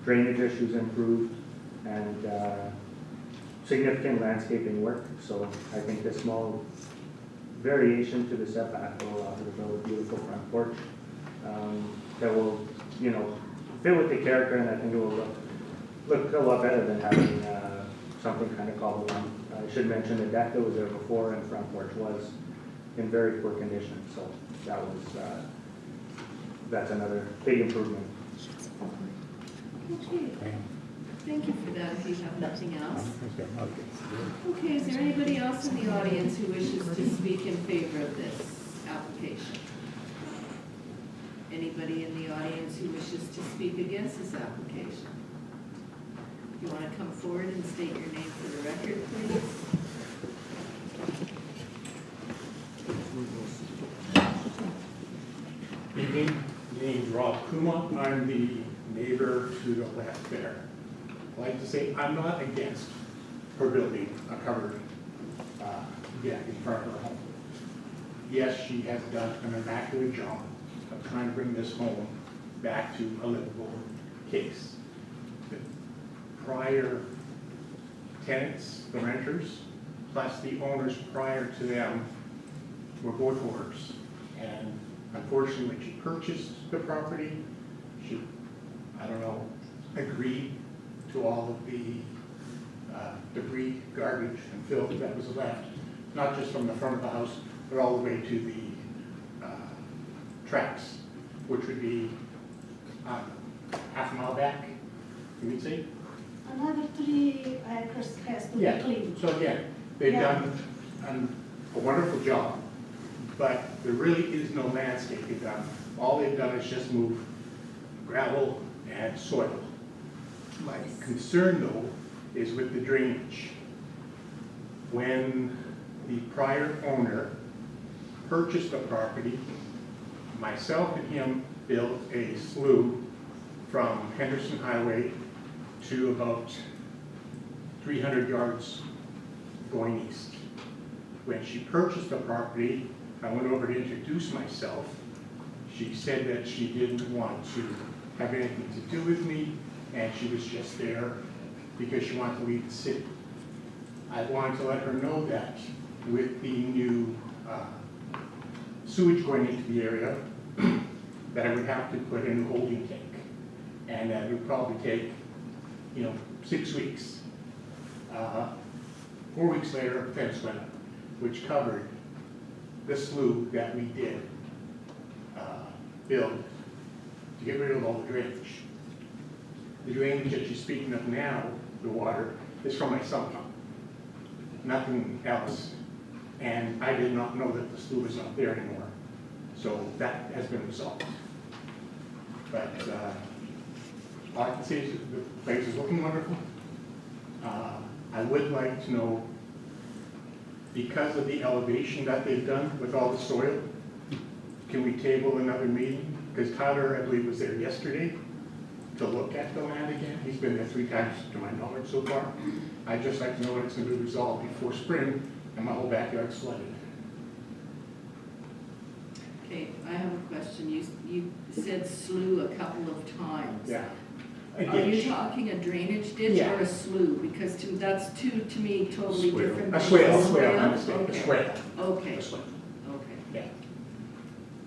Speaker 5: Drainage issues improved, and significant landscaping work. So I think this small variation to the setback will allow her to build a beautiful front porch that will, you know, fit with the character, and I think it will look a lot better than having something kind of cobbled on. I should mention the deck that was there before and front porch was in very poor condition, so that was that's another big improvement.
Speaker 1: Okay. Thank you for that, if you have nothing else. Okay, is there anybody else in the audience who wishes to speak in favor of this application? Anybody in the audience who wishes to speak against this application? If you want to come forward and state your name for the record, please.
Speaker 22: Evening, my name's Rob Kuma. I'm the neighbor to the left there. I'd like to say I'm not against her building a covered deck in front of her home. Yes, she has done an immaculate job of trying to bring this home back to a livable case. The prior tenants, the renters, plus the owners prior to them were both whores. And unfortunately, when she purchased the property, she, I don't know, agreed to all of the debris, garbage, and filth that was left, not just from the front of the house, but all the way to the tracks, which would be half a mile back, you would say?
Speaker 21: Another 3 acres has to be cleaned.
Speaker 22: So again, they've done a wonderful job, but there really is no landscaping done. All they've done is just move gravel and soil. My concern, though, is with the drainage. When the prior owner purchased the property, myself and him built a slough from Henderson Highway to about 300 yards going east. when she purchased the property, I went over to introduce myself. She said that she didn't want to have anything to do with me, and she was just there because she wanted to leave the city. I wanted to let her know that with the new sewage going into the area, that I would have to put in a holding tank, and that it would probably take, 6 weeks. 4 weeks later, a fence went up, which covered the slough that we did build to get rid of all the drainage. The drainage that she's speaking of now, the water, is from my sump pump, nothing else. And I did not know that the slough is not there anymore. So that has been resolved. But all I can say is that the place is looking wonderful. I would like to know, because of the elevation that they've done with all the soil, can we table another meeting? Because Tyler, I believe, was there yesterday to look at the land again. He's been there 3 times to my knowledge so far. I'd just like to know when it's going to be resolved before spring and my whole backyard's flooded.
Speaker 1: Okay, I have a question. You said slough a couple of times.
Speaker 22: Yeah.
Speaker 1: Are you talking a drainage ditch or a slough? Because that's two, to me, totally different things.
Speaker 22: A swale, my mistake, a swale.
Speaker 1: Okay.
Speaker 22: A swale.
Speaker 1: Okay.
Speaker 22: Yeah.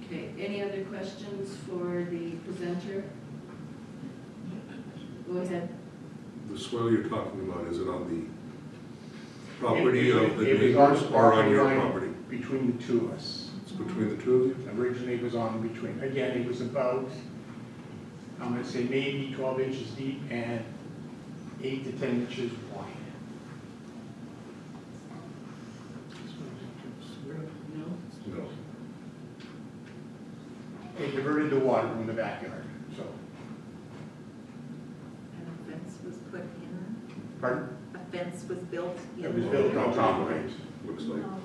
Speaker 1: Okay, any other questions for the presenter? Go ahead.
Speaker 3: The swale you're talking about, is it on the property of the
Speaker 22: It was
Speaker 3: neighbors
Speaker 22: on
Speaker 3: or on your
Speaker 22: line
Speaker 3: property?
Speaker 22: Between the two of us.
Speaker 3: It's between the two of you?
Speaker 22: Originally it was on between, again, it was about, I'm gonna say maybe 12 inches deep and 8 to 10 inches wide.
Speaker 1: No?
Speaker 3: No.
Speaker 22: They diverted the water from the backyard, so.
Speaker 12: And a fence was put in?
Speaker 22: Pardon?
Speaker 12: A fence was built in?
Speaker 22: It was built on top of it.
Speaker 3: Looks like.
Speaker 21: No.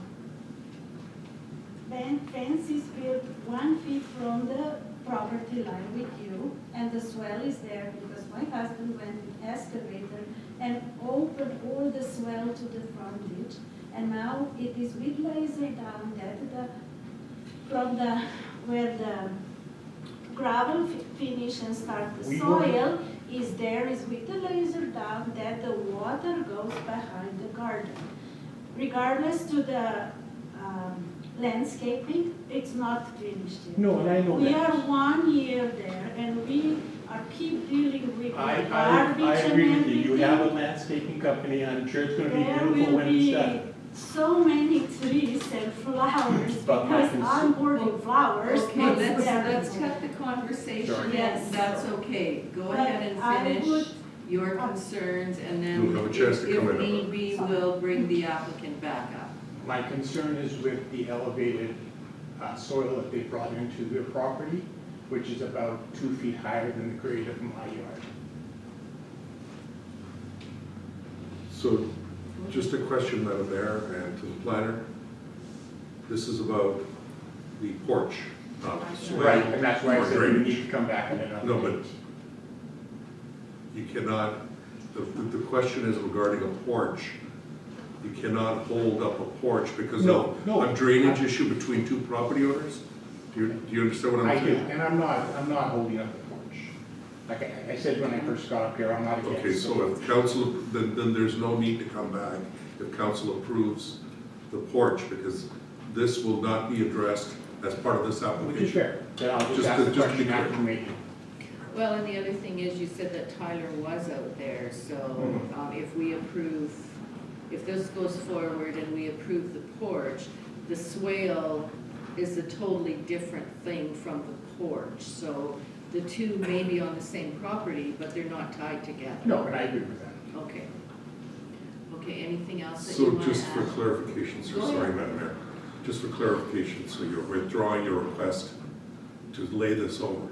Speaker 21: Fence is built 1 feet from the property line with you, and the swell is there because my husband went in excavator and opened all the swell to the front ditch, and now it is with laser down that from the where the gravel finish and start the soil is there is with the laser down that the water goes behind the garden. Regardless to the landscaping, it's not finished yet.
Speaker 22: No, and I know
Speaker 21: We
Speaker 22: that.
Speaker 21: are 1 year there and we are keep dealing with the
Speaker 22: I
Speaker 21: garbage and
Speaker 22: agree with you.
Speaker 21: everything.
Speaker 22: You have a landscaping company, I'm sure it's gonna be
Speaker 21: There
Speaker 22: beautiful
Speaker 21: will
Speaker 22: when it's
Speaker 21: be
Speaker 22: done.
Speaker 21: so many trees and flowers
Speaker 22: But my
Speaker 21: because I'm hoarding flowers.
Speaker 1: Okay,
Speaker 21: not
Speaker 1: let's
Speaker 21: there.
Speaker 1: cut the conversation.
Speaker 22: Sorry.
Speaker 21: Yes.
Speaker 1: That's okay. Go
Speaker 21: But
Speaker 1: ahead and
Speaker 21: I
Speaker 1: finish
Speaker 21: would-
Speaker 1: your concerns, and then
Speaker 3: You'll have a chance to come
Speaker 1: if
Speaker 3: in.
Speaker 1: need be, we'll bring the applicant back up.
Speaker 22: My concern is with the elevated soil that they brought into their property, which is about 2 feet higher than the grade of my yard.
Speaker 3: So, just a question, Madam Mayor, and to the planner. This is about the porch, not the swale.
Speaker 22: Right, and that's why I
Speaker 3: or
Speaker 22: said we
Speaker 3: drainage.
Speaker 22: need to come back on another.
Speaker 3: No, but you cannot, the question is regarding a porch. You cannot hold up a porch because of a drainage issue between 2 property owners? Do you understand what I'm
Speaker 22: I
Speaker 3: saying?
Speaker 22: do, and I'm not holding up the porch. Like I said when I first got up here, I'm not against.
Speaker 3: Okay, so if council, then there's no need to come back if council approves the porch, because this will not be addressed as part of this application.
Speaker 22: Which is fair, then I'll just ask the
Speaker 3: to be
Speaker 22: question
Speaker 3: clear.
Speaker 22: after the meeting.
Speaker 1: Well, and the other thing is, you said that Tyler was out there, so if we approve, if this goes forward and we approve the porch, the swale is a totally different thing from the porch. So the two may be on the same property, but they're not tied together.
Speaker 22: No, and I agree with that.
Speaker 1: Okay. Okay, anything else that you
Speaker 3: So
Speaker 1: want to add?
Speaker 3: just for clarification, sir,
Speaker 1: Go ahead.
Speaker 3: sorry, Madam Mayor, just for clarification, so you're withdrawing your request to lay this over.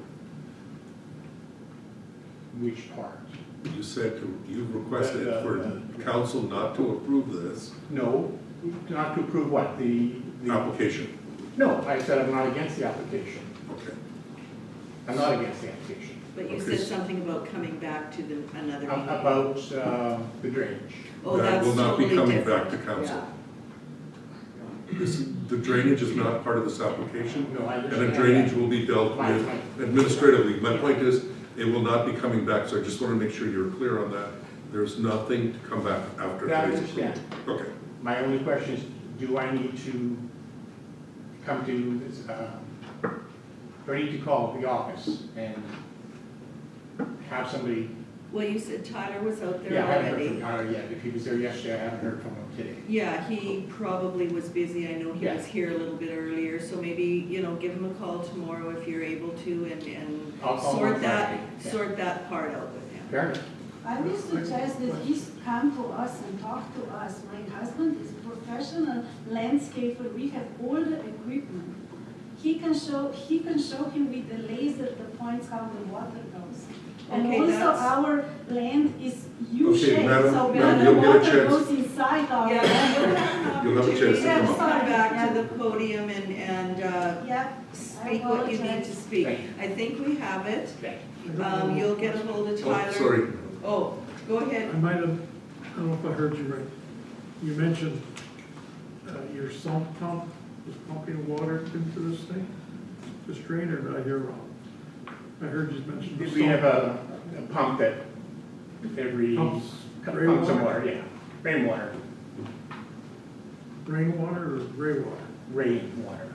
Speaker 22: Which part?
Speaker 3: You said you requested
Speaker 22: The-
Speaker 3: for council not to approve this
Speaker 22: No, not to approve what, the.
Speaker 3: application.
Speaker 22: No, I said I'm not against the application.
Speaker 3: Okay.
Speaker 22: I'm not against the application.
Speaker 1: But you
Speaker 3: Okay.
Speaker 1: said something about coming back to another meeting.
Speaker 22: About the drainage.
Speaker 1: Oh,
Speaker 3: That
Speaker 1: that's
Speaker 3: will not be
Speaker 1: totally
Speaker 3: coming back
Speaker 1: different.
Speaker 3: to council.
Speaker 1: Yeah.
Speaker 3: The drainage is not part of this application,
Speaker 22: No, I
Speaker 3: and the
Speaker 22: understand
Speaker 3: drainage
Speaker 22: that.
Speaker 3: will be dealt
Speaker 22: Fine,
Speaker 3: with
Speaker 22: fine.
Speaker 3: administratively. My point is, it will not be coming back, so I just want to make sure you're clear on that. There's nothing to come back after
Speaker 22: Yeah, I
Speaker 3: today's
Speaker 22: understand.
Speaker 3: approval. Okay.
Speaker 22: My only question is, do I need to come to this, do I need to call the office and have somebody?
Speaker 1: Well, you said Tyler was out there
Speaker 22: Yeah, I haven't heard
Speaker 1: already.
Speaker 22: from Tyler yet. If he was there yesterday, I haven't heard from him today.
Speaker 1: Yeah, he probably was busy. I know he
Speaker 22: Yeah.
Speaker 1: was here a little bit earlier, so maybe, give him a call tomorrow if you're able to and
Speaker 22: I'll call him
Speaker 1: sort
Speaker 22: on
Speaker 1: that,
Speaker 22: Friday. Yeah.
Speaker 1: sort that part out with him.
Speaker 22: Fair enough.
Speaker 21: I would suggest that he come to us and talk to us. My husband is a professional landscaper. We have all the equipment. He can show him with the laser the points how the water goes. And
Speaker 1: Okay,
Speaker 21: also
Speaker 1: that's-
Speaker 21: our land is U-shaped,
Speaker 3: madam,
Speaker 21: so
Speaker 3: madam,
Speaker 21: when the
Speaker 3: you'll get a
Speaker 21: water
Speaker 3: chance.
Speaker 21: goes inside our
Speaker 1: Yeah,
Speaker 21: land.
Speaker 3: You'll have a chance to
Speaker 1: Yeah,
Speaker 3: come
Speaker 1: come
Speaker 3: up.
Speaker 1: back to the podium and
Speaker 21: Yeah,
Speaker 1: speak what you need to speak. I think we have it. You'll get a hold of Tyler.
Speaker 3: Sorry.
Speaker 1: Oh, go ahead.
Speaker 7: I might have, I don't know if I heard you right. You mentioned your sump pump was pumping water into this thing? This drain, or did I hear wrong? I heard you mention the sump.
Speaker 22: We have a pump that every,
Speaker 7: Pumps
Speaker 22: pumps
Speaker 7: rainwater?
Speaker 22: some water, yeah, rainwater,
Speaker 7: Rainwater or gray water?
Speaker 22: rainwater.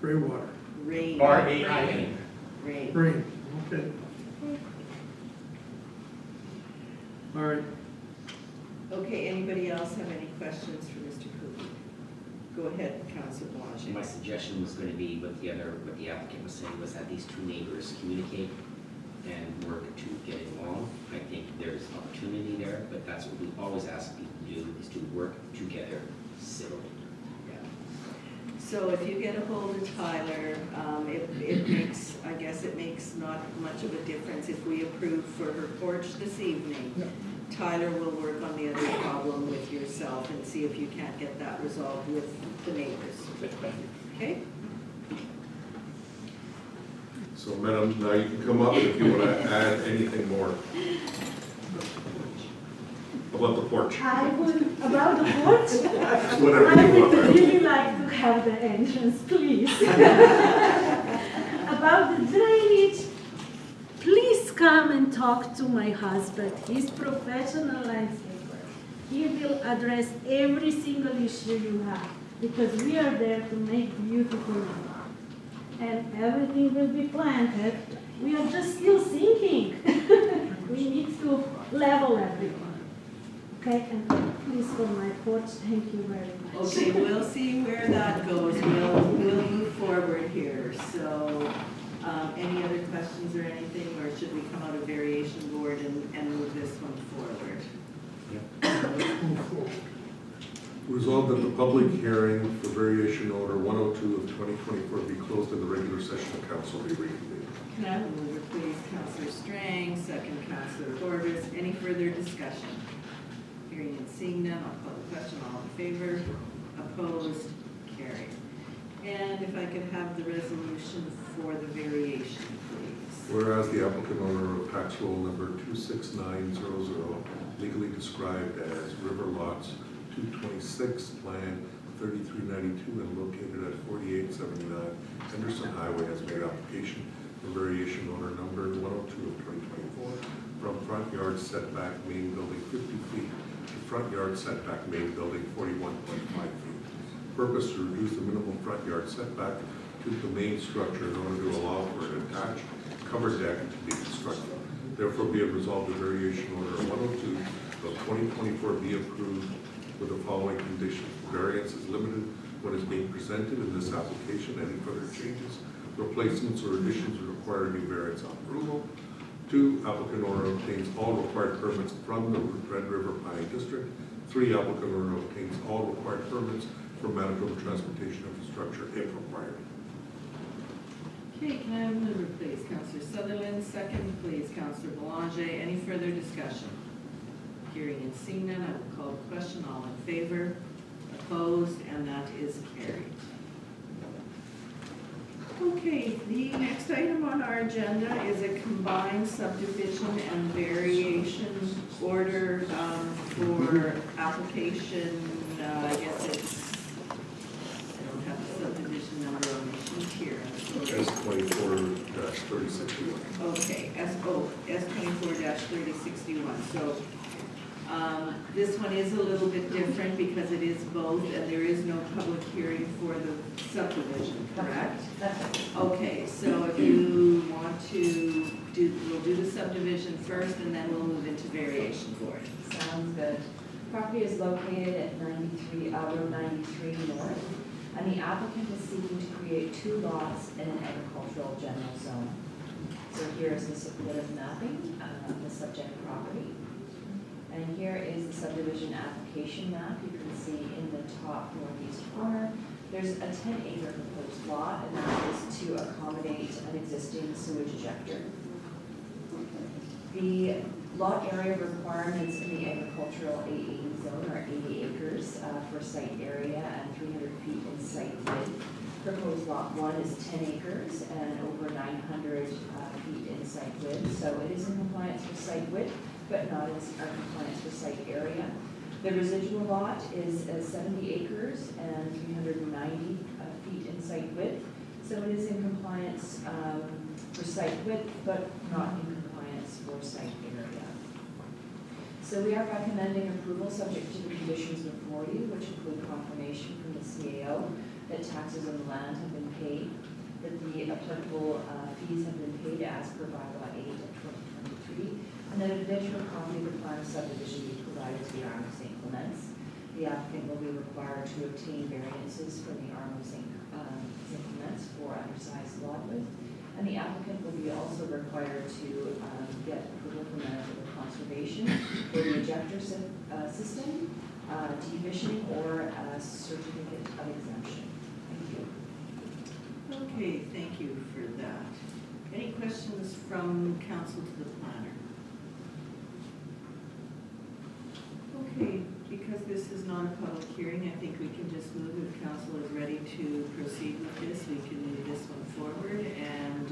Speaker 7: Gray water.
Speaker 1: Rain.
Speaker 22: R-A-I-N.
Speaker 1: Rain.
Speaker 7: Rain, okay. All right,
Speaker 1: Okay, anybody else have any questions for Mr. Cooper? Go ahead, Councilor Blanche.
Speaker 8: My suggestion was going to be what the applicant was saying was that these two neighbors communicate and work to get along. I think there's opportunity there, but that's what we always ask people to do, is to work together civilly.
Speaker 1: So if you get a hold of Tyler, it makes, I guess it makes not much of a difference if we approve for her porch this evening. Tyler will work on the other problem with yourself and see if you can't get that resolved with the neighbors. Okay?
Speaker 3: So, madam, now you can come up if you want to add anything more about the porch.
Speaker 21: I would, about the porch?
Speaker 3: Whatever
Speaker 21: I
Speaker 3: you want,
Speaker 21: would
Speaker 3: madam.
Speaker 21: really like to have the entrance, please. About the drainage, please come and talk to my husband. He's professional landscaper. He will address every single issue you have, because we are there to make beautiful land. And everything will be planted. We are just still thinking. We need to level everything. Okay, and please for my porch, thank you very much.
Speaker 1: Okay, we'll see where that goes. We'll move forward here. So, any other questions or anything, or should we come out of variation board and move this one forward?
Speaker 3: Resolved that the public hearing for variation order 102 of 2024 be closed in the regular session of council be reconvened.
Speaker 1: Can I have a mover, please? Councilor Strang, second Councilor Gordis. Any further discussion? Hearing and seeing none, I'll call the question. All in favor? Opposed? Carried. And if I could have the resolution for the variation, please.
Speaker 3: Whereas the applicant owner of tax roll number 26900, legally described as River Lots 226, Plan 3392, and located at 4879 Henderson Highway, has made application for variation order number 102 of 2024 from front yard setback main building 50 feet to front yard setback main building 41.5 feet. Purpose to reduce the minimum front yard setback to the main structure in order to allow for an attached covered deck to be constructed. Therefore, be it resolved the variation order 102 of 2024 be approved with the following conditions. Variance is limited what is being presented in this application. Any further changes, replacements, or additions require new variance on approval. 2, applicant owner obtains all required permits from the Red River Planning District. 3, applicant owner obtains all required permits from Manitoba Transportation Infrastructure if required.
Speaker 1: Okay, can I have a mover, please? Councilor Sutherland, second, please. Councilor Belanger. Any further discussion? Hearing and seeing none, I will call the question. All in favor? Opposed? And that is carried. Okay, the next item on our agenda is a combined subdivision and variation order for application, I guess it's have the subdivision number on the sheet here.
Speaker 3: S24-3061.
Speaker 1: Okay, S24-3061. So this one is a little bit different because it is both, and there is no public hearing for the subdivision, correct?
Speaker 4: That's it.
Speaker 1: Okay, so if you want to we'll do the subdivision first, and then we'll move into variation for it.
Speaker 4: Sounds good. Property is located at Road 93 North, and the applicant is seeking to create 2 lots in an agricultural general zone. So here is the supportive mapping of the subject property. And here is the subdivision application map. You can see in the top northeast corner, there's a 10-acre proposed lot, and that is to accommodate an existing sewage ejector. The lot area requirements in the agricultural A80 zone are 80 acres for site area and 300 feet in site width. Proposed lot 1 is 10 acres and over 900 feet in site width. So it is in compliance with site width, but not in compliance with site area. The residual lot is 70 acres and 390 feet in site width. So it is in compliance for site width, but not in compliance for site area. So we are recommending approval subject to the conditions before you, which include confirmation from the CAO that taxes on the land have been paid, that the applicable fees have been paid as per bylaw 8 of 2023, and that an additional copy of the plan of subdivision be provided to the Arm of St. Clements. The applicant will be required to obtain variances from the Arm of St. Clements for undersized lot width, and the applicant will be also required to get approval from Manitoba Conservation for the ejector system, decommissioning, or a certificate of exemption. Thank you.
Speaker 1: Okay, thank you for that. Any questions from council to the planner? Okay, because this is not a public hearing, I think we can just move. If council is ready to proceed with this, we can move this one forward and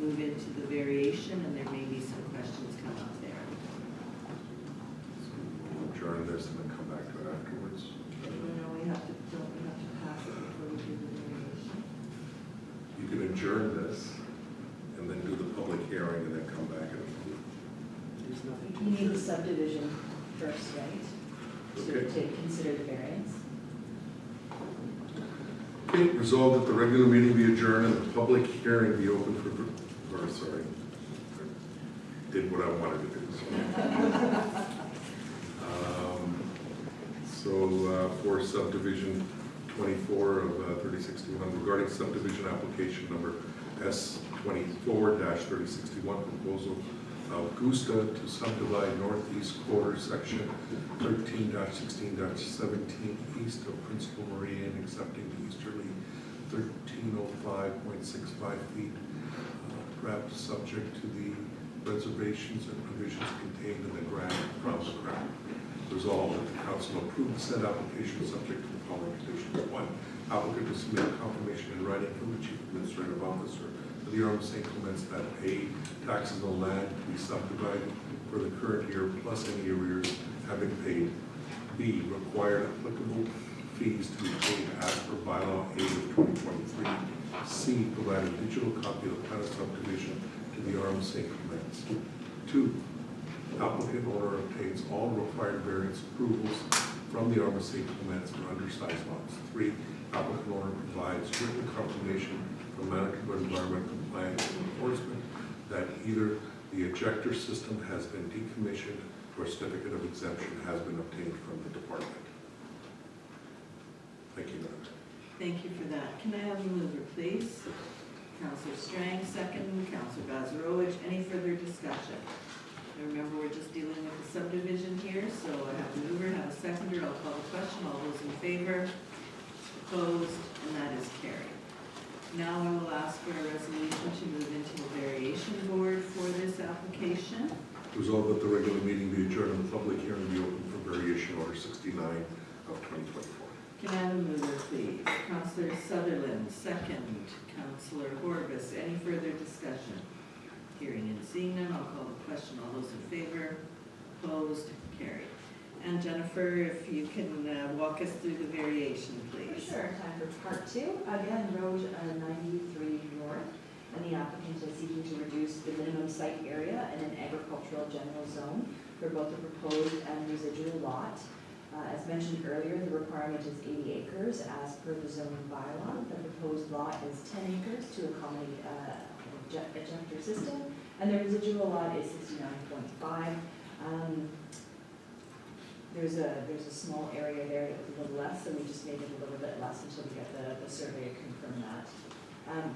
Speaker 1: move into the variation, and there may be some questions come up there.
Speaker 3: So we'll adjourn this and then come back to it afterwards.
Speaker 1: No, we have to pass it before we do the variation.
Speaker 3: You can adjourn this and then do the public hearing and then come back and approve.
Speaker 18: There's nothing to
Speaker 4: You need the subdivision first, right?
Speaker 3: Okay.
Speaker 4: To consider the variance.
Speaker 3: Okay, resolved that the regular meeting be adjourned and the public hearing be open for, did what I wanted to do. So for subdivision 24 of 3061, regarding subdivision application number S24-3061, proposal of Gusta to subdivide northeast quarter section 13-16-17 east of Principal Meridian, accepting the easterly 1305.65 feet, perhaps subject to the reservations and provisions contained in the grant from the grant. Resolved that the council approve said application subject to the following conditions. 1, applicant to submit a confirmation in writing from the chief administrative officer of the Arm of St. Clements that paid taxes on land to be subdivided for the current year plus any arrears have been paid. B, required applicable fees to be paid as per bylaw 8 of 2023. C, provide a digital copy of the plan of subdivision to the Arm of St. Clements. 2, applicant owner obtains all required variance approvals from the Arm of St. Clements for undersized lots. 3, applicant owner provides written confirmation from Manitoba Environment Compliance and Enforcement that either the ejector system has been decommissioned or a certificate of exemption has been obtained from the department. Thank you, Madam.
Speaker 1: Thank you for that. Can I have a mover, please? Councillor Strang, second. Councillor Bazarowicz. Any further discussion? Now remember, we're just dealing with the subdivision here, so I have a mover, have a seconder. I'll call the question. All those in favor? Opposed? And that is carried. Now I will ask for a resolution to move into the variation board for this application.
Speaker 3: Resolved that the regular meeting be adjourned and the public hearing be open for variation order 69 of 2024.
Speaker 1: Can I have a mover, please? Councillor Sutherland, second. Councillor Horvis. Any further discussion? Hearing and seeing none, I'll call the question. All those in favor? Opposed? Carried. And Jennifer, if you can walk us through the variation, please.
Speaker 4: Sure, time for part two. Again, Road 93 North, and the applicant is seeking to reduce the minimum site area in an agricultural general zone for both the proposed and residual lot. As mentioned earlier, the requirement is 80 acres as per the zoning bylaw. The proposed lot is 10 acres to accommodate an ejector system, and the residual lot is 69.5. There's a small area there that was a little less, so we just made it a little bit less until we get the survey to confirm that.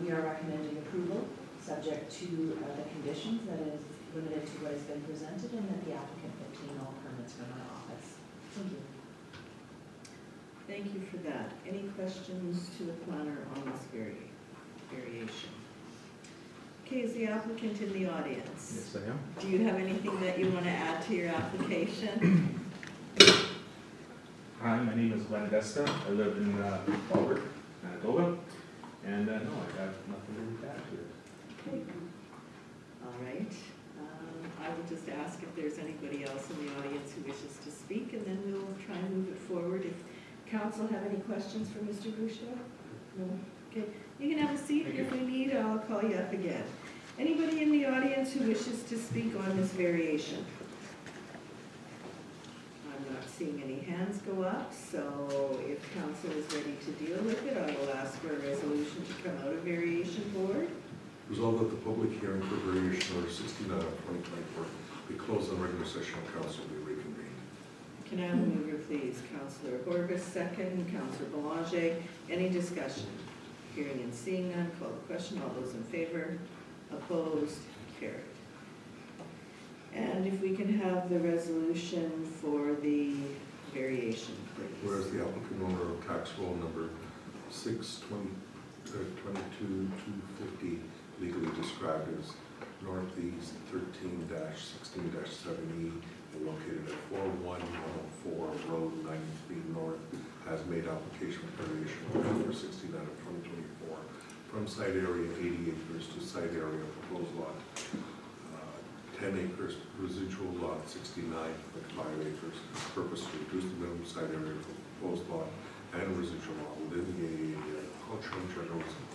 Speaker 4: We are recommending approval, subject to the conditions that is limited to what has been presented, and that the applicant obtain all permits from our office. Thank you.
Speaker 1: Thank you for that. Any questions to the planner on this variation? Okay, is the applicant in the audience?
Speaker 9: Yes, I am.
Speaker 1: Do you have anything that you want to add to your application?
Speaker 9: Hi, my name is Glenn Vesta. I live in Albert, Manitoba, and no, I have nothing to add to it.
Speaker 1: Okay. All right. I will just ask if there's anybody else in the audience who wishes to speak, and then we'll try and move it forward. If council have any questions for Mr. Boucher? No? Okay. You can have a seat. If we need, I'll call you up again. Anybody in the audience who wishes to speak on this variation? I'm not seeing any hands go up, so if council is ready to deal with it, I will ask for a resolution to come out of variation board.
Speaker 3: Resolved that the public hearing for variation order 69 of 2024 be closed on regular session of council be reconvened.
Speaker 1: Can I have a mover, please? Councillor Horvis, second. Councillor Belanger. Any discussion? Hearing and seeing none, call the question. All those in favor? Opposed? Carried. And if we can have the resolution for the variation, please.
Speaker 3: Whereas the applicant owner of tax roll number 622-250, legally described as Northeast 13-16-7E, and located at 41104 Road 93 North, has made application for variation for 69 of 2024 from site area 80 acres to site area proposed lot 10 acres, residual lot 69.5 acres. Purpose to reduce the minimum site area for proposed lot and residual lot within the agricultural general zone.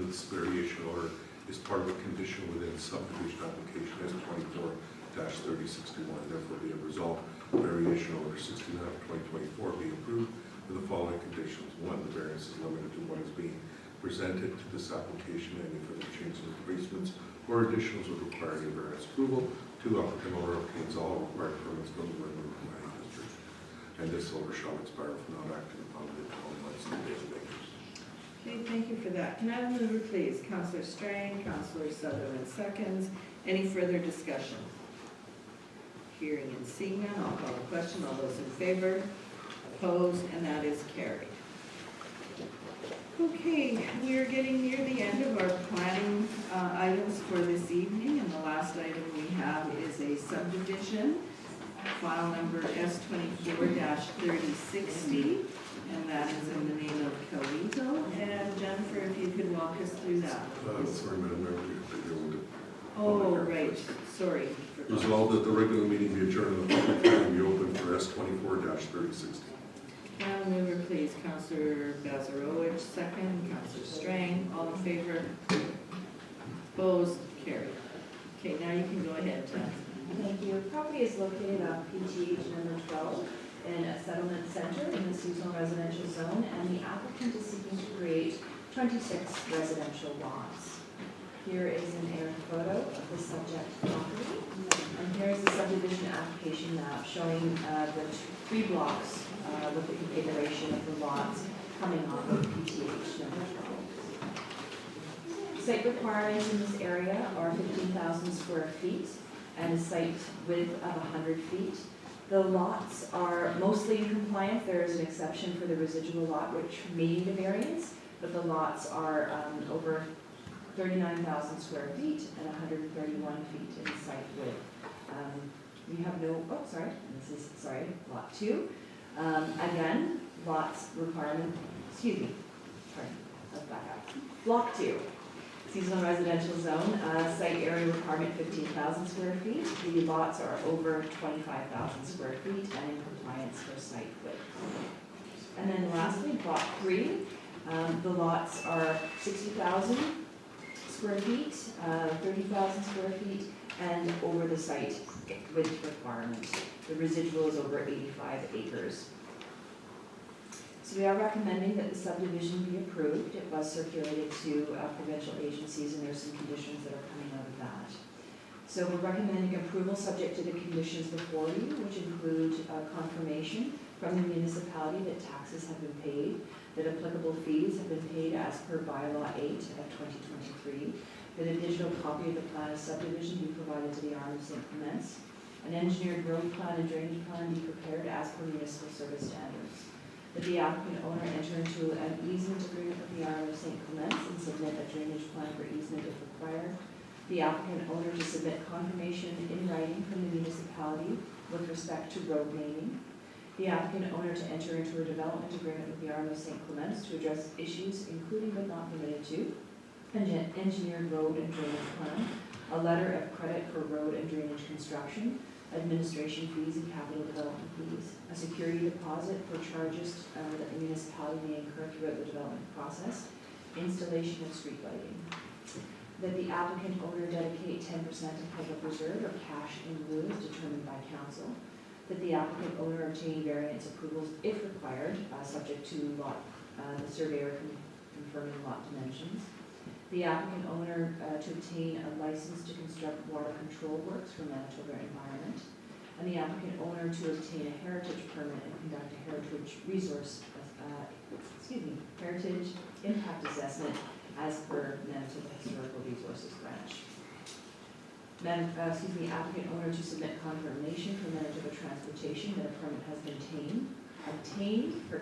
Speaker 3: This variation order is part of a condition within subdivision application S24-3061. Therefore, be it resolved, variation order 69 of 2024 be approved with the following conditions. 1, the variance is limited to what is being presented to this application. Any further changes, increasements, or additions would require any variance approval. 2, applicant owner obtains all required permits from the River Planning District, and this order shall expire if not acted upon within 12 months of the date of acres.
Speaker 1: Okay, thank you for that. Can I have a mover, please? Councillor Strang, Councillor Sutherland seconds. Any further discussion? Hearing and seeing none, I'll call the question. All those in favor? Opposed? And that is carried. Okay, we are getting near the end of our planning items for this evening, and the last item we have is a subdivision, file number S24-3060, and that is in the name of Calito. And Jennifer, if you could walk us through that.
Speaker 3: Sorry, Madam Mayor,
Speaker 1: Oh, right, sorry.
Speaker 3: Resolved that the regular meeting be adjourned and the public hearing be open for S24-3060.
Speaker 1: Can I have a mover, please? Councillor Bazarowicz, second. Councillor Strang, all in favor? Opposed? Carried. Okay, now you can go ahead, Jen.
Speaker 4: Thank you. Property is located on PTH number 12 in a settlement center in the seasonal residential zone, and the applicant is seeking to create 26 residential lots. Here is an aerial photo of the subject property, and here is the subdivision application map showing the 3 blocks with the configuration of the lots coming off of PTH number 12. Site requirements in this area are 15,000 square feet and a site width of 100 feet. The lots are mostly in compliance. There is an exception for the residual lot, which may need a variance, but the lots are over 39,000 square feet and 131 feet in site width. We have no, this is, lot 2. Again, lots requirement, let's back up. Block 2. Seasonal residential zone, site area requirement 15,000 square feet. The lots are over 25,000 square feet and in compliance for site width. And then lastly, block 3, the lots are 60,000 square feet, 30,000 square feet, and over the site width requirement. The residual is over 85 acres. So we are recommending that the subdivision be approved. It was circulated to provincial agencies, and there's some conditions that are coming out of that. So we're recommending approval subject to the conditions before you, which include confirmation from the municipality that taxes have been paid, that applicable fees have been paid as per bylaw 8 of 2023, that a digital copy of the plan of subdivision be provided to the Arm of St. Clements, an engineered road plan and drainage plan be prepared as per municipal service standards, that the applicant owner enter into an easement agreement with the Arm of St. Clements and submit a drainage plan for easement if required, the applicant owner to submit confirmation in writing from the municipality with respect to road naming, the applicant owner to enter into a development agreement with the Arm of St. Clements to address issues including but not limited to an engineered road and drainage plan, a letter of credit for road and drainage construction, administration fees and capital development fees, a security deposit for charges that the municipality may incur throughout the development process, installation of street lighting. That the applicant owner dedicate 10% of public reserve or cash in lieu as determined by council. That the applicant owner obtain variance approvals if required, subject to lot, the surveyor confirming lot dimensions. The applicant owner to obtain a license to construct water control works for Manitoba Environment, and the applicant owner to obtain a heritage permit and conduct a heritage heritage impact assessment as per Manitoba Historical Resources branch. Applicant owner to submit confirmation from Manitoba Transportation that a permit has been obtained for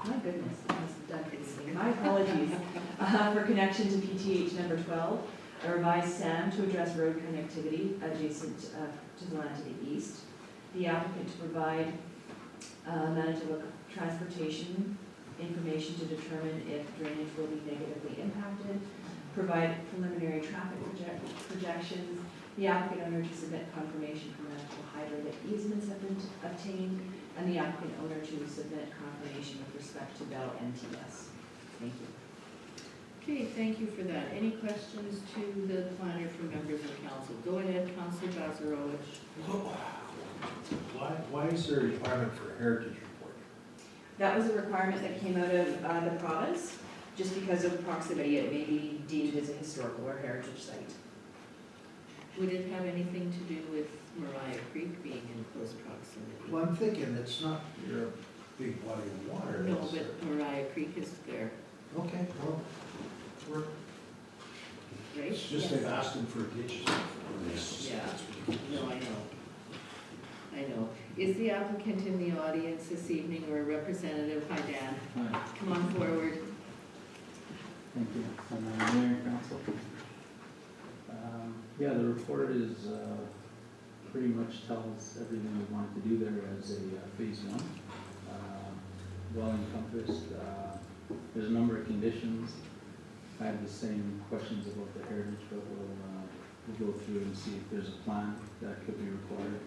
Speaker 4: my goodness, I must have done anything. My apologies. For connection to PTH number 12, a revised SAM to address road connectivity adjacent to the land to the east. The applicant to provide Manitoba Transportation information to determine if drainage will be negatively impacted. Provide preliminary traffic projections. The applicant owner to submit confirmation from Manitoba Hydro that easements have been obtained, and the applicant owner to submit confirmation with respect to Bell MTS. Thank you.
Speaker 1: Okay, thank you for that. Any questions to the planner from members of council? Go ahead, Councilor Bazarowicz.
Speaker 11: Why is there a requirement for a heritage report?
Speaker 4: That was a requirement that came out of the province, just because of proximity. It may be deemed as a historical or heritage site.
Speaker 1: Would it have anything to do with Mariah Creek being in close proximity?
Speaker 11: Well, I'm thinking it's not your big body of water.
Speaker 1: No, but Mariah Creek is there,
Speaker 11: Okay, well, we're,
Speaker 1: right?
Speaker 11: it's just they've asked them for ditches.
Speaker 1: Yeah, no, I know. I know. Is the applicant in the audience this evening or a representative? Hi, Dan.
Speaker 13: Hi.
Speaker 1: Come on forward.
Speaker 13: Thank you. I'm Mayor and Council. Yeah, the report is pretty much tells everything we wanted to do there as a phase 1. Well encompassed. There's a number of conditions. I have the same questions about the heritage, but we'll go through and see if there's a plan that could be required.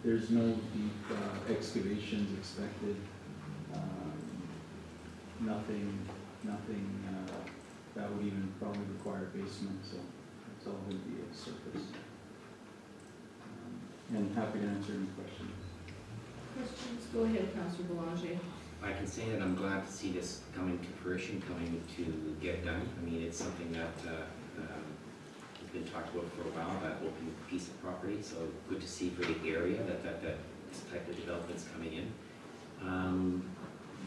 Speaker 13: There's no deep excavations expected. Nothing that would even probably require a basement, so it's all going to be at surface. And happy to answer any questions.
Speaker 1: Questions? Go ahead, Councilor Boulanger.
Speaker 8: I can say that I'm glad to see this coming to fruition, coming to get done. I mean, it's something that has been talked about for a while, that open piece of property, so good to see for the area that this type of development's coming in.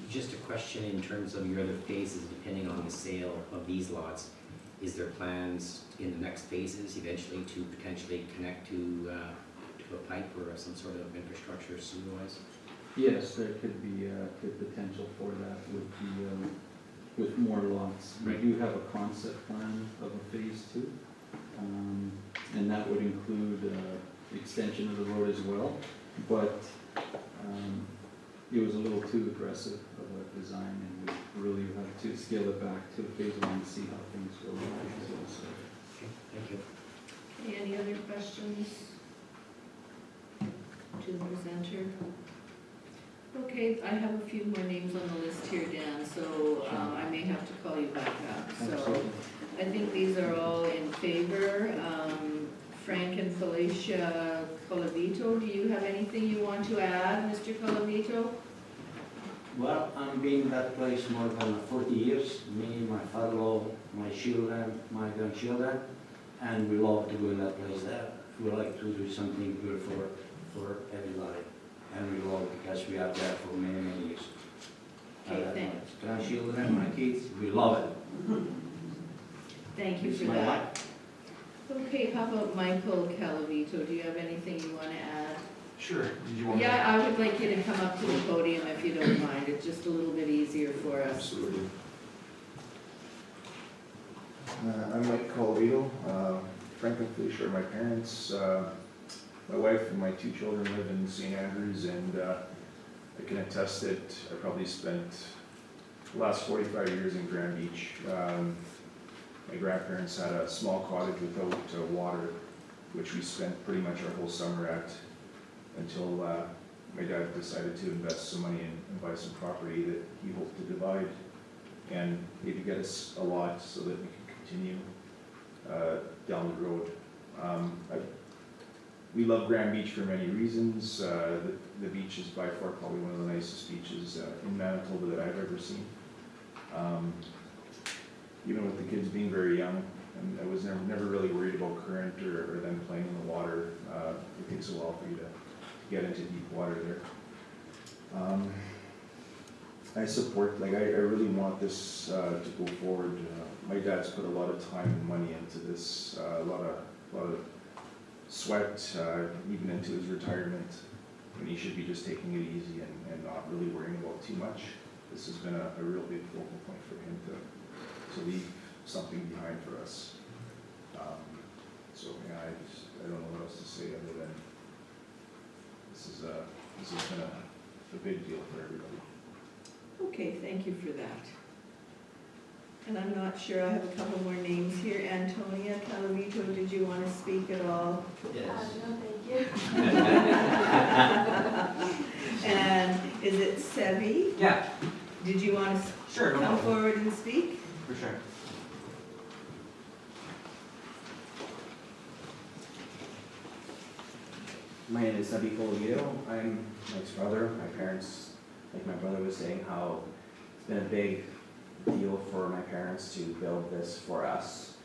Speaker 8: Just a question in terms of your other phases, depending on the sale of these lots, is there plans in the next phases eventually to potentially connect to a pipe or some sort of infrastructure sewer-wise?
Speaker 13: Yes, there could be potential for that with more lots.
Speaker 8: Right.
Speaker 13: We do have a concept plan of a phase 2, and that would include extension of the road as well, but it was a little too aggressive of a design, and really have to scale it back to phase one and see how things go.
Speaker 8: Okay, thank you.
Speaker 1: Okay, any other questions to the presenter? Okay, I have a few more names on the list here, Dan, so I may have to call you back up. So
Speaker 13: Absolutely.
Speaker 1: I think these are all in favor. Frank and Felicia Colavito, do you have anything you want to add, Mr. Colavito?
Speaker 2: Well, I've been in that place more than 40 years, me, my father-in-law, my children, my grandchildren, and we love to go in that place there. We like to do something good for everybody, and we love it because we are there for many, many years.
Speaker 1: Okay, thanks.
Speaker 2: My grandchildren, my kids, we love it.
Speaker 1: Thank you
Speaker 2: It's
Speaker 1: for
Speaker 2: my
Speaker 1: that.
Speaker 2: life.
Speaker 1: Okay, how about Michael Calavito? Do you have anything you want to add?
Speaker 14: Sure. Did you want
Speaker 1: Yeah, I would like you to come up to the podium if you don't mind. It's just a little bit easier for us.
Speaker 14: Absolutely. I'm Mike Colavito. Frank and Felicia are my parents. My wife and my two children live in St. Andrews, and I can attest that I probably spent the last 45 years in Grand Beach. My grandparents had a small cottage without water, which we spent pretty much our whole summer at until my dad decided to invest some money and buy some property that he hoped to divide and maybe get us a lot so that we could continue down the road. We love Grand Beach for many reasons. The beach is by far probably one of the nicest beaches in Manitoba that I've ever seen. Even with the kids being very young, and I was never really worried about current or them playing in the water. It takes a while for you to get into deep water there. I support, I really want this to go forward. My dad's put a lot of time and money into this, a lot of sweat, even into his retirement, when he should be just taking it easy and not really worrying about too much. This has been a real big focal point for him to leave something behind for us. So yeah, I don't know what else to say other than this has been a big deal for everybody.
Speaker 1: Okay, thank you for that. And I'm not sure, I have a couple more names here. Antonia Calavito, did you want to speak at all?
Speaker 2: Yes.
Speaker 21: No, thank you.
Speaker 1: And is it Sevi?
Speaker 2: Yeah.
Speaker 1: Did you want to come forward and speak?
Speaker 2: For sure.
Speaker 23: My name is Sabi Colavito. I'm Mike's brother. My parents, like my brother was saying, how it's been a big deal for my parents to build this for us.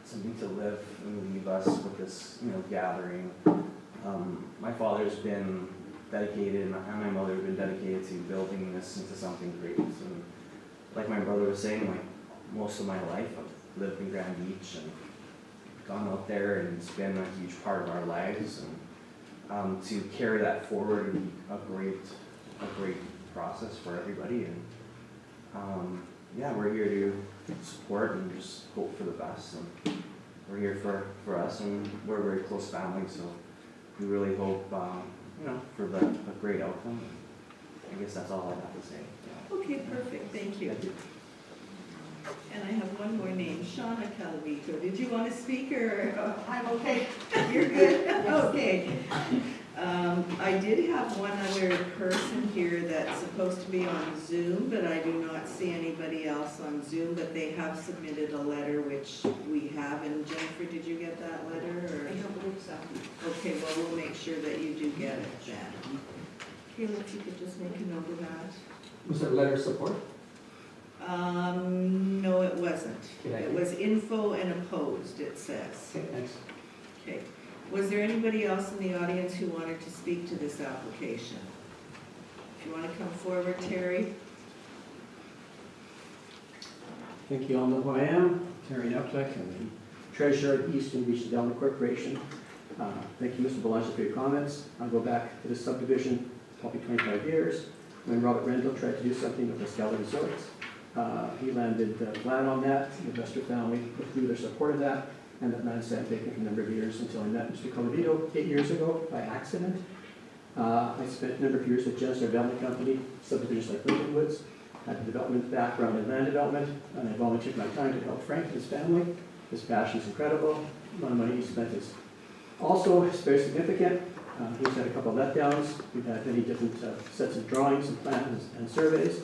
Speaker 23: Something to live and leave us with this, gathering. My father's been dedicated, and my mother have been dedicated to building this into something great. And like my brother was saying, most of my life I've lived in Grand Beach and gone out there, and it's been a huge part of our lives. And to carry that forward would be a great process for everybody. And yeah, we're here to support and just hope for the best. And we're here for us, and we're a very close family, so we really hope for a great outcome. I guess that's all I have to say.
Speaker 1: Okay, perfect, thank you. And I have one more name, Shauna Calavito. Did you want to speak, or I'm okay? You're good? Okay. I did have one other person here that's supposed to be on Zoom, but I do not see anybody else on Zoom, but they have submitted a letter, which we have. And Jennifer, did you get that letter? Or? I don't believe so. Okay, well, we'll make sure that you do get it then. Caleb, if you could just make a note of that.
Speaker 24: Was there a letter of support?
Speaker 1: No, it wasn't.
Speaker 24: Okay.
Speaker 1: It was info and opposed, it says.
Speaker 24: Okay, thanks.
Speaker 1: Okay. Was there anybody else in the audience who wanted to speak to this application? If you want to come forward, Terry.
Speaker 25: Thank you all know who I am. Terry Neltek, I'm the treasurer of Eastern Beach Development Corporation. Thank you, Mr. Belanger, for your comments. I'll go back to this subdivision probably 25 years when Robert Rendell tried to do something with the Stella Resorts. He landed the plan on that. The investor family withdrew their support of that, and that land sat vacant for a number of years until I met Mr. Colavito 8 years ago by accident. I spent a number of years with Jensen Development Company, subdivisions like Lincoln Woods, had a development background in land development, and I volunteered my time to help Frank and his family. His passion is incredible. The amount of money he spent is also very significant. He's had a couple of letdowns. We've had many different sets of drawings and plans and surveys.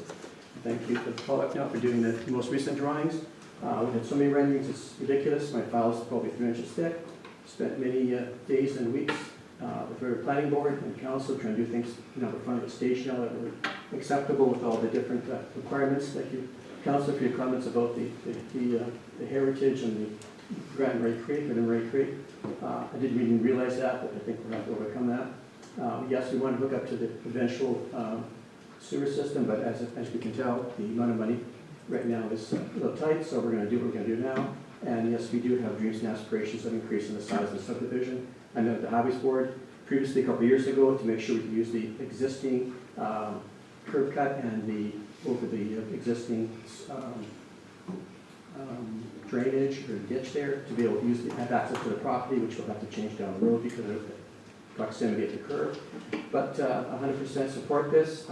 Speaker 25: Thank you to Paul Ecknell for doing the most recent drawings. We had so many renderings, it's ridiculous. My file is probably 3 inches thick. Spent many days and weeks with the planning board and council trying to do things, the front of the stage now that were acceptable with all the different requirements. Thank you, council, for your comments about the heritage and the Grand Ray Creek and Ray Creek. I didn't even realize that, but I think we'll have to overcome that. Yes, we want to hook up to the eventual sewer system, but as we can tell, the amount of money right now is a little tight, so we're going to do what we're going to do now. And yes, we do have dreams and aspirations of increasing the size of the subdivision. I met with the Highways Board previously a couple of years ago to make sure we could use the existing curb cut and over the existing drainage or ditch there to be able to have access to the property, which we'll have to change down the road because of the proximity of the curb. But 100% support this.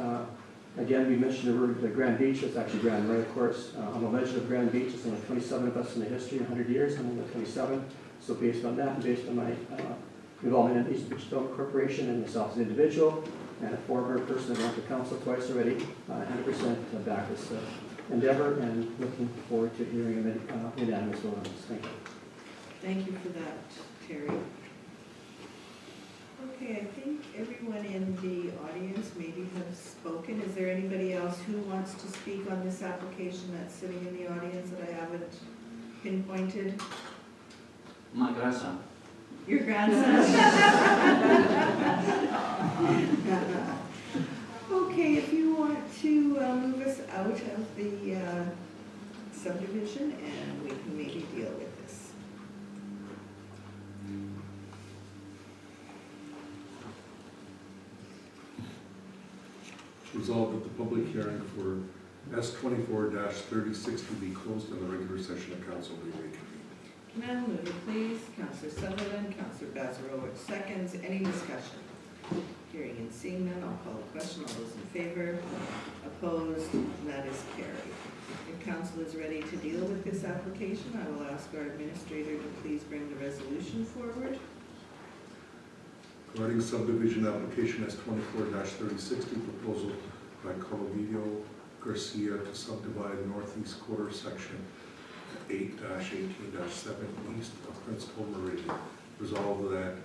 Speaker 25: Again, we mentioned the Grand Beach. It's actually Grand Ray, of course. On the legend of Grand Beach, it's only 27 of us in the history, 100 years. I'm only 27. So based on that, and based on my involvement in East Beach Development Corporation and myself as an individual, and a former person that went to council twice already, 100% back this endeavor, and looking forward to hearing a unanimous vote on this. Thank you.
Speaker 1: Thank you for that, Terry. Okay, I think everyone in the audience maybe have spoken. Is there anybody else who wants to speak on this application that's sitting in the audience that I haven't pinpointed?
Speaker 2: My grandson.
Speaker 1: Your grandson? Okay, if you want to move us out of the subdivision, and we can maybe deal with this.
Speaker 3: Resolved that the public hearing for S24-3060 be closed and the regular session of council be reconvened.
Speaker 1: Can I move it, please? Councillor Sutherland, Councillor Bazarowicz seconds. Any discussion? Hearing and seeing none, I'll call the question. All those in favor? Opposed? And that is carried. If council is ready to deal with this application, I will ask our administrator to please bring the resolution forward.
Speaker 3: Regarding subdivision application S24-3060, proposal by Colovidio Garcia to subdivide northeast quarter section 8-18-7 east of Principal Meridian. Resolved that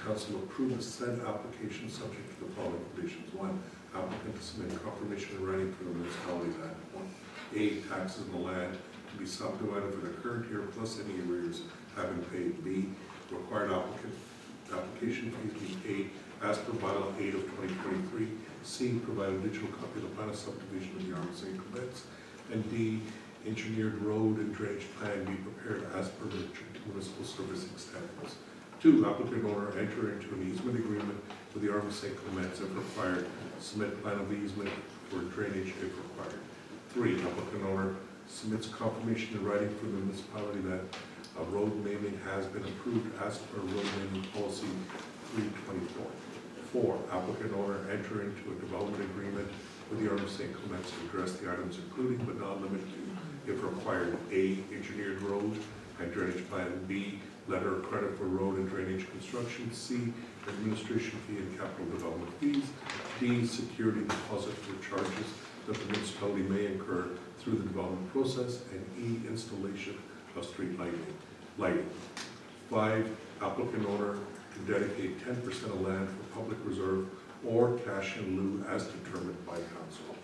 Speaker 3: council approves said application subject to the following conditions. 1, applicant to submit confirmation in writing for the municipality that 1, A, taxes on the land to be subdivided for the current year plus any arrears having paid. B, required application fees be paid as per bylaw 8 of 2023. C, provide a digital copy of the plan of subdivision of the RSA permits. And D, engineered road and drainage plan be prepared as per the municipal servicing standards. 2, applicant owner enter into an easement agreement with the RSA Clements if required. Submit plan of easement for drainage if required. 3, applicant owner submits confirmation in writing for the municipality that a road naming has been approved as per road naming policy 324. 4, applicant owner enter into a development agreement with the RSA Clements to address the items including but not limited to, if required, A, engineered road and drainage plan. B, letter of credit for road and drainage construction. C, administration fee and capital development fees. D, security deposit for charges that the municipality may incur through the development process. And E, installation of street lighting. 5, applicant owner to dedicate 10% of land for public reserve or cash in lieu as determined by council.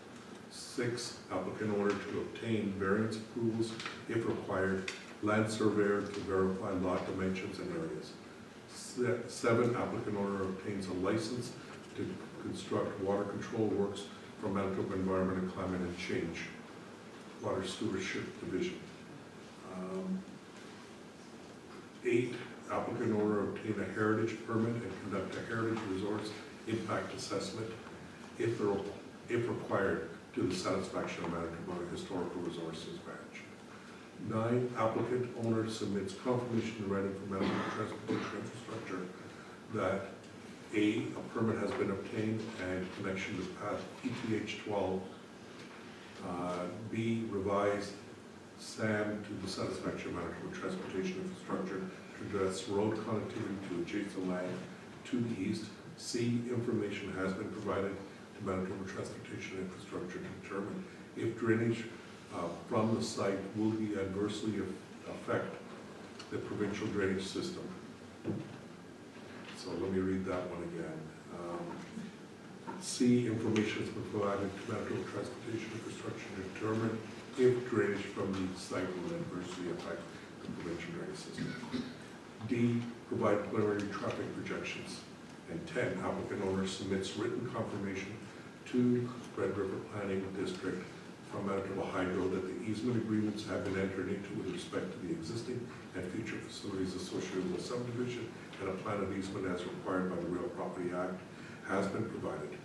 Speaker 3: 6, applicant owner to obtain variance approvals if required, land surveyor to verify lot dimensions and areas. 7, applicant owner obtains a license to construct water control works from Manitoba Environment and Climate and Change, Water Stewardship Division. 8, applicant owner obtain a heritage permit and conduct a heritage resource impact assessment if required to the satisfaction of Manitoba Historical Resources Branch. 9, applicant owner submits confirmation in writing from Manitoba Transportation Infrastructure that A, permit has been obtained and connection to path PTH 12 B, revise SAM to the satisfaction of Manitoba Transportation Infrastructure to address road connectivity to adjacent land to the east. C, information has been provided to Manitoba Transportation Infrastructure to determine if drainage from the site will be adversely affect the provincial drainage system. So let me read that one again. C, information has been provided to Manitoba Transportation Infrastructure to determine if drainage from the site will adversely affect the provincial drainage system. D, provide preliminary traffic projections. And 10, applicant owner submits written confirmation to Red River Planning District from Manitoba Hydro that the easement agreements have been entered into with respect to the existing and future facilities associated with the subdivision, and a plan of easement as required by the Real Property Act has been provided.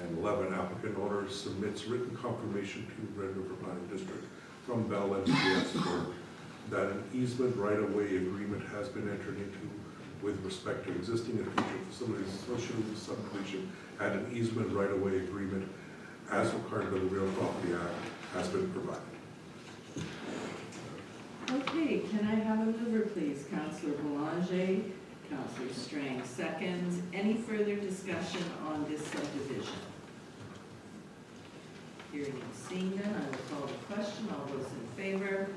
Speaker 3: And 11, applicant owner submits written confirmation to Red River Planning District from Bell MCS that an easement right-of-way agreement has been entered into with respect to existing and future facilities associated with the subdivision, and an easement right-of-way agreement as required by the Real Property Act has been provided.
Speaker 1: Okay, can I have a mover, please? Councillor Boulanger, Councillor Strang seconds. Any further discussion on this subdivision? Hearing and seeing none, I will call the question. All those in favor?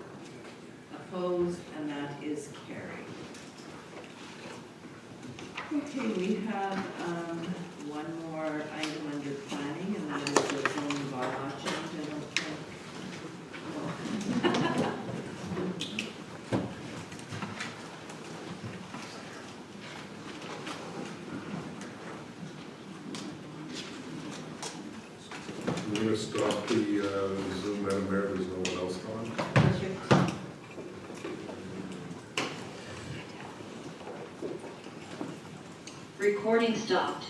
Speaker 1: Opposed? And that is carried. Okay, we have one more item under planning, and that is the zoning bylaw change. I don't think.
Speaker 3: We're going to stop the Zoom, Madam Mayor. There's no one else on.
Speaker 6: Recording stopped.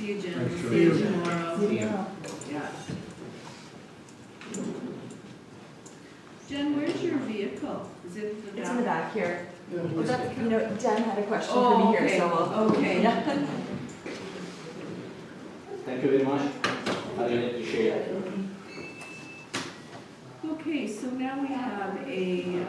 Speaker 1: See you, Jen. See you tomorrow.
Speaker 8: See you.
Speaker 1: Yeah. Jen, where's your vehicle? Is it in the back?
Speaker 4: It's in the back here. Well, that's, you know, Dan had a question
Speaker 1: Oh,
Speaker 4: for me here,
Speaker 1: okay.
Speaker 4: so I'll.
Speaker 1: Okay.
Speaker 4: Yeah.
Speaker 13: Thank you very much. I really appreciate it.
Speaker 1: Okay, so now we have a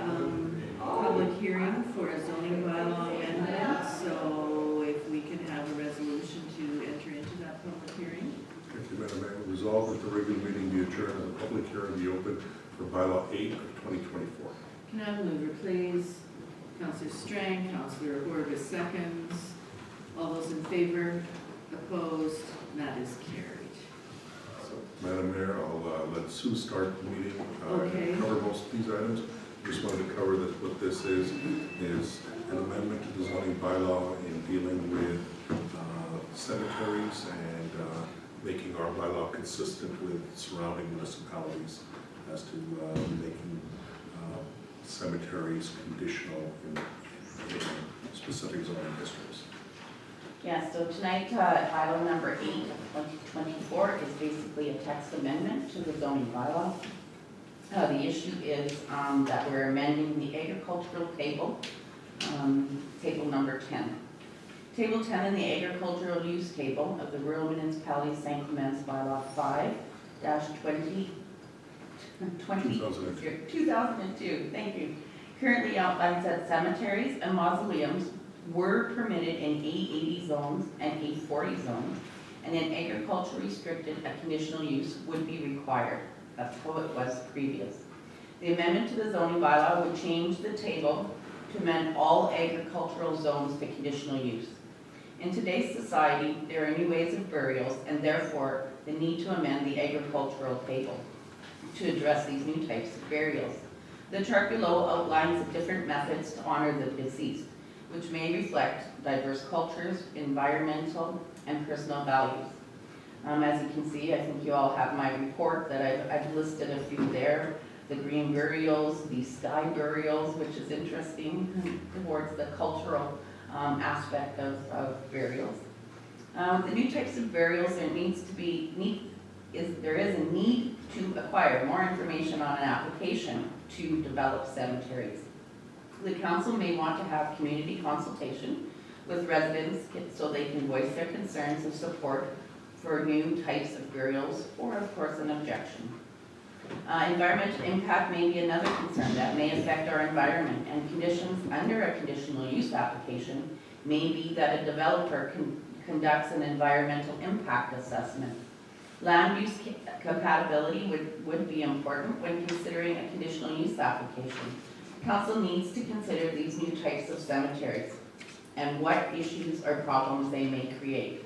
Speaker 1: public hearing for a zoning bylaw amendment. So if we can have a resolution to enter into that public hearing.
Speaker 3: Thank you, Madam Mayor. Resolved that the regular meeting be adjourned and the public hearing be open for bylaw 8 of 2024.
Speaker 1: Can I have a mover, please? Councillor Strang, Councillor Horvis seconds. All those in favor? Opposed? And that is carried.
Speaker 3: So, Madam Mayor, I'll let Sue start the meeting.
Speaker 1: Okay.
Speaker 3: And cover most of these items. Just wanted to cover that what this is an amendment to the zoning bylaw in dealing with cemeteries and making our bylaw consistent with surrounding municipalities as to making cemeteries conditional in specific zoning districts.
Speaker 10: Yeah, so tonight, bylaw number 8 of 2024 is basically a text amendment to the zoning bylaw. The issue is that we're amending the agricultural table, table number 10. Table 10 in the agricultural use table of the Rural Municipality of St. Clements bylaw 5-2002, thank you. Currently outlines that cemeteries and mausoleums were permitted in A80 zones and A40 zones, and in agriculture restricted, a conditional use would be required. That's how it was previous. The amendment to the zoning bylaw would change the table to amend all agricultural zones to conditional use. In today's society, there are new ways of burials and therefore the need to amend the agricultural table to address these new types of burials. The chart below outlines the different methods to honor the deceased, which may reflect diverse cultures, environmental, and personal values. As you can see, I think you all have my report that I've listed a few there. The green burials, the sky burials, which is interesting towards the cultural aspect of burials. The new types of burials, there is a need to acquire more information on an application to develop cemeteries. The council may want to have community consultation with residents so they can voice their concerns of support for new types of burials or, of course, an objection. Environmental impact may be another concern that may affect our environment, and conditions under a conditional use application may be that a developer conducts an environmental impact assessment. Land use compatibility would be important when considering a conditional use application. Council needs to consider these new types of cemeteries and what issues or problems they may create.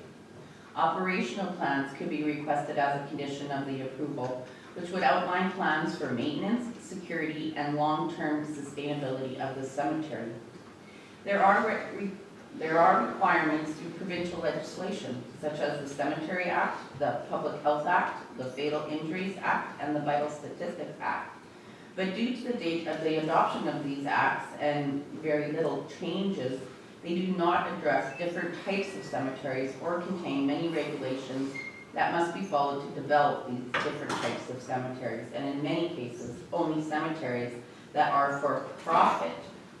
Speaker 10: Operational plans could be requested as a condition of the approval, which would outline plans for maintenance, security, and long-term sustainability of the cemetery. There are requirements through provincial legislation, such as the Cemetery Act, the Public Health Act, the Fatal Injuries Act, and the Vital Statistics Act. But due to the date of the adoption of these acts and very little changes, they do not address different types of cemeteries or contain many regulations that must be followed to develop these different types of cemeteries. And in many cases, only cemeteries that are for profit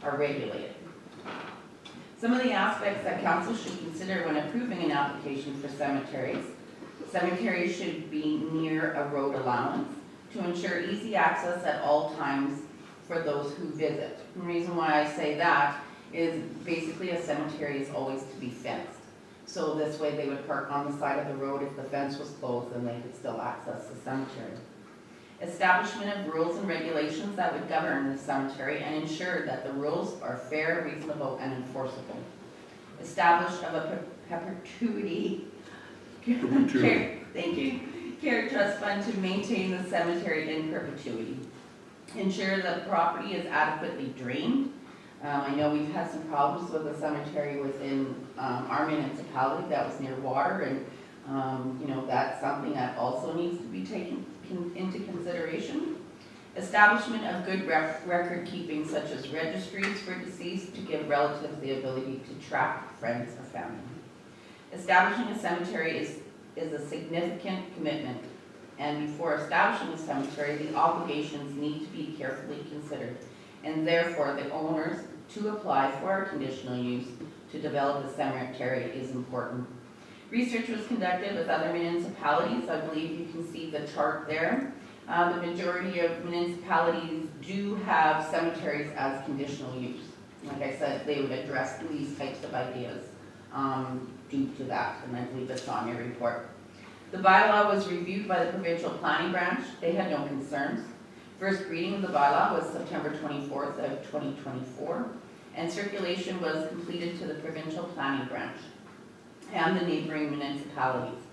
Speaker 10: are regulated. Some of the aspects that council should consider when approving an application for cemeteries. Cemeteries should be near a road allowance to ensure easy access at all times for those who visit. The reason why I say that is basically a cemetery is always to be fenced. So this way they would park on the side of the road. If the fence was closed, then they could still access the cemetery. Establishment of rules and regulations that would govern the cemetery and ensure that the rules are fair, reasonable, and enforceable. Establish of a perpetuity care trust fund to maintain the cemetery in perpetuity. Ensure that the property is adequately drained. I know we've had some problems with a cemetery within our municipality that was near water, and that's something that also needs to be taken into consideration. Establishment of good record keeping, such as registries for deceased, to give relatives the ability to track friends or family. Establishing a cemetery is a significant commitment, and before establishing a cemetery, the obligations need to be carefully considered, and therefore the owners to apply for a conditional use to develop a cemetery is important. Research was conducted with other municipalities. I believe you can see the chart there. The majority of municipalities do have cemeteries as conditional use. Like I said, they would address these types of ideas due to that, and I believe it's on your report. The bylaw was reviewed by the provincial planning branch. They had no concerns. First reading of the bylaw was September 24th of 2024, and circulation was completed to the provincial planning branch and the neighboring municipalities.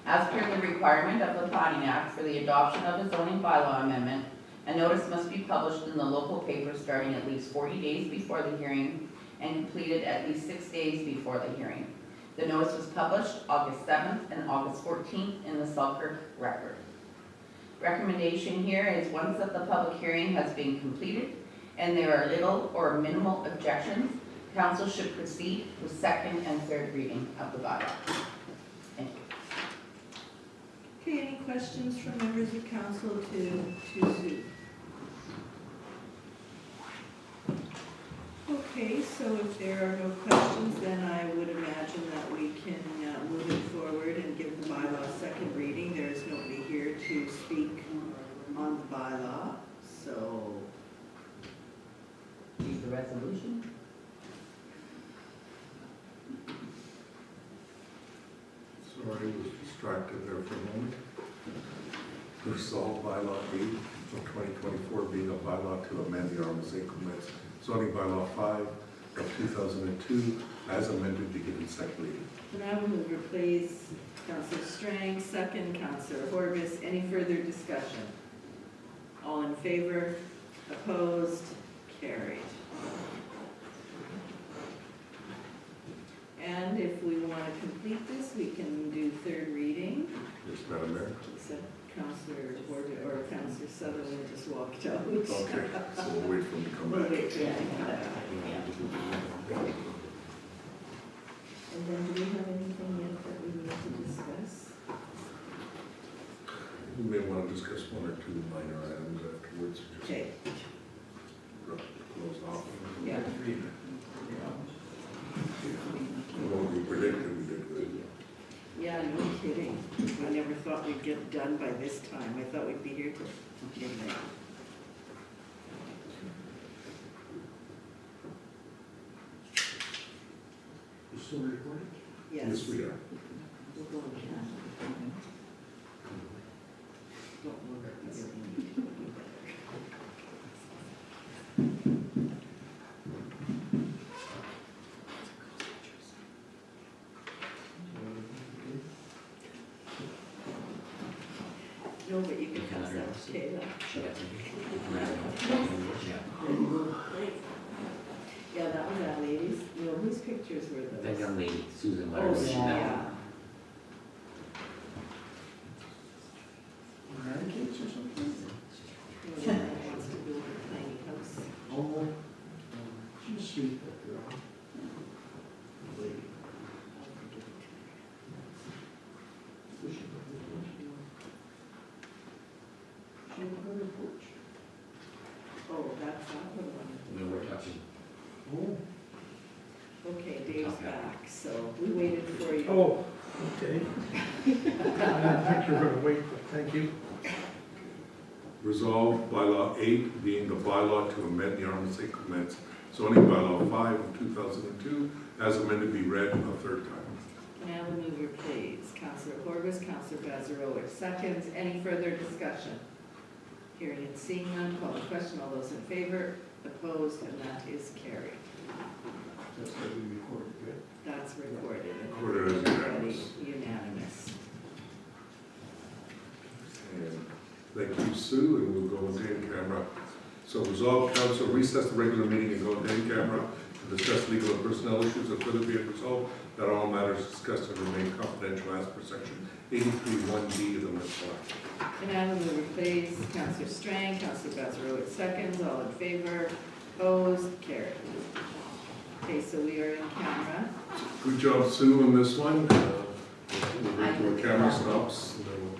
Speaker 10: As per the requirement of the Planning Act for the adoption of a zoning bylaw amendment, a notice must be published in the local paper starting at least 40 days before the hearing and completed at least 6 days before the hearing. The notice was published August 7th and August 14th in the Selkirk Record. Recommendation here is once that the public hearing has been completed and there are little or minimal objections, council should proceed with second and third reading of the bylaw. Thank you.
Speaker 1: Okay, any questions from members of council to Sue? Okay, so if there are no questions, then I would imagine that we can move it forward and give the bylaw a second reading. There is nobody here to speak on the bylaw, so.
Speaker 10: Read the resolution.
Speaker 3: Sorry, I was distracted there for a moment. Resolve bylaw 8 of 2024 being a bylaw to amend the Armas Increments zoning bylaw 5 of 2002, as amended, be given second reading.
Speaker 1: And I will move replace Councillor Strang, second Councillor Horvis. Any further discussion? All in favor? Opposed? Carried. And if we want to complete this, we can do third reading.
Speaker 3: Yes, Madam Mayor.
Speaker 1: Except Councillor Horvis or Councillor Sutherland just walked out.
Speaker 3: Okay, so we'll wait for him to come
Speaker 1: We'll
Speaker 3: back.
Speaker 1: wait for him to come back. And then do we have anything yet that we need to discuss?
Speaker 3: We may want to discuss one or two minor items afterwards. Just
Speaker 1: Okay.
Speaker 3: close off.
Speaker 1: Yeah.
Speaker 3: What we predicted, we did good.
Speaker 1: Yeah, no kidding. I never thought we'd get done by this time. I thought we'd be here till midnight.
Speaker 3: You still recording?
Speaker 1: Yes.
Speaker 3: Yes, we are.
Speaker 1: We'll go on camera. Don't worry, we really need to do better. No, but you can pass that to Kayla. Yeah, that was that lady's, you know, whose pictures were those?
Speaker 8: That young lady, Susan,
Speaker 1: Oh,
Speaker 8: whatever she
Speaker 1: yeah.
Speaker 7: Grandkids or something?
Speaker 1: The one that wants to build a tiny house.
Speaker 7: Oh, she's sweet, that girl. Lady.
Speaker 1: Oh, that's not the one.
Speaker 8: No, we're talking.
Speaker 7: Oh.
Speaker 1: Okay, Dave's back, so we waited for you.
Speaker 7: Oh, okay. I didn't think you were gonna wait, but thank you.
Speaker 3: Resolved bylaw 8 being the bylaw to amend the Arm St. Clements zoning bylaw 5 of 2002 as amended be read a third time.
Speaker 1: Now the mover, please. Councillor Horvis, Councillor Bazarowicz, seconds. Any further discussion? Hearing and seeing none, call the question. All those in favor, opposed, and that is carried.
Speaker 7: That's what we recorded, good.
Speaker 1: That's recorded. and
Speaker 3: Recorded as unanimous.
Speaker 1: Unanimous.
Speaker 3: And thank you, Sue, and we'll go into in-camera. So resolved, council recess the regular meeting and go into in-camera to discuss legal and personnel issues, and further be it resolved that all matters discussed and remain confidential as per section 83(1)D of the municipal act.
Speaker 1: And now the mover, please. Councillor Strang, Councillor Bazarowicz, seconds. All in favor, opposed, carried. Okay, so we are in camera.
Speaker 3: Good job, Sue, on this one. We'll wait till the camera stops, and then we'll